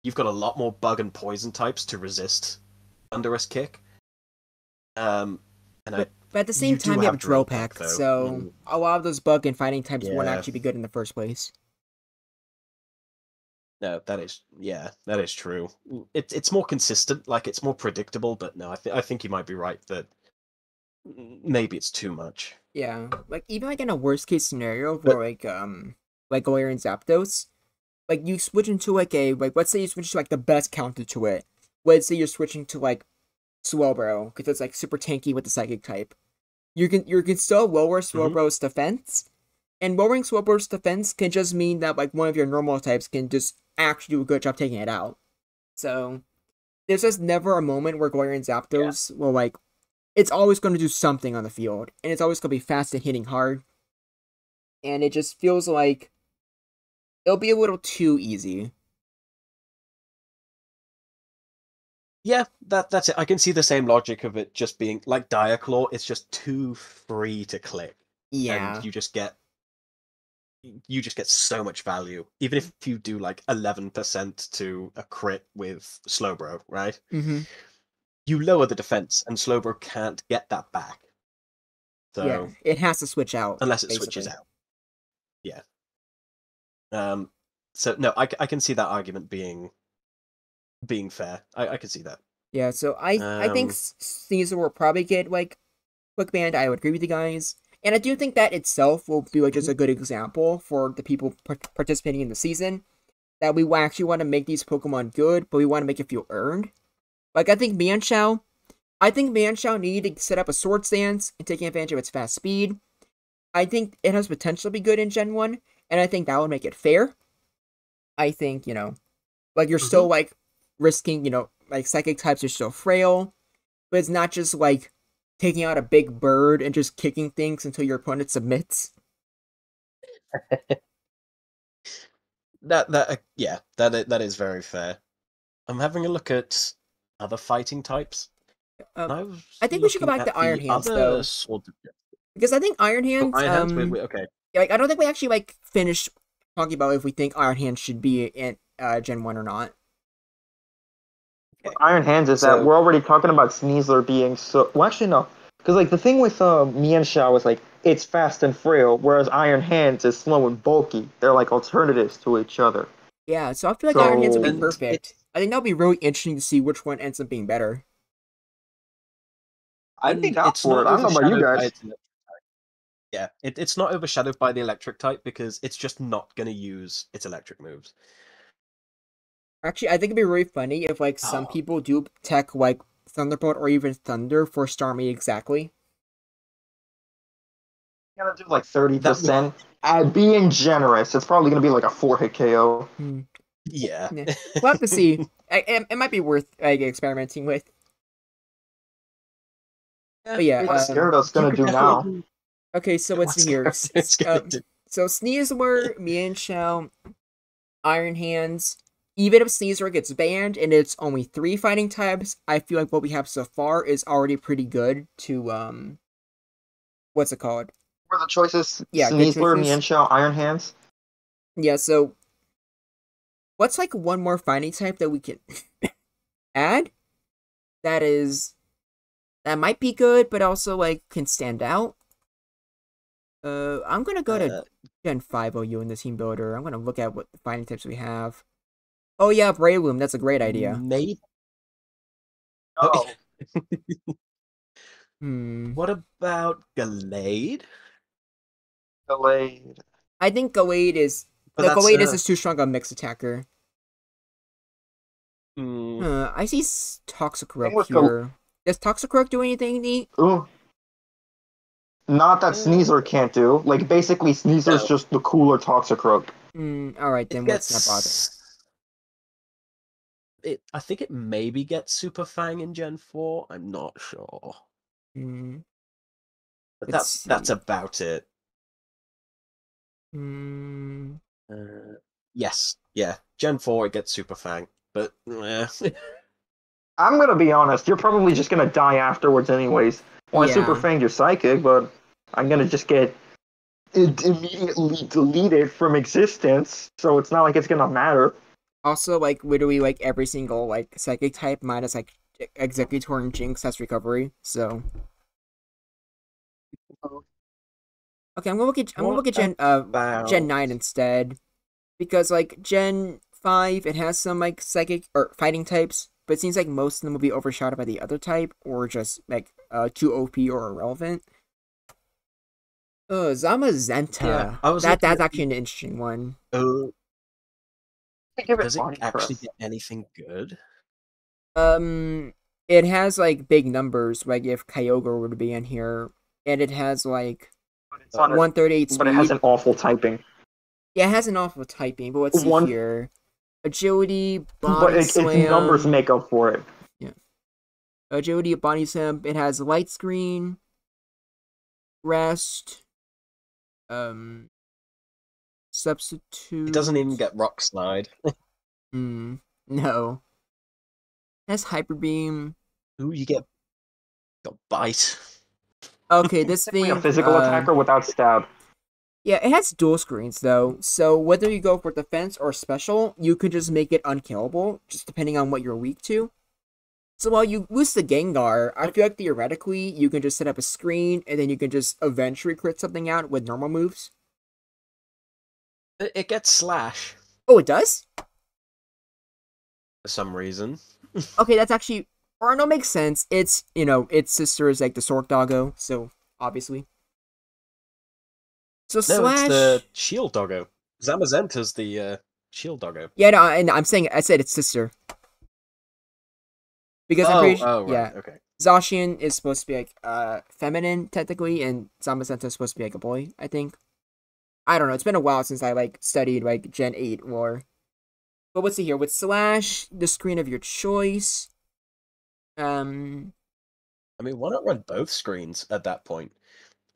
you've got a lot more bug and poison types to resist Thunderous Kick. But at the same time, you have Drill Peck, so a lot of those bug and fighting types won't actually be good in the first place. No, that is true. It's more consistent, like it's more predictable. But no, I think you might be right that maybe it's too much. Yeah, like even like in a worst case scenario where like Galarian Zapdos, like you switch into like let's say you switch to like the best counter to it. Let's say you're switching to like Swelbro because it's like super tanky with the psychic type. You can still lower Swelbro's defense, and lowering Swelbro's defense can just mean that like one of your normal types can just actually do a good job taking it out. So there's just never a moment where Galarian Zapdos will like. It's always going to do something on the field, and it's always going to be fast and hitting hard. And it just feels like it'll be a little too easy. Yeah, that's it. I can see the same logic of it just being like Diaclaw. It's just too free to click. Yeah, and you just get so much value, even if you do like 11% to a crit with Slowbro, right? You lower the defense, and Slowbro can't get that back. So yeah, it has to switch out unless it switches out. Yeah. So no, I can see that argument being fair. I can see that. Yeah, so I think Caesar will probably get like quick banned. I would agree with you guys, and I do think that itself will be like just a good example for the people participating in the season that we actually want to make these Pokemon good, but we want to make it feel earned. Like I think Mienshao needed to set up a Sword Stance and taking advantage of its fast speed. I think it has potential to be good in Gen 1, and I think that would make it fair. I think, like you're still like risking, like psychic types are still frail, but it's not just like taking out a big bird and just kicking things until your opponent submits. That is very fair. I'm having a look at other fighting types. And I was I think we should go looking back at to Iron the Hands other though, sort of. because I think Iron Oh, Hands. Iron Hands. Okay. Like I don't think we actually like finished talking about if we think Iron Hands should be in Gen 1 or not. Okay. Iron Hands is that So- we're already talking about Sneasler being so. Well, actually, no. Because, like, the thing with Mian Shao is, like, it's fast and frail, whereas Iron Hands is slow and bulky. They're, like, alternatives to each other. Yeah, so I feel like Iron Hands would be And perfect. I think that'll be really interesting to see which one ends up being better. I'd be And down it's for not it. I don't know about you overshadowed by guys. its electric type. Yeah, it's not overshadowed by the electric type because it's just not going to use its electric moves. Actually, I think it'd be really funny if like some Oh. people do tech like Thunderbolt or even Thunder for Starmie exactly. I'm gonna do, like, 30%. Being generous, it's probably gonna be, like, a 4-hit KO. Yeah. Yeah. We'll have to see. It might be worth like experimenting with. But yeah, What's Gyarados gonna do now? okay, so let's see here. It's gonna do? So Sneasler, Mienshao, Iron Hands. Even if Sneasler gets banned and it's only 3 fighting types, I feel like what we have so far is already pretty good to what's it called? Were the choices Yeah, good Sneasler, choices. Mian Shao, Iron Hands? Yeah, so what's like one more fighting type that we can add that might be good but also like can stand out? I'm gonna go to Gen 5 OU in the team builder. I'm gonna look at what fighting types we have. Oh yeah, Breloom, that's a great idea. Maybe. Oh. What about Gallade? Delayed. I think Gallade is But the that's, Gallade is just too strong a mix attacker. hmm. I see Toxicroak with here. Does Toxicroak do anything neat? Ooh. Not that Sneasler can't do. Like, basically, Sneasler's No. just the cooler Toxicroak. Alright, It then let's not bother. I think it maybe gets Super Fang in Gen 4. I'm not sure. But Let's that's see. about it. Yes, yeah. Gen 4 it gets Super Fang. But I'm gonna be honest, you're probably just gonna die afterwards anyways. Well, I Yeah. Super Fanged your Psychic, but I'm gonna just get it immediately deleted from existence, so it's not like it's gonna matter. Also, like literally, like every single like psychic type minus like Executor and Jinx has recovery. So okay, I'm gonna look at Gen 9 instead because like Gen 5 it has some like psychic or fighting types, but it seems like most of them will be overshadowed by the other type or just like too OP or irrelevant. Zamazenta. Yeah, That's actually an interesting one. Does it actually get anything good? It has like big numbers. Like if Kyogre were to be in here, and it has like 138 speed. But it has an awful typing. Yeah, it has an awful typing. But let's see here. Agility, But body its slam. numbers make up for it. Yeah. Agility, body slam. It has light screen, rest, substitute. It doesn't even get Rock Slide. No. It has hyper beam. Ooh, you get bite. Okay, this thing. A physical attacker without stab. Yeah, it has dual screens though, so whether you go for defense or special, you could just make it unkillable, just depending on what you're weak to. So while you lose the Gengar, I feel like theoretically you can just set up a screen and then you can just eventually crit something out with normal moves. It gets Slash. Oh, it does? For some reason. Okay, that's actually... Or no, makes sense. It's, you know, its sister is like the Sork Doggo, so obviously. So No, Slash... it's the Shield Doggo. Zamazenta's the Shield Doggo. Yeah, no, and I said its sister. Because I'm pretty sure... right, yeah. okay. Zacian is supposed to be like feminine technically, and Zamazenta is supposed to be like a boy, I think. I don't know, it's been a while since I like studied like Gen 8 lore. But let's see here. With Slash, the screen of your choice. I mean, why not run both screens at that point?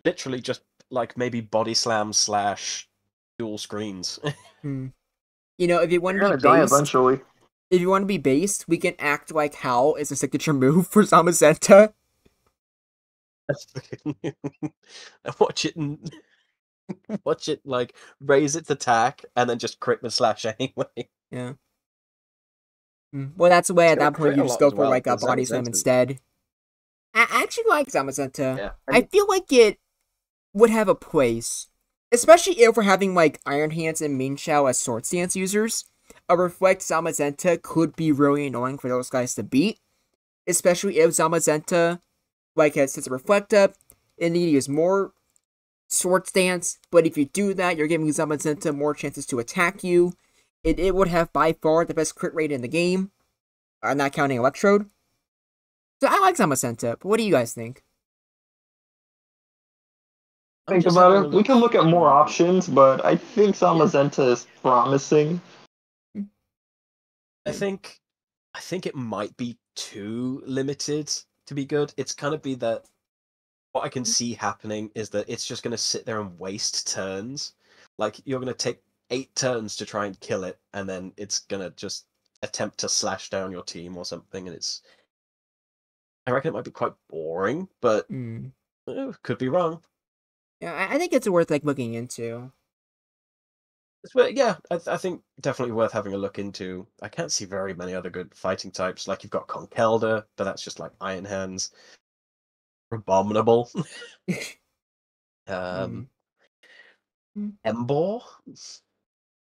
Literally just like maybe body slam / dual screens. You know, if you want You're to be gonna die based, eventually. if you want to be based, we can act like Howl is a signature move for Zamazenta. Watch it and watch it like raise its attack and then just crit with slash anyway. Yeah. Well, that's the way It's at gonna that point crit you a just lot go as for well, like a because body slam Zamazenta's- instead. I actually like Zamazenta. Yeah. I feel like it would have a place, especially if we're having like Iron Hands and Mean Shao as sword stance users. A Reflect Zamazenta could be really annoying for those guys to beat, especially if Zamazenta like has a Reflect up and need to use more sword stance. But if you do that, you're giving Zamazenta more chances to attack you. It would have by far the best crit rate in the game, not counting Electrode. So I like Zamazenta, but what do you guys think? I'm Think just about having it. a We look can look at more through- options, but I think Zamazenta is promising. I think it might be too limited to be good. It's kind of be that what I can see happening is that it's just going to sit there and waste turns. Like you're going to take 8 turns to try and kill it, and then it's going to just attempt to slash down your team or something, and I reckon it might be quite boring, but could be wrong. Yeah, I think it's worth like looking into. Yeah, I think definitely worth having a look into. I can't see very many other good fighting types. Like you've got Conkelda, but that's just like Iron Hands. Abominable. Mm. Embor?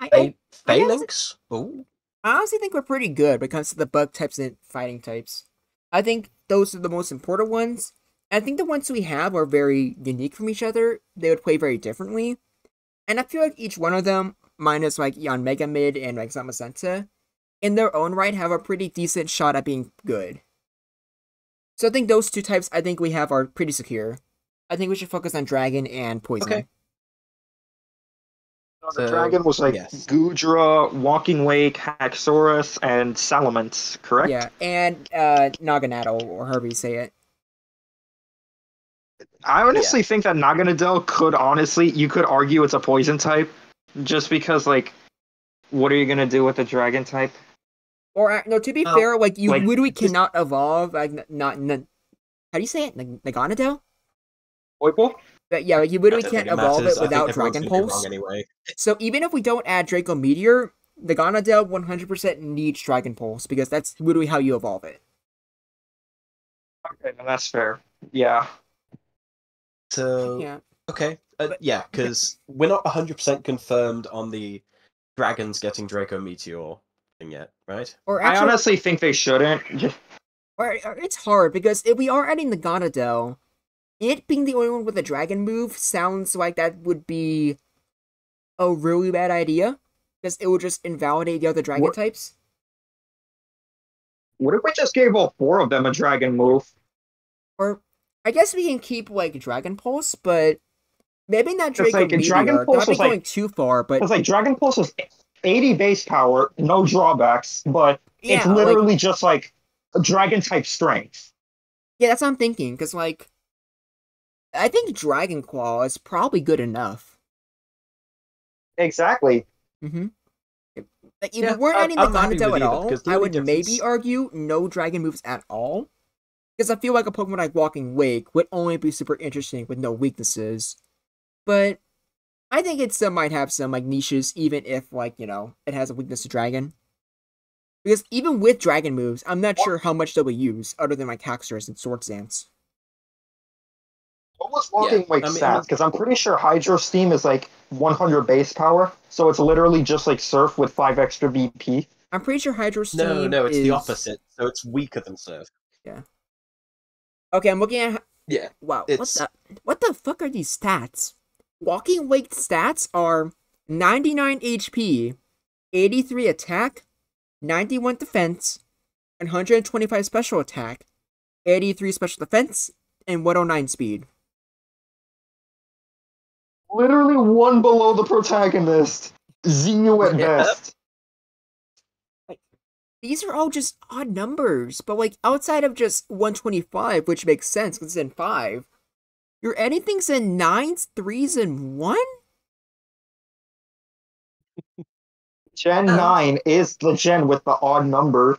I honestly, Phalanx? Oh. I honestly think we're pretty good when it comes to the bug types and fighting types. I think those are the most important ones. I think the ones we have are very unique from each other. They would play very differently. And I feel like each one of them, minus like Yon Mega Mid and like Zamazenta, in their own right have a pretty decent shot at being good. So I think those two types I think we have are pretty secure. I think we should focus on Dragon and Poison. Okay. The dragon was like yes. Gudra, Walking Wake, Haxorus, and Salamence, correct? Yeah, and Naganadel, or however you say it. I honestly think that Naganadel could you could argue it's a poison type, just because like, what are you gonna do with the dragon type? Or no, to be fair, like you like, literally cannot evolve. Like not how do you say it? Naganadel? Oipo? But yeah, like you I literally don't can't think it evolve matters. it I think without everyone's Dragon gonna be Pulse. wrong anyway. So even if we don't add Draco Meteor, Naganadel 100% needs Dragon Pulse because that's literally how you evolve it. Okay, then that's fair. Yeah. So Yeah. okay, But- yeah, because we're not 100% confirmed on the dragons getting Draco Meteor thing yet, right? Or I actually, honestly think they shouldn't. or it's hard because if we are adding Naganadel, it being the only one with a dragon move sounds like that would be a really bad idea because it would just invalidate the other dragon What- types. What if we just gave all 4 of them a dragon move? Or I guess we can keep like Dragon Pulse, but maybe not Draco like, Meteor. Dragon Pulse Not be was, like- going too far, but Because like Dragon Pulse is 80 base power, no drawbacks, but yeah, it's literally just like a dragon type strength. yeah, that's what I'm thinking. Because like, I think Dragon Claw is probably good enough. Exactly. Mm-hmm. Like, if Yeah, we weren't adding I'm happy Naganadel with at either, all, because the I only would difference- maybe argue no dragon moves at all. Because I feel like a Pokemon like Walking Wake would only be super interesting with no weaknesses. But I think it still might have some like niches, even if like, you know, it has a weakness to dragon. Because even with dragon moves, I'm not sure how much they'll be used, other than like Haxorus and Sword Stance. What was Walking Wake I mean- stats? Because I'm pretty sure Hydro Steam is like 100 base power, so it's literally just like Surf with 5 extra VP. I'm pretty sure Hydro Steam No, it's is... the opposite. So it's weaker than Surf. Okay, I'm looking at... Yeah. Wow, It's- what the fuck are these stats? Walking Wake stats are 99 HP, 83 attack, 91 defense, 125 special attack, 83 special defense, and 109 speed. Literally one below the protagonist. Zenu at Yeah. best. These are all just odd numbers, but like outside of just 125, which makes sense because it's in 5, you're adding things in 9s, 3s, and 1? Gen And- 9 is the gen with the odd number.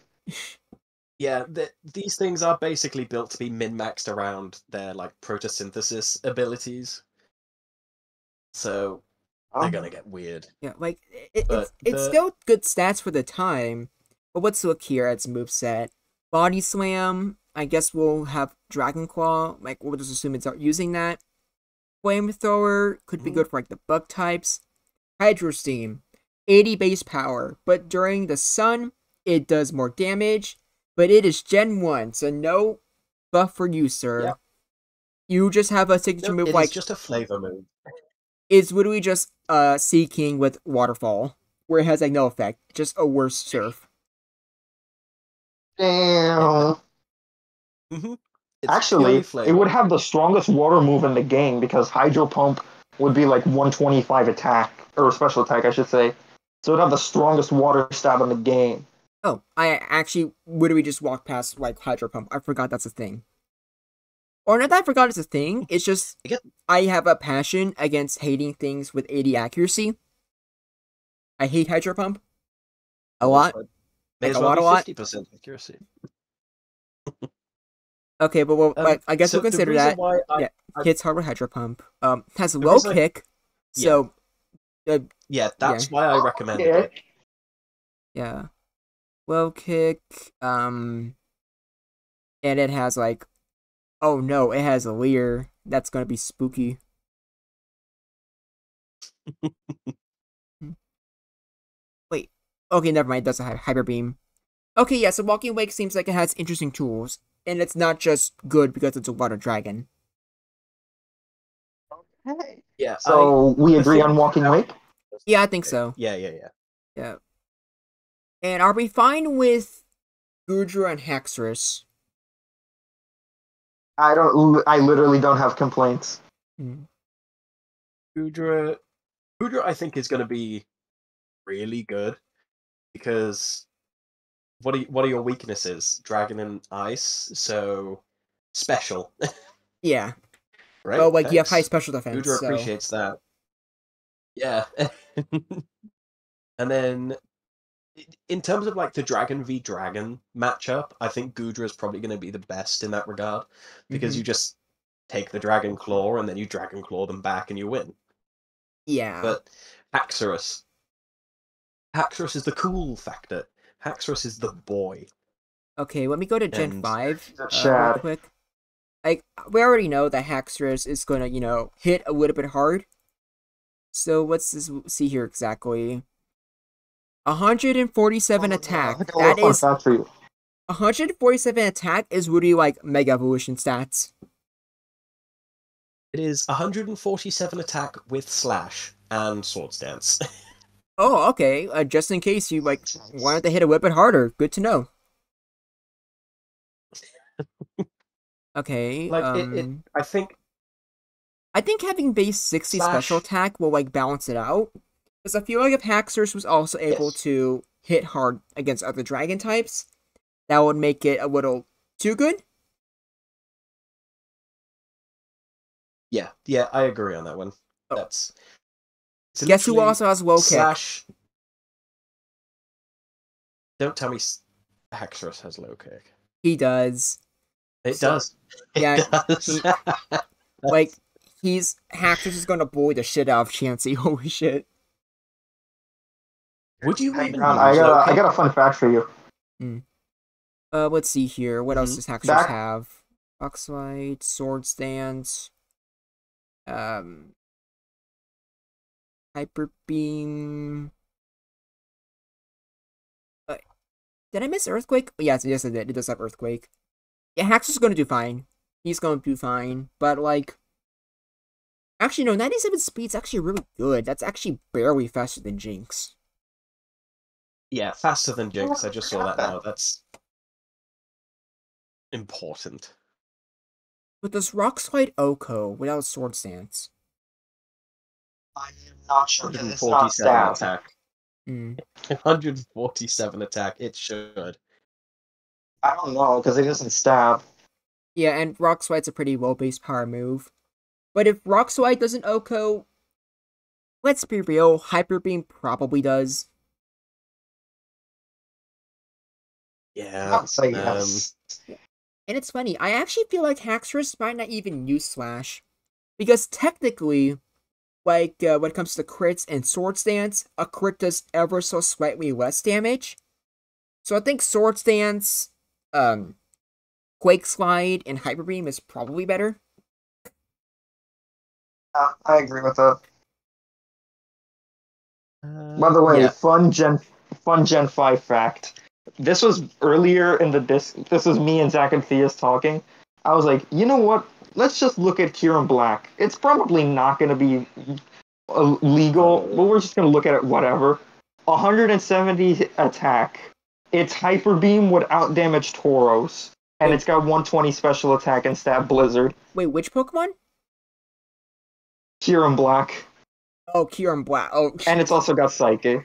Yeah, these things are basically built to be min-maxed around their like photosynthesis abilities. So they're gonna get weird. Yeah, like But it's still good stats for the time. But let's look here at its moveset. Body Slam, I guess we'll have Dragon Claw. Like we'll just assume it's using that. Flamethrower could be good for like the bug types. Hydro Steam, 80 base power, but during the sun it does more damage. But it is Gen 1, so no buff for you, sir. Yep. You just have a signature move It like is just a flavor move. it's literally just Sea King with Waterfall, where it has like no effect, just a worse surf. Damn. Mm-hmm. Actually, it would have the strongest water move in the game because Hydro Pump would be like 125 attack, or special attack, I should say. So it would have the strongest water stab in the game. Oh, I actually literally just walked past like Hydro Pump. I forgot that's a thing. Or not that I forgot it's a thing. It's just I have a passion against hating things with 80 accuracy. I hate Hydro Pump a lot. May Like as a well lot. 50% accuracy. Okay, but I guess so we'll consider the reason that. Why hits hard with Hydro Pump. Has low kick. So that's why I recommended it. Yeah. Low kick. And it has like, oh no, it has a Leer. That's gonna be spooky. Wait. Okay, never mind. It doesn't have Hyper Beam. Okay, yeah. So Walking Wake seems like it has interesting tools, and it's not just good because it's a water dragon. Okay. Yeah. So we agree on Walking Wake? Yeah, I think so. Yeah. And are we fine with Gudra and Haxorus? I literally don't have complaints. Gudra, I think is going to be really good because what are your weaknesses? Dragon and ice, so special. Yeah. Right. Oh, like you have high special defense. Gudra so. appreciates that. Yeah. And then in terms of like the Dragon v Dragon matchup, I think Gudra is probably going to be the best in that regard because you just take the Dragon Claw and then you Dragon Claw them back and you win. Yeah. But Haxorus is the cool factor. Haxorus is the boy. Okay, let me go to Gen 5 real quick. Like, we already know that Haxorus is gonna, hit a little bit hard. So let's just see here exactly. 147 attack. That is 147 attack is really like Mega Evolution stats. It is 147 attack with slash and sword stance. Oh, okay. Just in case you like wanted to hit a little bit harder. Good to know. Okay. Like I think having base 60 special attack will like balance it out. Because I feel like if Haxorus was also able to hit hard against other dragon types, that would make it a little too good. Yeah, I agree on that one. Oh. Guess who also has low kick? Don't tell me Haxorus has low kick. He does. It does. Yeah. It does. Like, Haxorus is gonna bully the shit out of Chansey. Holy shit. Would you I got a fun fact for you. Let's see here. What else does Haxorus have? Oxlight, Sword Stance, Hyper Beam. Did I miss Earthquake? Yes, I did. It does have Earthquake. Yeah, Haxorus is gonna do fine. He's gonna do fine, but like, actually no, 97 speed's actually really good. That's actually barely faster than Jinx. Yeah, faster than Jinx. I just saw that now. That's important. But does Rockslide Oko without Sword Stance? I am not sure. 147 attack. 147 attack. It should. I don't know because it doesn't stab. Yeah, and Rock Slide's a pretty low base power move. But if Rock Slide doesn't Oko, let's be real, Hyper Beam probably does. Yeah. I'd say yes. And it's funny, I actually feel like Haxorus might not even use Slash. Because technically, like, when it comes to crits and Sword Stance, a crit does ever so slightly less damage. So I think Sword Stance, Quake Slide, and Hyper Beam is probably better. I agree with that. By the way, Yeah. fun Gen 5 fact. This was earlier in the disc. This was me and Zach and Theus talking. I was like, you know what? Let's just look at Kieran Black. It's probably not going to be legal, but we're just going to look at it whatever. 170 attack. Its Hyper Beam would outdamage Tauros. And Wait. it's got 120 special attack and stab Blizzard. Wait, which Pokemon? Kieran Black. Oh, Kieran Black. Oh, And it's also got Psyche.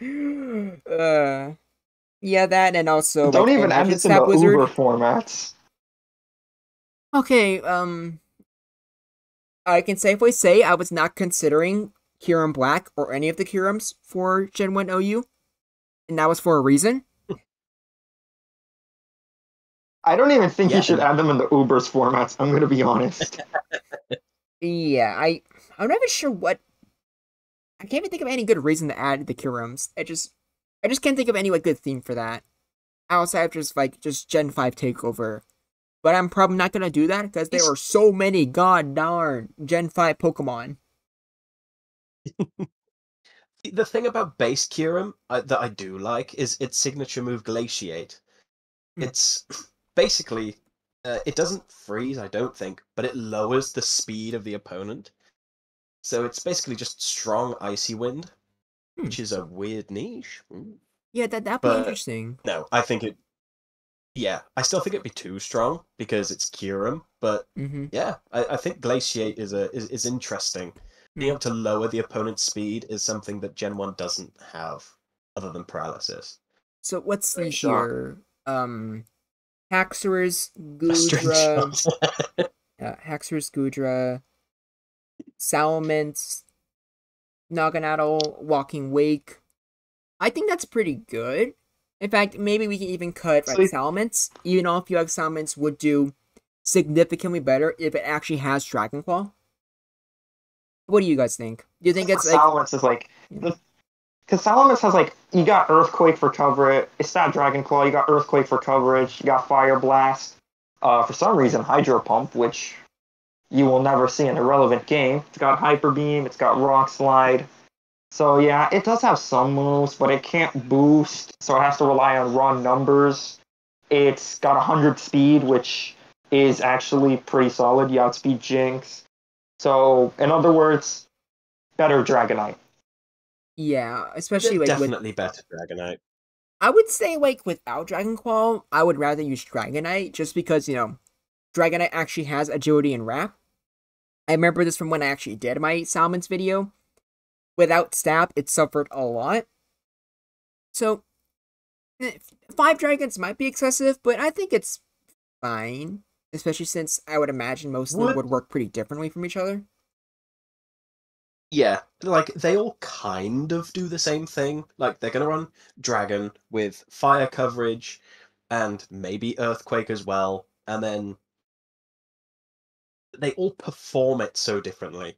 Yeah, that, and also, Don't like, even add Imagine this into Stab Wizard. Uber formats. Okay, I can safely say I was not considering Kyurem Black or any of the Kyurems for Gen 1 OU, and that was for a reason. I don't even think Yeah. you should add them in the Uber's formats. I'm gonna be honest. Yeah, I'm not even sure what. I can't even think of any good reason to add the Kyurems. I just can't think of any like good theme for that outside of just Gen 5 takeover. But I'm probably not gonna do that because there are so many god darn Gen 5 Pokemon. The thing about base Kyurem that I do like is its signature move Glaciate. It's basically it doesn't freeze, I don't think, but it lowers the speed of the opponent. So it's basically just strong icy wind, which is a weird niche. Yeah, that'd be But interesting. no, I think it. Yeah, I still think it'd be too strong because it's Kyurem. But Mm-hmm. yeah, I think Glaciate is interesting. Being able to lower the opponent's speed is something that Gen 1 doesn't have, other than paralysis. So let's see Sure. here. Haxorus, Strange Gudra, shot. Haxorus, Gudra, Salamence, Naganadel, Walking Wake. I think that's pretty good. In fact, maybe we can even cut like See, Salamence. Even though I feel like Salamence would do significantly better if it actually has Dragon Claw. What do you guys think? Do you think it's like Salamence is like, because Salamence has like, you got Earthquake for coverage. It's not Dragon Claw. You got Earthquake for coverage. You got Fire Blast. For some reason, Hydro Pump, which you will never see in a relevant game. It's got Hyper Beam. It's got Rock Slide. So yeah, it does have some moves, but it can't boost, so it has to rely on raw numbers. It's got 100 speed, which is actually pretty solid. You outspeed Jinx. So, in other words, better Dragonite. yeah, especially like with Definitely better Dragonite. I would say like without Dragon Claw, I would rather use Dragonite just because, Dragonite actually has agility and wrap. I remember this from when I actually did my Salamence video. Without Stab, it suffered a lot. So, 5 dragons might be excessive, but I think it's fine. Especially since I would imagine most of them would work pretty differently from each other. Yeah, like they all kind of do the same thing. Like they're gonna run Dragon with fire coverage and maybe Earthquake as well, and then they all perform it so differently.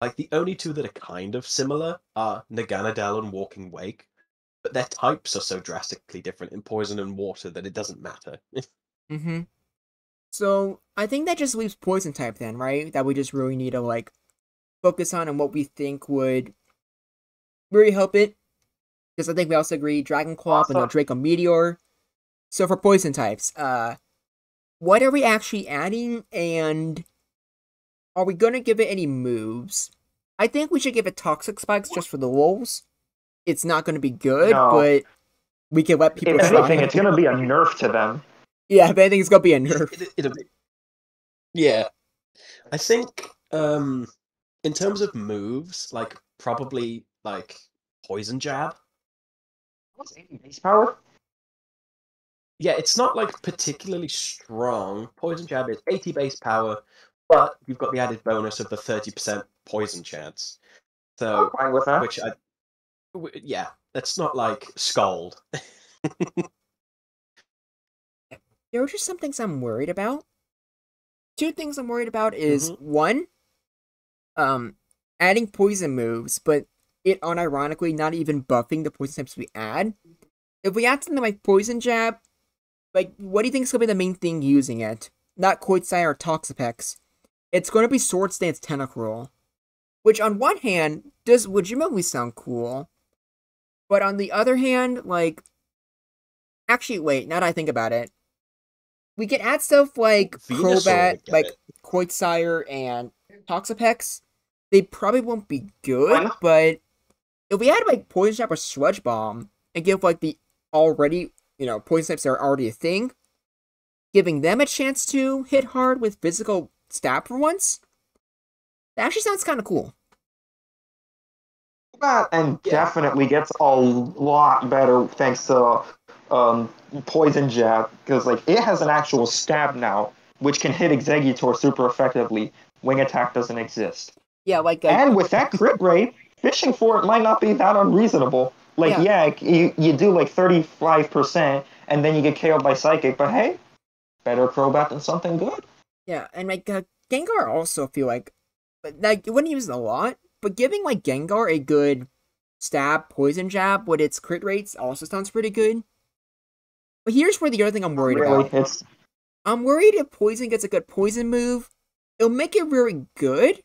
Like the only two that are kind of similar are Naganadel and Walking Wake, but their types are so drastically different in Poison and Water that it doesn't matter. Mm-hmm. So, I think that just leaves Poison type then, right? That we just really need to, like, focus on and what we think would really help it. Because I think we also agree Dragon Claw, but no Draco Meteor. So for Poison types, what are we actually adding, and are we gonna give it any moves? I think we should give it Toxic Spikes just for the lulz. It's not gonna be good, No. but we can let people If try. anything, it's gonna be a nerf to them. Yeah, if anything, it's gonna be a nerf. Yeah, I think in terms of moves, like probably like Poison Jab. What's 80 base power? Yeah, it's not like particularly strong. Poison Jab is 80 base power, but you've got the added bonus of the 30% poison chance. So, I'm fine with that. which yeah, that's not like Scald. there are just some things I'm worried about. Two things I'm worried about is one, adding poison moves, but it unironically not even buffing the poison types we add. If we add something like Poison Jab, like, what do you think is going to be the main thing using it? Not Koitsai or Toxapex. It's going to be Sword Stance Tentacruel. Which, on one hand, does legitimately sound cool. But on the other hand, like... Actually, wait, now that I think about it. We can add stuff like Venusaur Crobat, would get like it. Koitsire and Toxapex. They probably won't be good, but... If we add, like, Poison Jab or Sludge Bomb, and give, like, the already, poison types that are already a thing, giving them a chance to hit hard with physical stab for once, that actually sounds kind of cool. And definitely gets a lot better thanks to Poison Jab, because like it has an actual stab now, which can hit Exeggutor super effectively. Wing attack doesn't exist. Yeah, like... And with that crit rate, fishing for it might not be that unreasonable. Like, you do like 35%, and then you get KO'd by Psychic, but hey, better Crobat than something good. Yeah, and like, Gengar also feel like you wouldn't use it a lot, but giving like Gengar a good stab poison jab with its crit rates also sounds pretty good. But here's where the other thing I'm worried about. I'm worried if Poison gets a good poison move, it'll make it really good,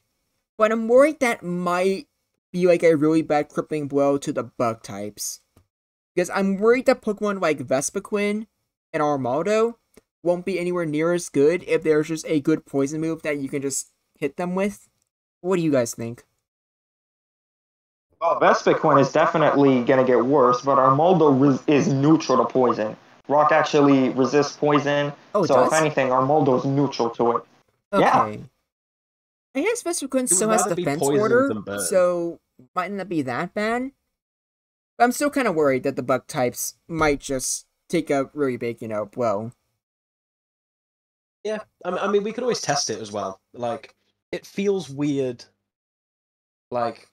but I'm worried that might be like a really bad crippling blow to the bug types. Because I'm worried that Pokemon like Vespiquen and Armaldo won't be anywhere near as good if there's just a good poison move that you can just hit them with. What do you guys think? Well, Vespiquen is definitely going to get worse, but Armaldo is neutral to poison. Rock actually resists poison, so does? If anything, Armaldo is neutral to it. Okay. Yeah. I guess Vespiquen still has defense order, so might not be that bad. But I'm still kind of worried that the bug types might just take a really big, blow. Yeah, I mean, we could always test it as well. Like, it feels weird, like,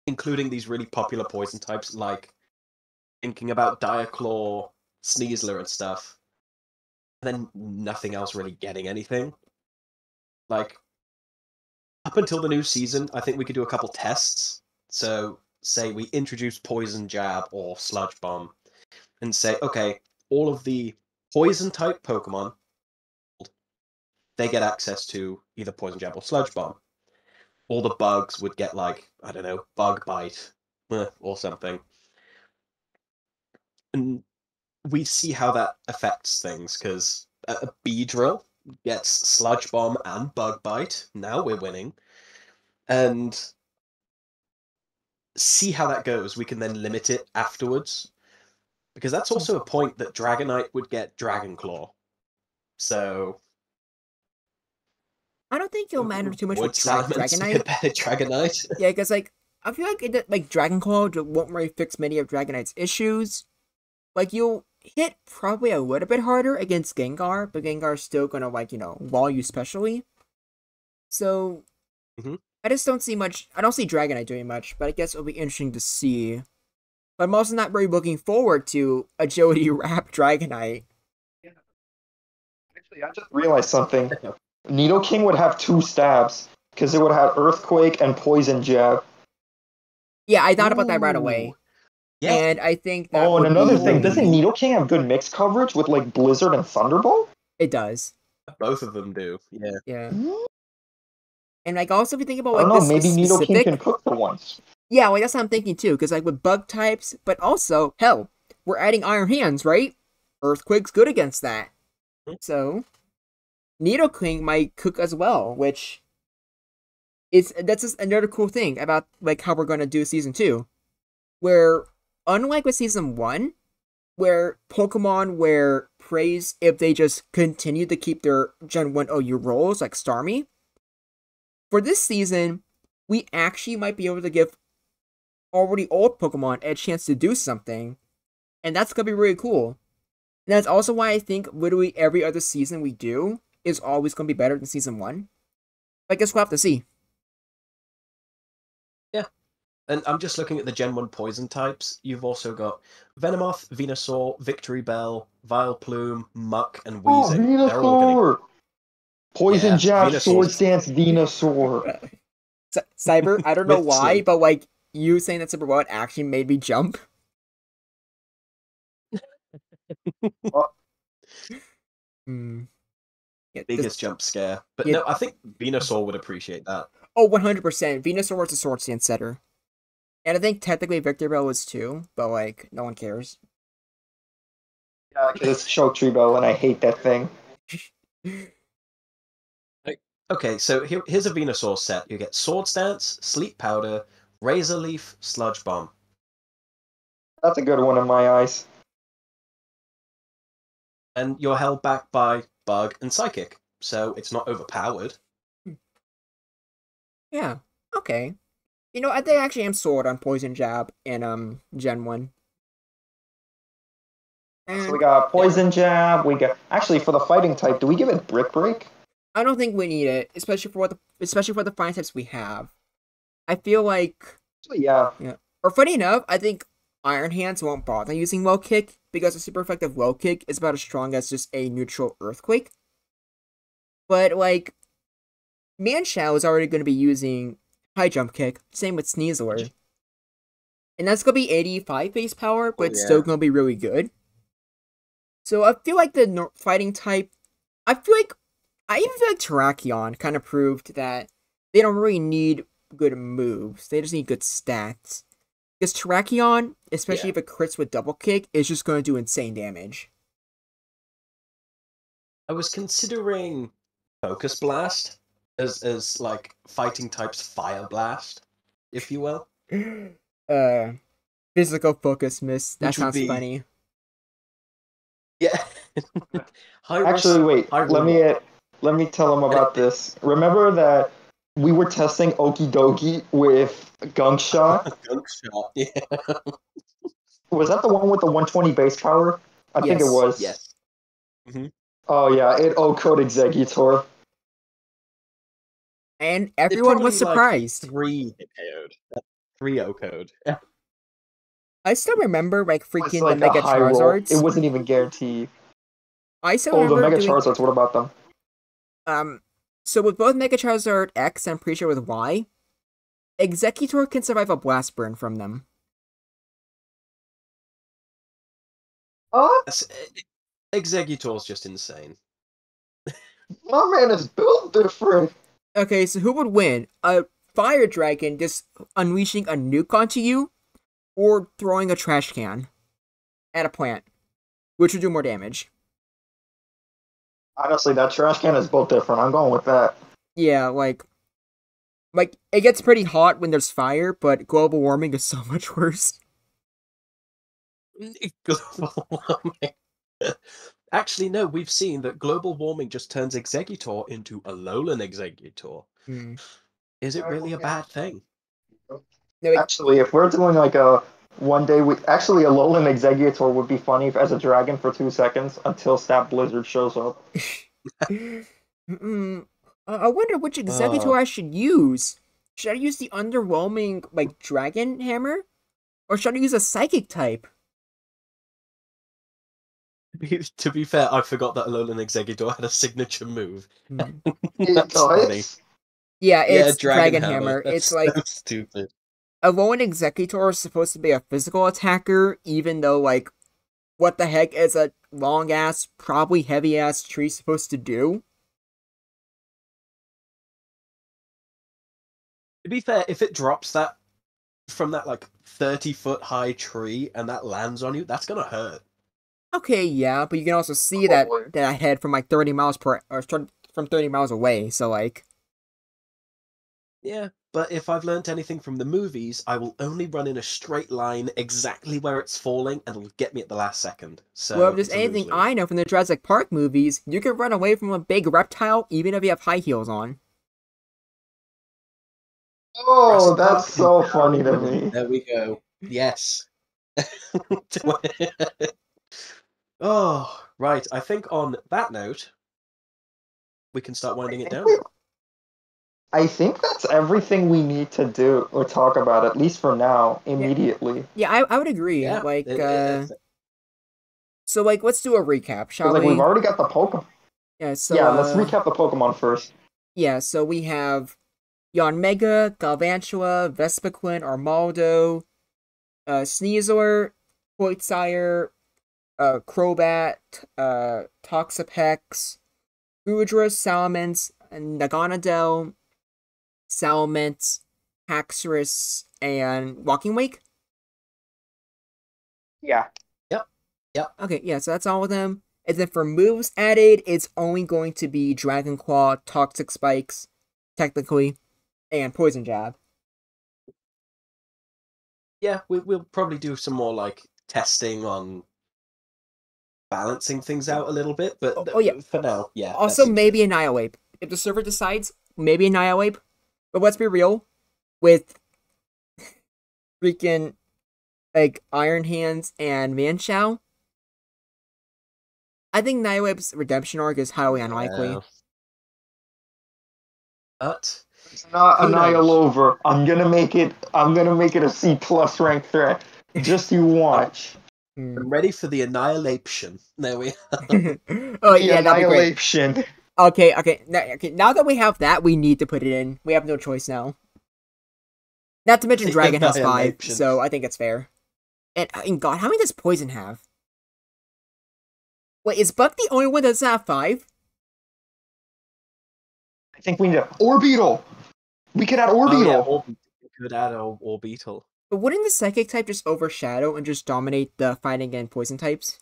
including these really popular poison types, like, thinking about Diaclaw, Sneasler, and stuff, and then nothing else really getting anything. Like, up until the new season, I think we could do a couple tests. So, say we introduce Poison Jab or Sludge Bomb, and say, okay, all of the poison-type Pokemon, they get access to either Poison Jab or Sludge Bomb. All the bugs would get, like, I don't know, Bug Bite, or something. And we see how that affects things, because a Beedrill gets Sludge Bomb and Bug Bite. Now we're winning. And see how that goes. We can then limit it afterwards. Because that's also a point that Dragonite would get Dragon Claw. So... I don't think it'll matter too much would with Dragonite. Dragonite? Yeah, because, like, I feel like Dragon Claw won't really fix many of Dragonite's issues. Like, you'll hit probably a little bit harder against Gengar, but Gengar's still gonna, like, wall you specially. So, I just don't see much. I don't see Dragonite doing much, but I guess it'll be interesting to see. But I'm also not really looking forward to Agility Wrap Dragonite. Actually, I just realized something. Nidoking would have 2 stabs, because it would have Earthquake and Poison Jab. Yeah, I thought about that right away. Yeah. And I think that and another thing, doesn't Nidoking have good mix coverage with, like, Blizzard and Thunderbolt? It does. Both of them do, yeah. Yeah. And, like, also if you think about, like, I don't know, maybe Nidoking can cook for once. Yeah, like, that's what I'm thinking, too, because, like, with bug types, but also, hell, we're adding Iron Hands, right? Earthquake's good against that. So, Nidoking might cook as well, which that's just another cool thing about, like, how we're going to do Season 2. Where, unlike with Season 1, where Pokemon were praised if they just continue to keep their Gen 1 OU rolls, like Starmie, for this season, we actually might be able to give already old Pokemon a chance to do something, and that's going to be really cool. And that's also why I think literally every other season we do is always going to be better than Season 1. I guess we'll have to see. Yeah. And I'm just looking at the Gen 1 poison types. You've also got Venomoth, Venusaur, Victory Bell, Vileplume, Muck, and Oh, Weezing. They're all going to... Venusaur! Poison Yeah, Jab, Sword Venusaur's... Stance, Venusaur. Cyber, I don't know why, Honestly. but like you saying that Super What actually made me jump. Hmm. Yeah, Biggest jump scare. But yeah. no, I think Venusaur would appreciate that. Oh, 100%. Venusaur was a sword stance setter. And I think technically Victor Bell was too, but like, no one cares. Yeah, because it's Choke Tree Bell, and I hate that thing. Okay, so here's a Venusaur set. You get Sword Stance, Sleep Powder, Razor Leaf, Sludge Bomb. That's a good one in my eyes. And you're held back by Bug and Psychic, so it's not overpowered. Yeah, okay. You know, I think I actually am sold on Poison Jab in Gen 1. So And we got Poison Jab, we got... Actually, for the fighting type, do we give it Brick Break? I don't think we need it, especially for the fine types we have. I feel like Actually, yeah. Or funny enough, I think Iron Hands won't bother using Low Kick because a super effective Low Kick is about as strong as just a neutral Earthquake. But like, Manshao is already going to be using High Jump Kick. Same with Sneasler. And that's going to be 85 base power, but it's still going to be really good. So I feel like the fighting type... I even feel like Terrakion kind of proved that they don't really need good moves. They just need good stats. Because Terrakion, especially if it crits with Double Kick, is just going to do insane damage. I was considering Focus Blast as like fighting type's Fire Blast, if you will. Physical Focus Miss. That sounds funny. Yeah. Actually, wait. Let me tell them about this. Remember that we were testing Okie Dokie with Gunk Shot? Gunk Shot, yeah. Was that the one with the 120 base power? I think it was. Yes. Mm-hmm. Oh yeah, it O-coded Exeggutor. And everyone was surprised. Like 3 KO'd. 3 O-code. I still remember like freaking Like the Mega Charizards. It wasn't even guaranteed. I still remember the Mega Charizards, what about them? So with both Mega Charizard X and I'm pretty sure with Y, Exeggutor can survive a Blast Burn from them. Exeggutor's just insane. My man is built different. Okay, so who would win? A Fire Dragon just unleashing a nuke onto you, or throwing a trash can at a plant, which would do more damage? Honestly, that trash can is built different. I'm going with that. Yeah, like it gets pretty hot when there's fire, but global warming is so much worse. Global warming. Actually, no, we've seen that global warming just turns Exeggutor into a Alolan Exeggutor. Is it really a bad thing? No, actually, if we're doing like a one day week, actually, Alolan Exeggutor would be funny as a dragon for 2 seconds until Snap Blizzard shows up. I wonder which Exeggutor I should use. Should I use the underwhelming like Dragon Hammer, or should I use a Psychic type? To be fair, I forgot that Alolan Exeggutor had a signature move. That's funny. Yeah, it's Dragon Hammer. That's it's like so stupid. Alolan Exeggutor is supposed to be a physical attacker, even though like, what the heck is a long ass, probably heavy ass tree supposed to do? To be fair, if it drops that from that like 30-foot high tree and that lands on you, that's gonna hurt. Okay, yeah, but you can also see that head from like 30 miles from 30 miles away, so like... Yeah, but if I've learnt anything from the movies, I will only run in a straight line exactly where it's falling, and it'll get me at the last second. So well, if there's anything I know from the Jurassic Park movies, you can run away from a big reptile even if you have high heels on. Oh, that's so funny to me. There we go. Yes. Oh, right. I think on that note, we can start winding it down. I think that's everything we need to do or talk about, at least for now, immediately. Yeah, I would agree. Yeah. Like, so like, let's do a recap, shall Because like we've we? already got the Pokemon. Yeah. So Yeah, let's recap the Pokemon first. yeah. So we have Yanmega, Galvantula, Vespiquen, Armaldo, Sneasler, Poitsire, Crobat, Toxapex, Gudra, Salamence, Naganadel, Salamence, Haxorus, and Walking Wake. Yeah. Yep. Okay, yeah, so that's all of them. And then for moves added, it's only going to be Dragon Claw, Toxic Spikes, technically, and Poison Jab. Yeah, we'll probably do some more like testing on balancing things out a little bit, but Oh, yeah. for now, yeah. Also, maybe Annihilape. If the server decides, maybe Annihilape. But let's be real, with freaking, like, Iron Hands and Manchow, I think Annihilape's redemption arc is highly unlikely. But It's not who knows? Annihilover. I'm gonna make it a C+ rank threat. Just you watch. I'm ready for the annihilation. There we are. Oh, The yeah, that'd be great. annihilation. Okay. Now that we have that, we need to put it in. We have no choice now. Not to mention The Dragon has 5, annihilation. so I think it's fair. And God, how many does Poison have? Wait, is Buck the only one that doesn't have 5? I think we need a Orbeetle. We could add Oh, Orbeetle. yeah, we could add Orbeetle. But wouldn't the Psychic type just overshadow and just dominate the fighting and poison types?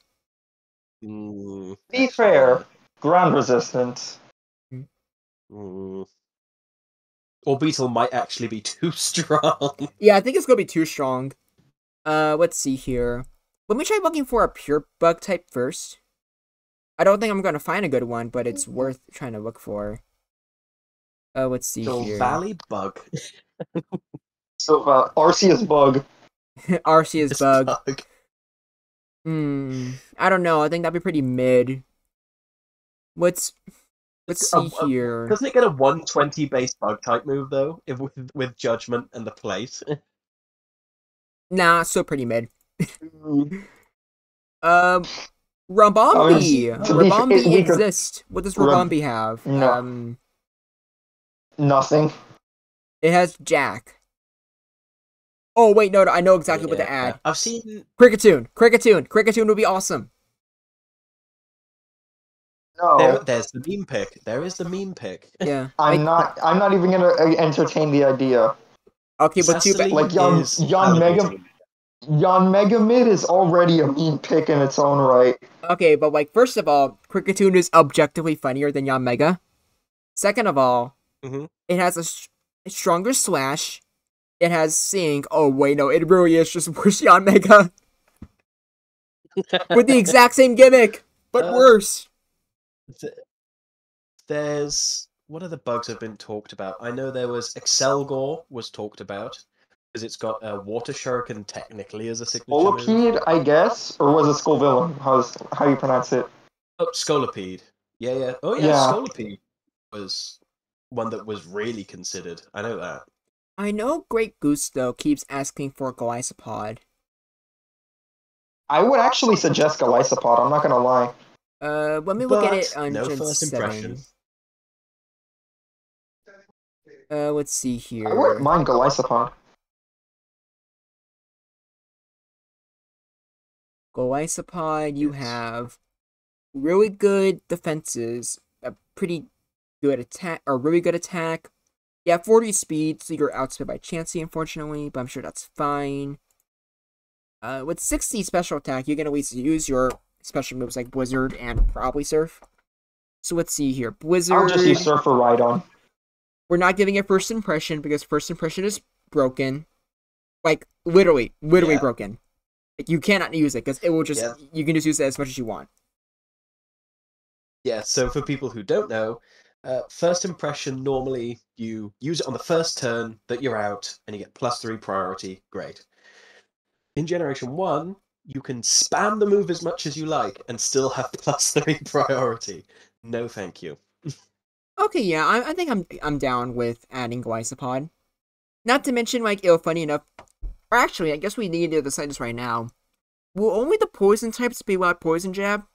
Be fair, ground resistance. Orbeetle might actually be too strong. Yeah, I think it's gonna be too strong. Let's see here. Let me try looking for a pure bug type first. I don't think I'm gonna find a good one, but it's worth trying to look for. Let's see here. Valley Bug. So, Arceus Bug. Arceus bug. I don't know. I think that'd be pretty mid. Let's see here. Doesn't it get a 120 base bug type move though? If with Judgment and the plate. Nah, still pretty mid. Rabombi. Rabombi exists. What does Rabombi have? No. Nothing. It has Jack. Oh wait, no, I know exactly what to add. I've seen Cricketune. Cricketune would be awesome. No. There's the meme pick. There is the meme pick. Yeah. I'm not even gonna entertain the idea. Okay, but too bad. Like Yanmega Mid is already a meme pick in its own right. Okay, but like first of all, Cricketune is objectively funnier than Yanmega. Second of all, it has a stronger slash. It has Sing. Oh wait, no, it really is just worse Yanmega. With the exact same gimmick, but worse. There's what other bugs have been talked about? I know there was Excelgor was talked about because it's got a Water Shuriken technically as a signature move. Scolipede, I guess, or was it Scolvillain? How you pronounce it? Oh, Scolipede. Yeah. Oh yeah, Scolipede was one that was really considered. I know that. I know Great Goose though keeps asking for Golisopod. I would actually suggest Golisopod. I'm not gonna lie. Let me look at it on no Gen first 7. impression. Let's see here. I wouldn't mind Golisopod. Golisopod, you have really good defenses, a pretty good attack, or really good attack. You have 40 speed, so you're outsped by Chansey, unfortunately, but I'm sure that's fine. With 60 special attack, you can at least use your special moves like Blizzard and probably Surf. So let's see here. Blizzard. I'll just use Surf for Rhydon. We're not giving it first impression because first impression is broken. Like, literally broken. Like, you cannot use it because it will just, you can just use it as much as you want. Yeah, so for people who don't know, first impression, normally you use it on the first turn that you're out and you get +3 priority. Great. In Generation 1, you can spam the move as much as you like and still have +3 priority. No, thank you. Okay, yeah, I think I'm down with adding Glycopod. Not to mention, like, funny enough, or actually, I guess we need to decide this right now. Will only the poison types be allowed poison jab?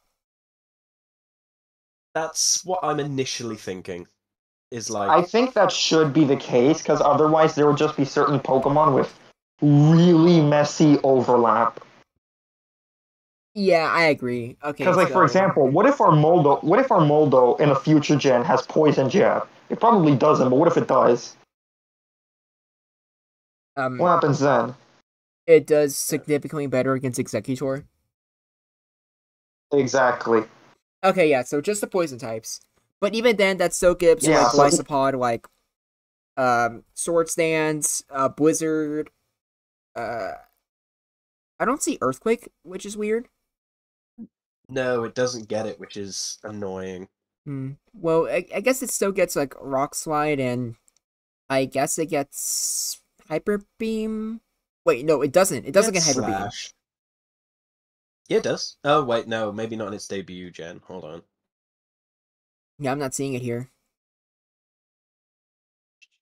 That's what I'm initially thinking. Is I like, think that should be the case because otherwise there would just be certain Pokemon with really messy overlap. Yeah, I agree. Okay, Because, like, for so example, what if our Moldo in a future gen has Poison Jab? It probably doesn't, but what if it does? What um, happens then? it does significantly better against Executor. Exactly. Okay, yeah, so just the poison types. But even then, that still gives Yeah, like so Glycopod, like Sword Stance, Blizzard. Uh, I don't see Earthquake, which is weird. no, it doesn't get it, which is annoying. Well, I guess it still gets like Rock Slide, and I guess it gets Hyper Beam. Wait, no, it doesn't. It doesn't Get get Hyper Beam. Slash. Yeah, it does. Oh, wait, no, maybe not in its debut gen. Hold on. Yeah, I'm not seeing it here.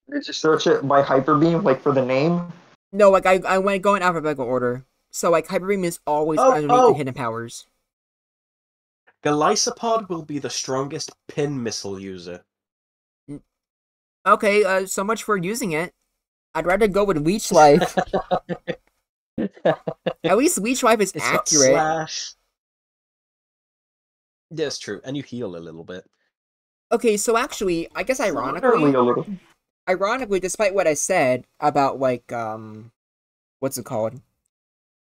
did you search it by Hyper Beam, like for the name? No, like I went going alphabetical order. So like Hyper Beam is always Oh, underneath the oh! hidden powers. Galisopod will be the strongest pin missile user. Okay, so much for using it. I'd rather go with Leech Life. At least Leech Life is It's got accurate. Slash. Yeah, it's true. And you heal a little bit. Okay, so actually, I guess Literally a little. ironically, despite what I said about like what's it called?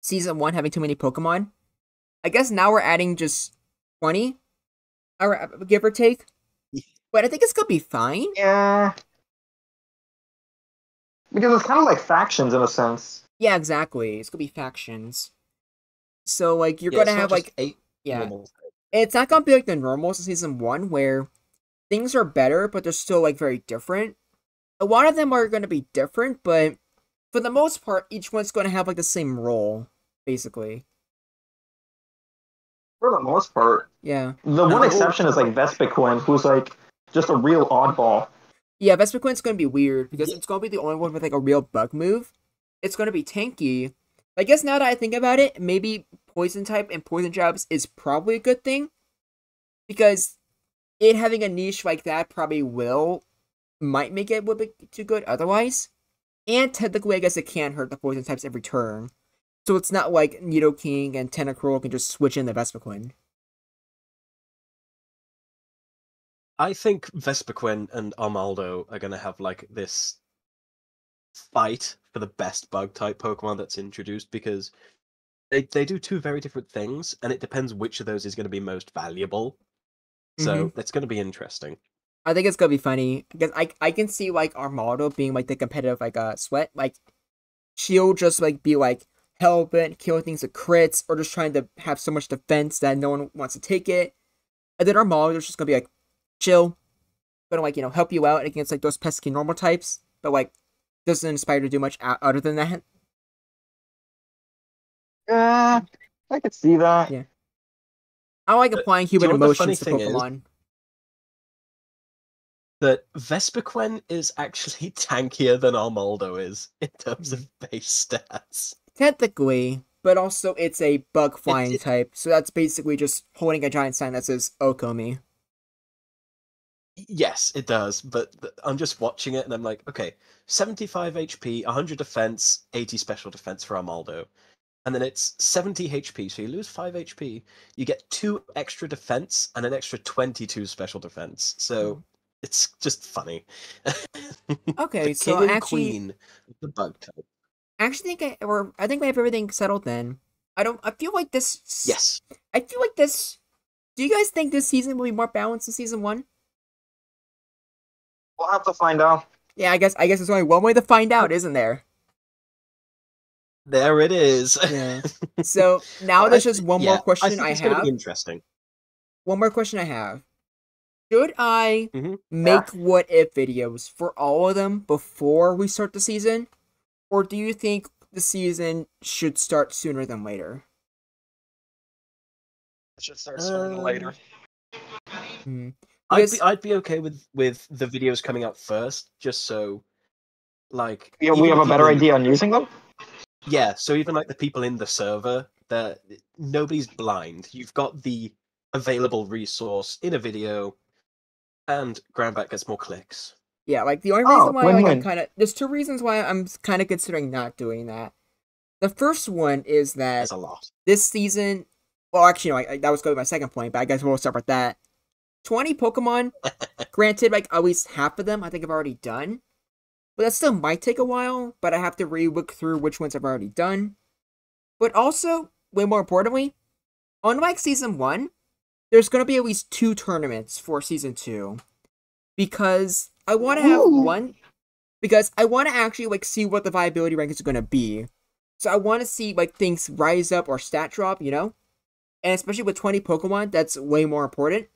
Season 1 having too many Pokemon, I guess now we're adding just 20, or give or take. But I think it's gonna be fine. Yeah. Because it's kind of like factions in a sense. Yeah, exactly. It's gonna be factions. So like you're Yeah, gonna it's not have just like 8 yeah, normal. it's not gonna be like the normals in season 1 where things are better, but they're still like very different. A lot of them are gonna be different, but for the most part, each one's gonna have like the same role, basically. For the most part. Yeah. The And one they're all exception is like Vespiquen, who's like just a real oddball. Yeah, Vespiquen's gonna be weird because Yeah. it's gonna be the only one with like a real bug move. It's gonna be tanky. I guess now that I think about it, maybe poison type and poison jabs is probably a good thing. Because it having a niche like that probably might make it a little bit too good otherwise. And technically I guess it can hurt the poison types every turn. So it's not like Nidoking and Tentacruel can just switch in the Vespiquen. I think Vespiquen and Armaldo are going to have like this fight for the best bug type Pokemon that's introduced because they do two very different things, and it depends which of those is going to be most valuable. So it's going to be interesting. I think it's gonna be funny because I can see like Armaldo being like the competitive like Sweat, like she'll just like be like hell bent killing things with crits or just trying to have so much defense that no one wants to take it. And then Armaldo's just gonna be like chill, gonna like help you out against like those pesky normal types, but like doesn't inspire to do much other than that. I could see that. Yeah, I like But applying do you human know what the funny emotions to thing is? Pokemon. That Vespiquen is actually tankier than Armaldo is in terms of base stats. Technically, but also it's a bug It, flying it type, so that's basically just holding a giant sign that says Okomi. Yes, it does, but I'm just watching it and I'm like, okay, 75 HP, 100 defense, 80 special defense for Armaldo. And then it's 70 HP, so you lose 5 HP. You get 2 extra defense and an extra 22 special defense. So it's just funny. The Okay, so king and queen of the bug type. I actually think I think we have everything settled then. I feel like this. Yes. I feel like this. Do you guys think this season will be more balanced than season 1? We'll have to find out. Yeah, I guess there's only one way to find out, isn't there? There it is. Yeah. So now there's just one more Yeah, I question think I it's going to be have. interesting. One more question I have. Should I Mhm. make what if videos for all of them before we start the season? Or do you think the season should start sooner than later? It should start sooner than later. Mhm. I'd Because I'd be okay with the videos coming out first, just so like Yeah, we even have the a people better in the idea on using them. so even like the people in the server, that nobody's blind. You've got the available resource in a video, and Grandback gets more clicks. yeah, like the only reason Oh, why like I'm win-win. kind of there's two reasons why I'm kind of considering not doing that. The first one is There's that a lot. this season, well, actually, no, that was going to be my second point, but I guess we'll start with that. 20 Pokemon, granted, like at least half of them I think I've already done, but that still might take a while. But I have to re-look through which ones I've already done. But also, way more importantly, unlike season one, there's going to be at least 2 tournaments for season two because I want to have Ooh. one because I want to actually like see what the viability rankings are going to be. So I want to see like things rise up or stat drop, you know? And especially with 20 Pokemon, that's way more important.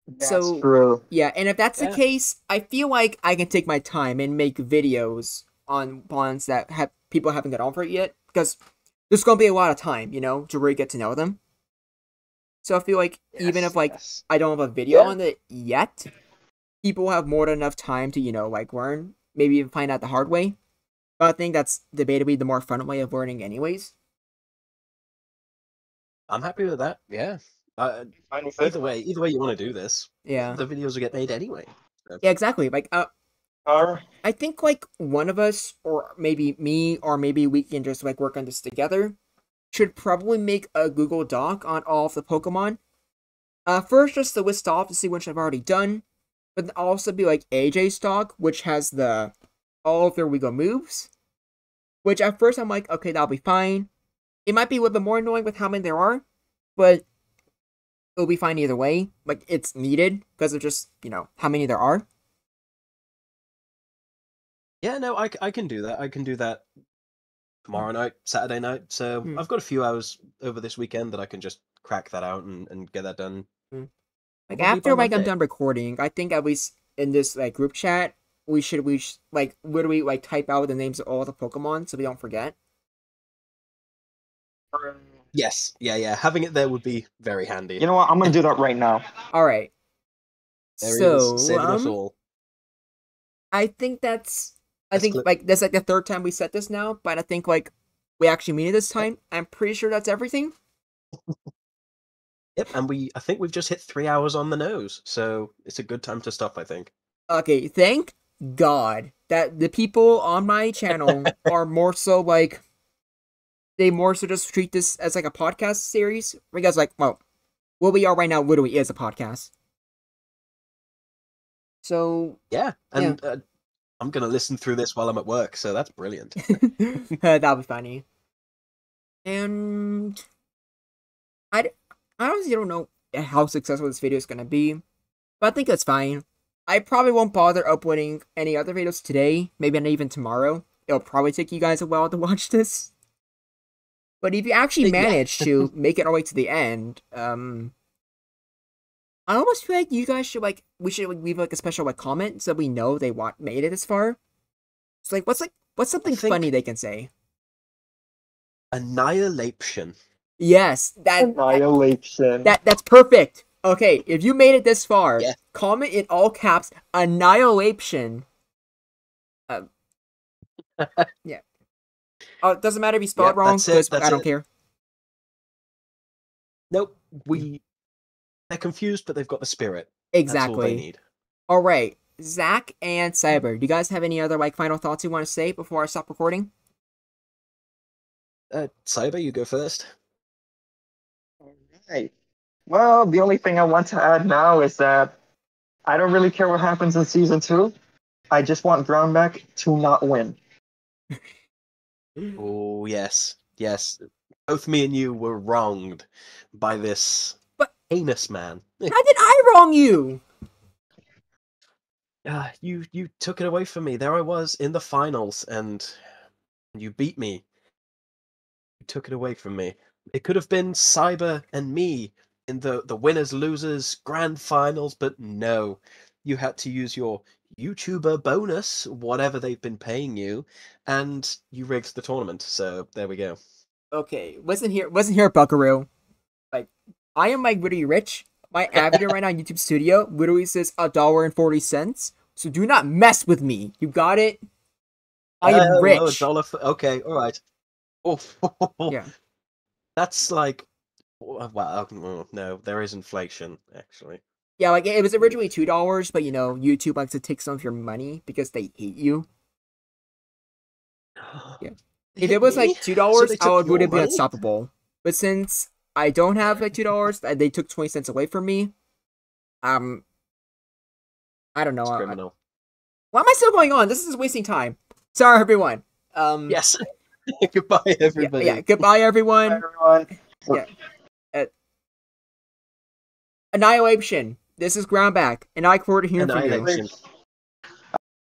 That's So, true. yeah, and if that's the Yeah. case, I feel like I can take my time and make videos on bonds that have people haven't got over it yet because there's going to be a lot of time, you know, to really get to know them. So I feel like even if Yes, like yes. I don't have a video Yeah. on it yet, people will have more than enough time to, you know, like learn, maybe even find out the hard way. But I think that's debatably the more fun way of learning anyways. I'm happy with that. Yeah. Fine with it. Either way you want to do this, Yeah. the videos will get made anyway. So, Yeah, exactly. Like Alright. I think like one of us or maybe me or maybe we can just like work on this together should probably make a Google Doc on all of the Pokemon. First just to list off to see which I've already done, but then also be like AJ's doc, which has the all of their Wiggle moves. Which at first I'm like, okay, that'll be fine. It might be a little bit more annoying with how many there are, but it'll be fine either way. Like it's needed because of just, you know, how many there are. yeah, no, I can do that. I can do that tomorrow night, Saturday night. So Hmm. I've got a few hours over this weekend that I can just crack that out and get that done Hmm. Like probably by after like I'm Monday. done recording, I think at least in this like group chat, we should like literally like type out the names of all the Pokemon so we don't forget. Yes, yeah. Having it there would be very handy. You know what? I'm gonna do that right now. All right. There he is, So, saving us all. I think that's I Let's think clip. like that's like the third time we set this now, but I think like we actually mean it this Yep, time. I'm pretty sure that's everything. yep, and I think we've just hit 3 hours on the nose, so it's a good time to stop. I think. Okay, thank God that the people on my channel are more so like they more so just treat this as like a podcast series because like well what we are right now literally is a podcast. So Yeah, yeah. and I'm gonna listen through this while I'm at work, so that's brilliant. That'll be funny. And I, I honestly don't know how successful this video is gonna be, but I think that's fine. I probably won't bother uploading any other videos today, maybe not even tomorrow. It'll probably take you guys a while to watch this. But if you actually Yeah, manage to make it all the way to the end, I almost feel like you guys should like we should like leave like a special like comment so we know they made it this far. It's like what's I something funny think they can say? annihilation. Yes, Annihilation. that's perfect. Okay, if you made it this far, Yeah, comment in all caps annihilation. Uh, yeah. Oh, it doesn't matter if you spell it yep, wrong that's it. because I That's don't it. care. Nope, they're confused, but they've got the spirit. That's all they Exactly. need. All right, Zach and Cyber. Do you guys have any other like final thoughts you want to say before I stop recording? Cyber, you go first. Alright. Well, the only thing I want to add now is that I don't really care what happens in season 2. I just want Groundback to not win. Oh yes, yes. Both me and you were wronged by this But heinous man. how did I wrong you? You took it away from me. There I was in the finals, and you beat me. You took it away from me. It could have been Cyber and me in the winners losers grand finals, but no, you had to use your YouTuber bonus, whatever they've been paying you, and you rigged the tournament. So there we go. Okay, wasn't here, Buckaroo. Like, I am like really rich. my ad video right now on YouTube Studio literally says $1.40. So do not mess with me. You got it? I am Well, rich. Okay, all right. Oh, Yeah. that's like, well, no, there is inflation actually. Yeah, like it was originally $2, but YouTube likes to take some of your money because they hate you. Yeah. They If hit it was me? like $2, So they I took would your have been money? unstoppable. But since I don't have like $2, they took 20 cents away from me. I don't know. It's criminal. Why am I still going on? This is wasting time. Sorry, everyone. Yes. Goodbye, everybody. Yeah. Goodbye, everyone. Everyone. Yeah. Annihilation. This is Groundback, and I look forward to hearing from you. Annihilation.